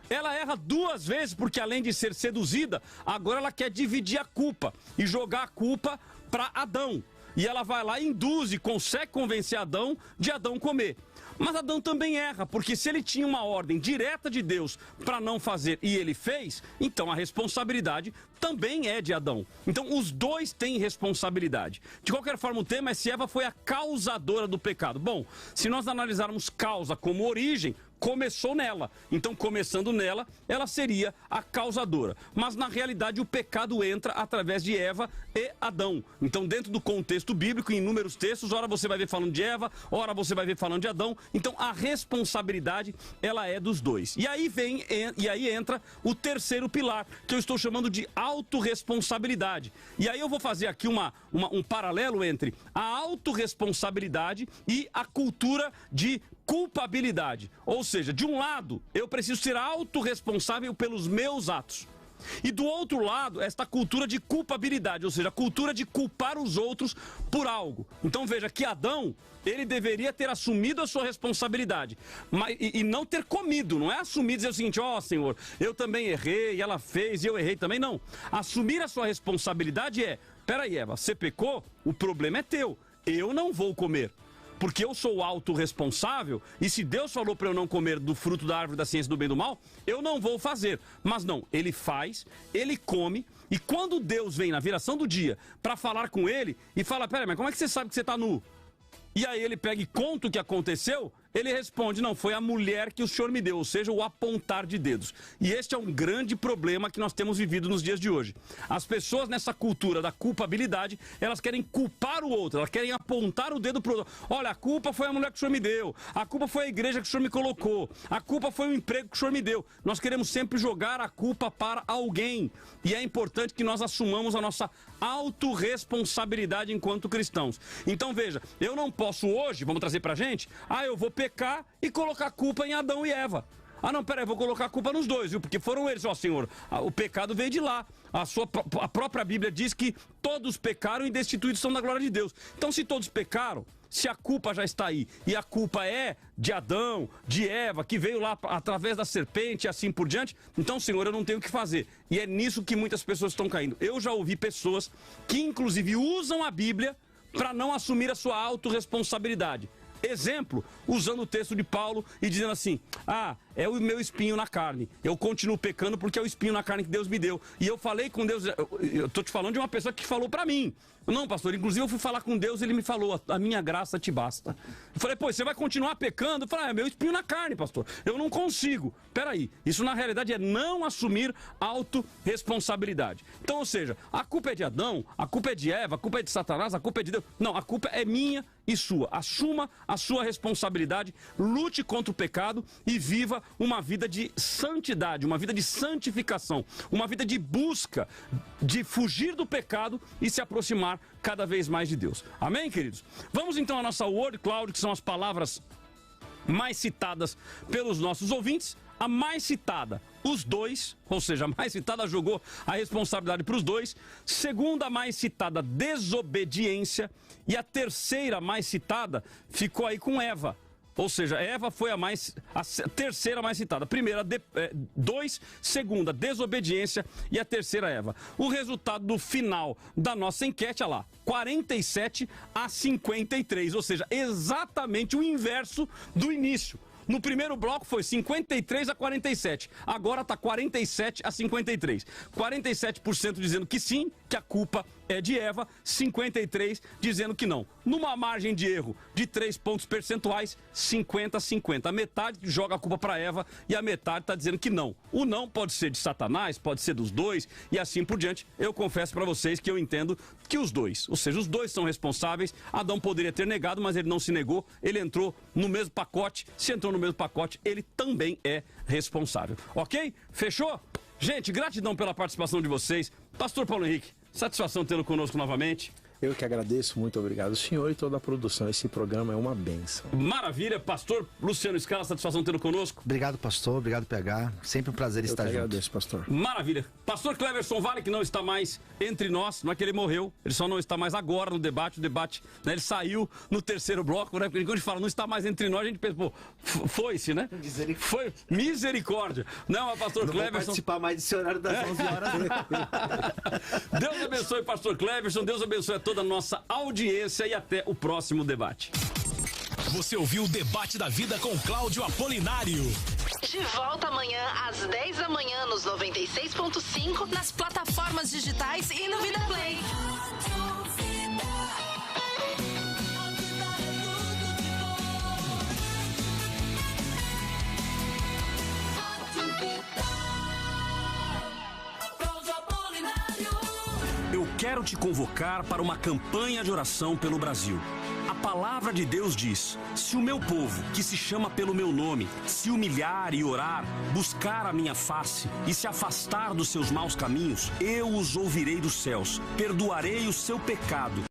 Ela erra duas vezes porque além de ser seduzida, agora ela quer dividir a culpa e jogar a culpa para Adão. E ela vai lá e induz e consegue convencer Adão de Adão comer. Mas Adão também erra, porque se ele tinha uma ordem direta de Deus para não fazer e ele fez, então a responsabilidade também é de Adão. Então os dois têm responsabilidade. De qualquer forma, o tema é se Eva foi a causadora do pecado. Bom, se nós analisarmos causa como origem, começou nela. Então, começando nela, ela seria a causadora. Mas, na realidade, o pecado entra através de Eva e Adão. Então, dentro do contexto bíblico, em inúmeros textos, ora você vai ver falando de Eva, ora você vai ver falando de Adão. Então, a responsabilidade, ela é dos dois. E aí entra o terceiro pilar, que eu estou chamando de autorresponsabilidade. E aí eu vou fazer aqui um paralelo entre a autorresponsabilidade e a cultura de culpabilidade. Ou seja, de um lado, eu preciso ser autorresponsável pelos meus atos. E do outro lado, esta cultura de culpabilidade, ou seja, a cultura de culpar os outros por algo. Então veja que Adão, ele deveria ter assumido a sua responsabilidade, e não ter comido, não é assumir e dizer o seguinte, ó Senhor, eu também errei, ela fez e eu errei também, não. Assumir a sua responsabilidade é, peraí Eva, você pecou, o problema é teu, eu não vou comer. Porque eu sou autorresponsável e se Deus falou para eu não comer do fruto da árvore da ciência do bem e do mal, eu não vou fazer. Mas não, ele faz, ele come e quando Deus vem na viração do dia para falar com ele e fala, peraí, mas como é que você sabe que você está nu? E aí ele pega e conta o que aconteceu, ele responde, não, foi a mulher que o Senhor me deu, ou seja, o apontar de dedos. E este é um grande problema que nós temos vivido nos dias de hoje. As pessoas nessa cultura da culpabilidade, elas querem culpar o outro, elas querem apontar o dedo para o outro. Olha, a culpa foi a mulher que o Senhor me deu, a culpa foi a igreja que o Senhor me colocou, a culpa foi o emprego que o Senhor me deu. Nós queremos sempre jogar a culpa para alguém. E é importante que nós assumamos a nossa autorresponsabilidade enquanto cristãos. Então veja, eu não posso hoje, vamos trazer pra gente, eu vou pecar e colocar a culpa em Adão e Eva. Não, peraí, vou colocar a culpa nos dois, viu? Porque foram eles, Senhor, o pecado veio de lá. A própria Bíblia diz que todos pecaram e destituídos são da glória de Deus. Então se todos pecaram, se a culpa já está aí, e a culpa é de Adão, de Eva, que veio lá através da serpente e assim por diante, então, Senhor, eu não tenho o que fazer. E é nisso que muitas pessoas estão caindo. Eu já ouvi pessoas que, inclusive, usam a Bíblia para não assumir a sua autorresponsabilidade. Exemplo, usando o texto de Paulo e dizendo assim, é o meu espinho na carne, eu continuo pecando porque é o espinho na carne que Deus me deu. E eu falei com Deus, eu tô te falando de uma pessoa que falou para mim. Não, pastor, inclusive eu fui falar com Deus, ele me falou, a minha graça te basta. Eu falei, você vai continuar pecando? Eu falei, é meu espinho na carne, pastor, eu não consigo. Peraí, isso na realidade é não assumir autorresponsabilidade. Então, ou seja, a culpa é de Adão, a culpa é de Eva, a culpa é de Satanás, a culpa é de Deus. Não, a culpa é minha e sua. Assuma a sua responsabilidade, lute contra o pecado e viva uma vida de santidade, uma vida de santificação, uma vida de busca, de fugir do pecado e se aproximar cada vez mais de Deus. Amém, queridos? Vamos então à nossa Word Cloud, que são as palavras mais citadas pelos nossos ouvintes. A mais citada, os dois, ou seja, a mais citada jogou a responsabilidade para os dois. Segunda mais citada, desobediência. E a terceira mais citada ficou aí com Eva. Ou seja, Eva foi a terceira mais citada. Primeira, 2, segunda, desobediência e a terceira, Eva. O resultado do final da nossa enquete, olha lá, 47 a 53, ou seja, exatamente o inverso do início. No primeiro bloco foi 53 a 47, agora está 47 a 53. 47% dizendo que sim, que a culpa é de Eva, 53% dizendo que não. Numa margem de erro de 3 pontos percentuais, 50-50. A metade joga a culpa para Eva e a metade está dizendo que não. O não pode ser de Satanás, pode ser dos dois e assim por diante. Eu confesso para vocês que eu entendo que os dois, ou seja, os dois são responsáveis. Adão poderia ter negado, mas ele não se negou. Ele entrou no mesmo pacote. Se entrou no mesmo pacote, ele também é responsável. Ok? Fechou? Gente, gratidão pela participação de vocês. Pastor Paulo Henrique, satisfação tê-lo conosco novamente. Eu que agradeço, muito obrigado, senhor, e toda a produção. Esse programa é uma bênção. Maravilha, pastor Luciano Scala, satisfação tê-lo conosco. Obrigado, pastor, obrigado, PH. Sempre um prazer estar junto. Eu agradeço, pastor. Maravilha. Pastor Cleverson Vale, que não está mais entre nós, não é que ele morreu, ele só não está mais agora no debate. O debate, né, ele saiu no terceiro bloco, né? Porque quando a gente fala não está mais entre nós, a gente pensa, foi-se, né? Foi misericórdia. Não, mas pastor Cleverson... Não vou participar mais desse horário das 11 horas. Deus abençoe, pastor Cleverson, Deus abençoe a toda a nossa audiência e até o próximo debate. Você ouviu o Debate da Vida com Cláudio Apolinário. De volta amanhã às 10 da manhã nos 96.5, nas plataformas digitais e no Vida Play. Eu quero te convocar para uma campanha de oração pelo Brasil. A palavra de Deus diz: se o meu povo, que se chama pelo meu nome, se humilhar e orar, buscar a minha face e se afastar dos seus maus caminhos, eu os ouvirei dos céus, perdoarei o seu pecado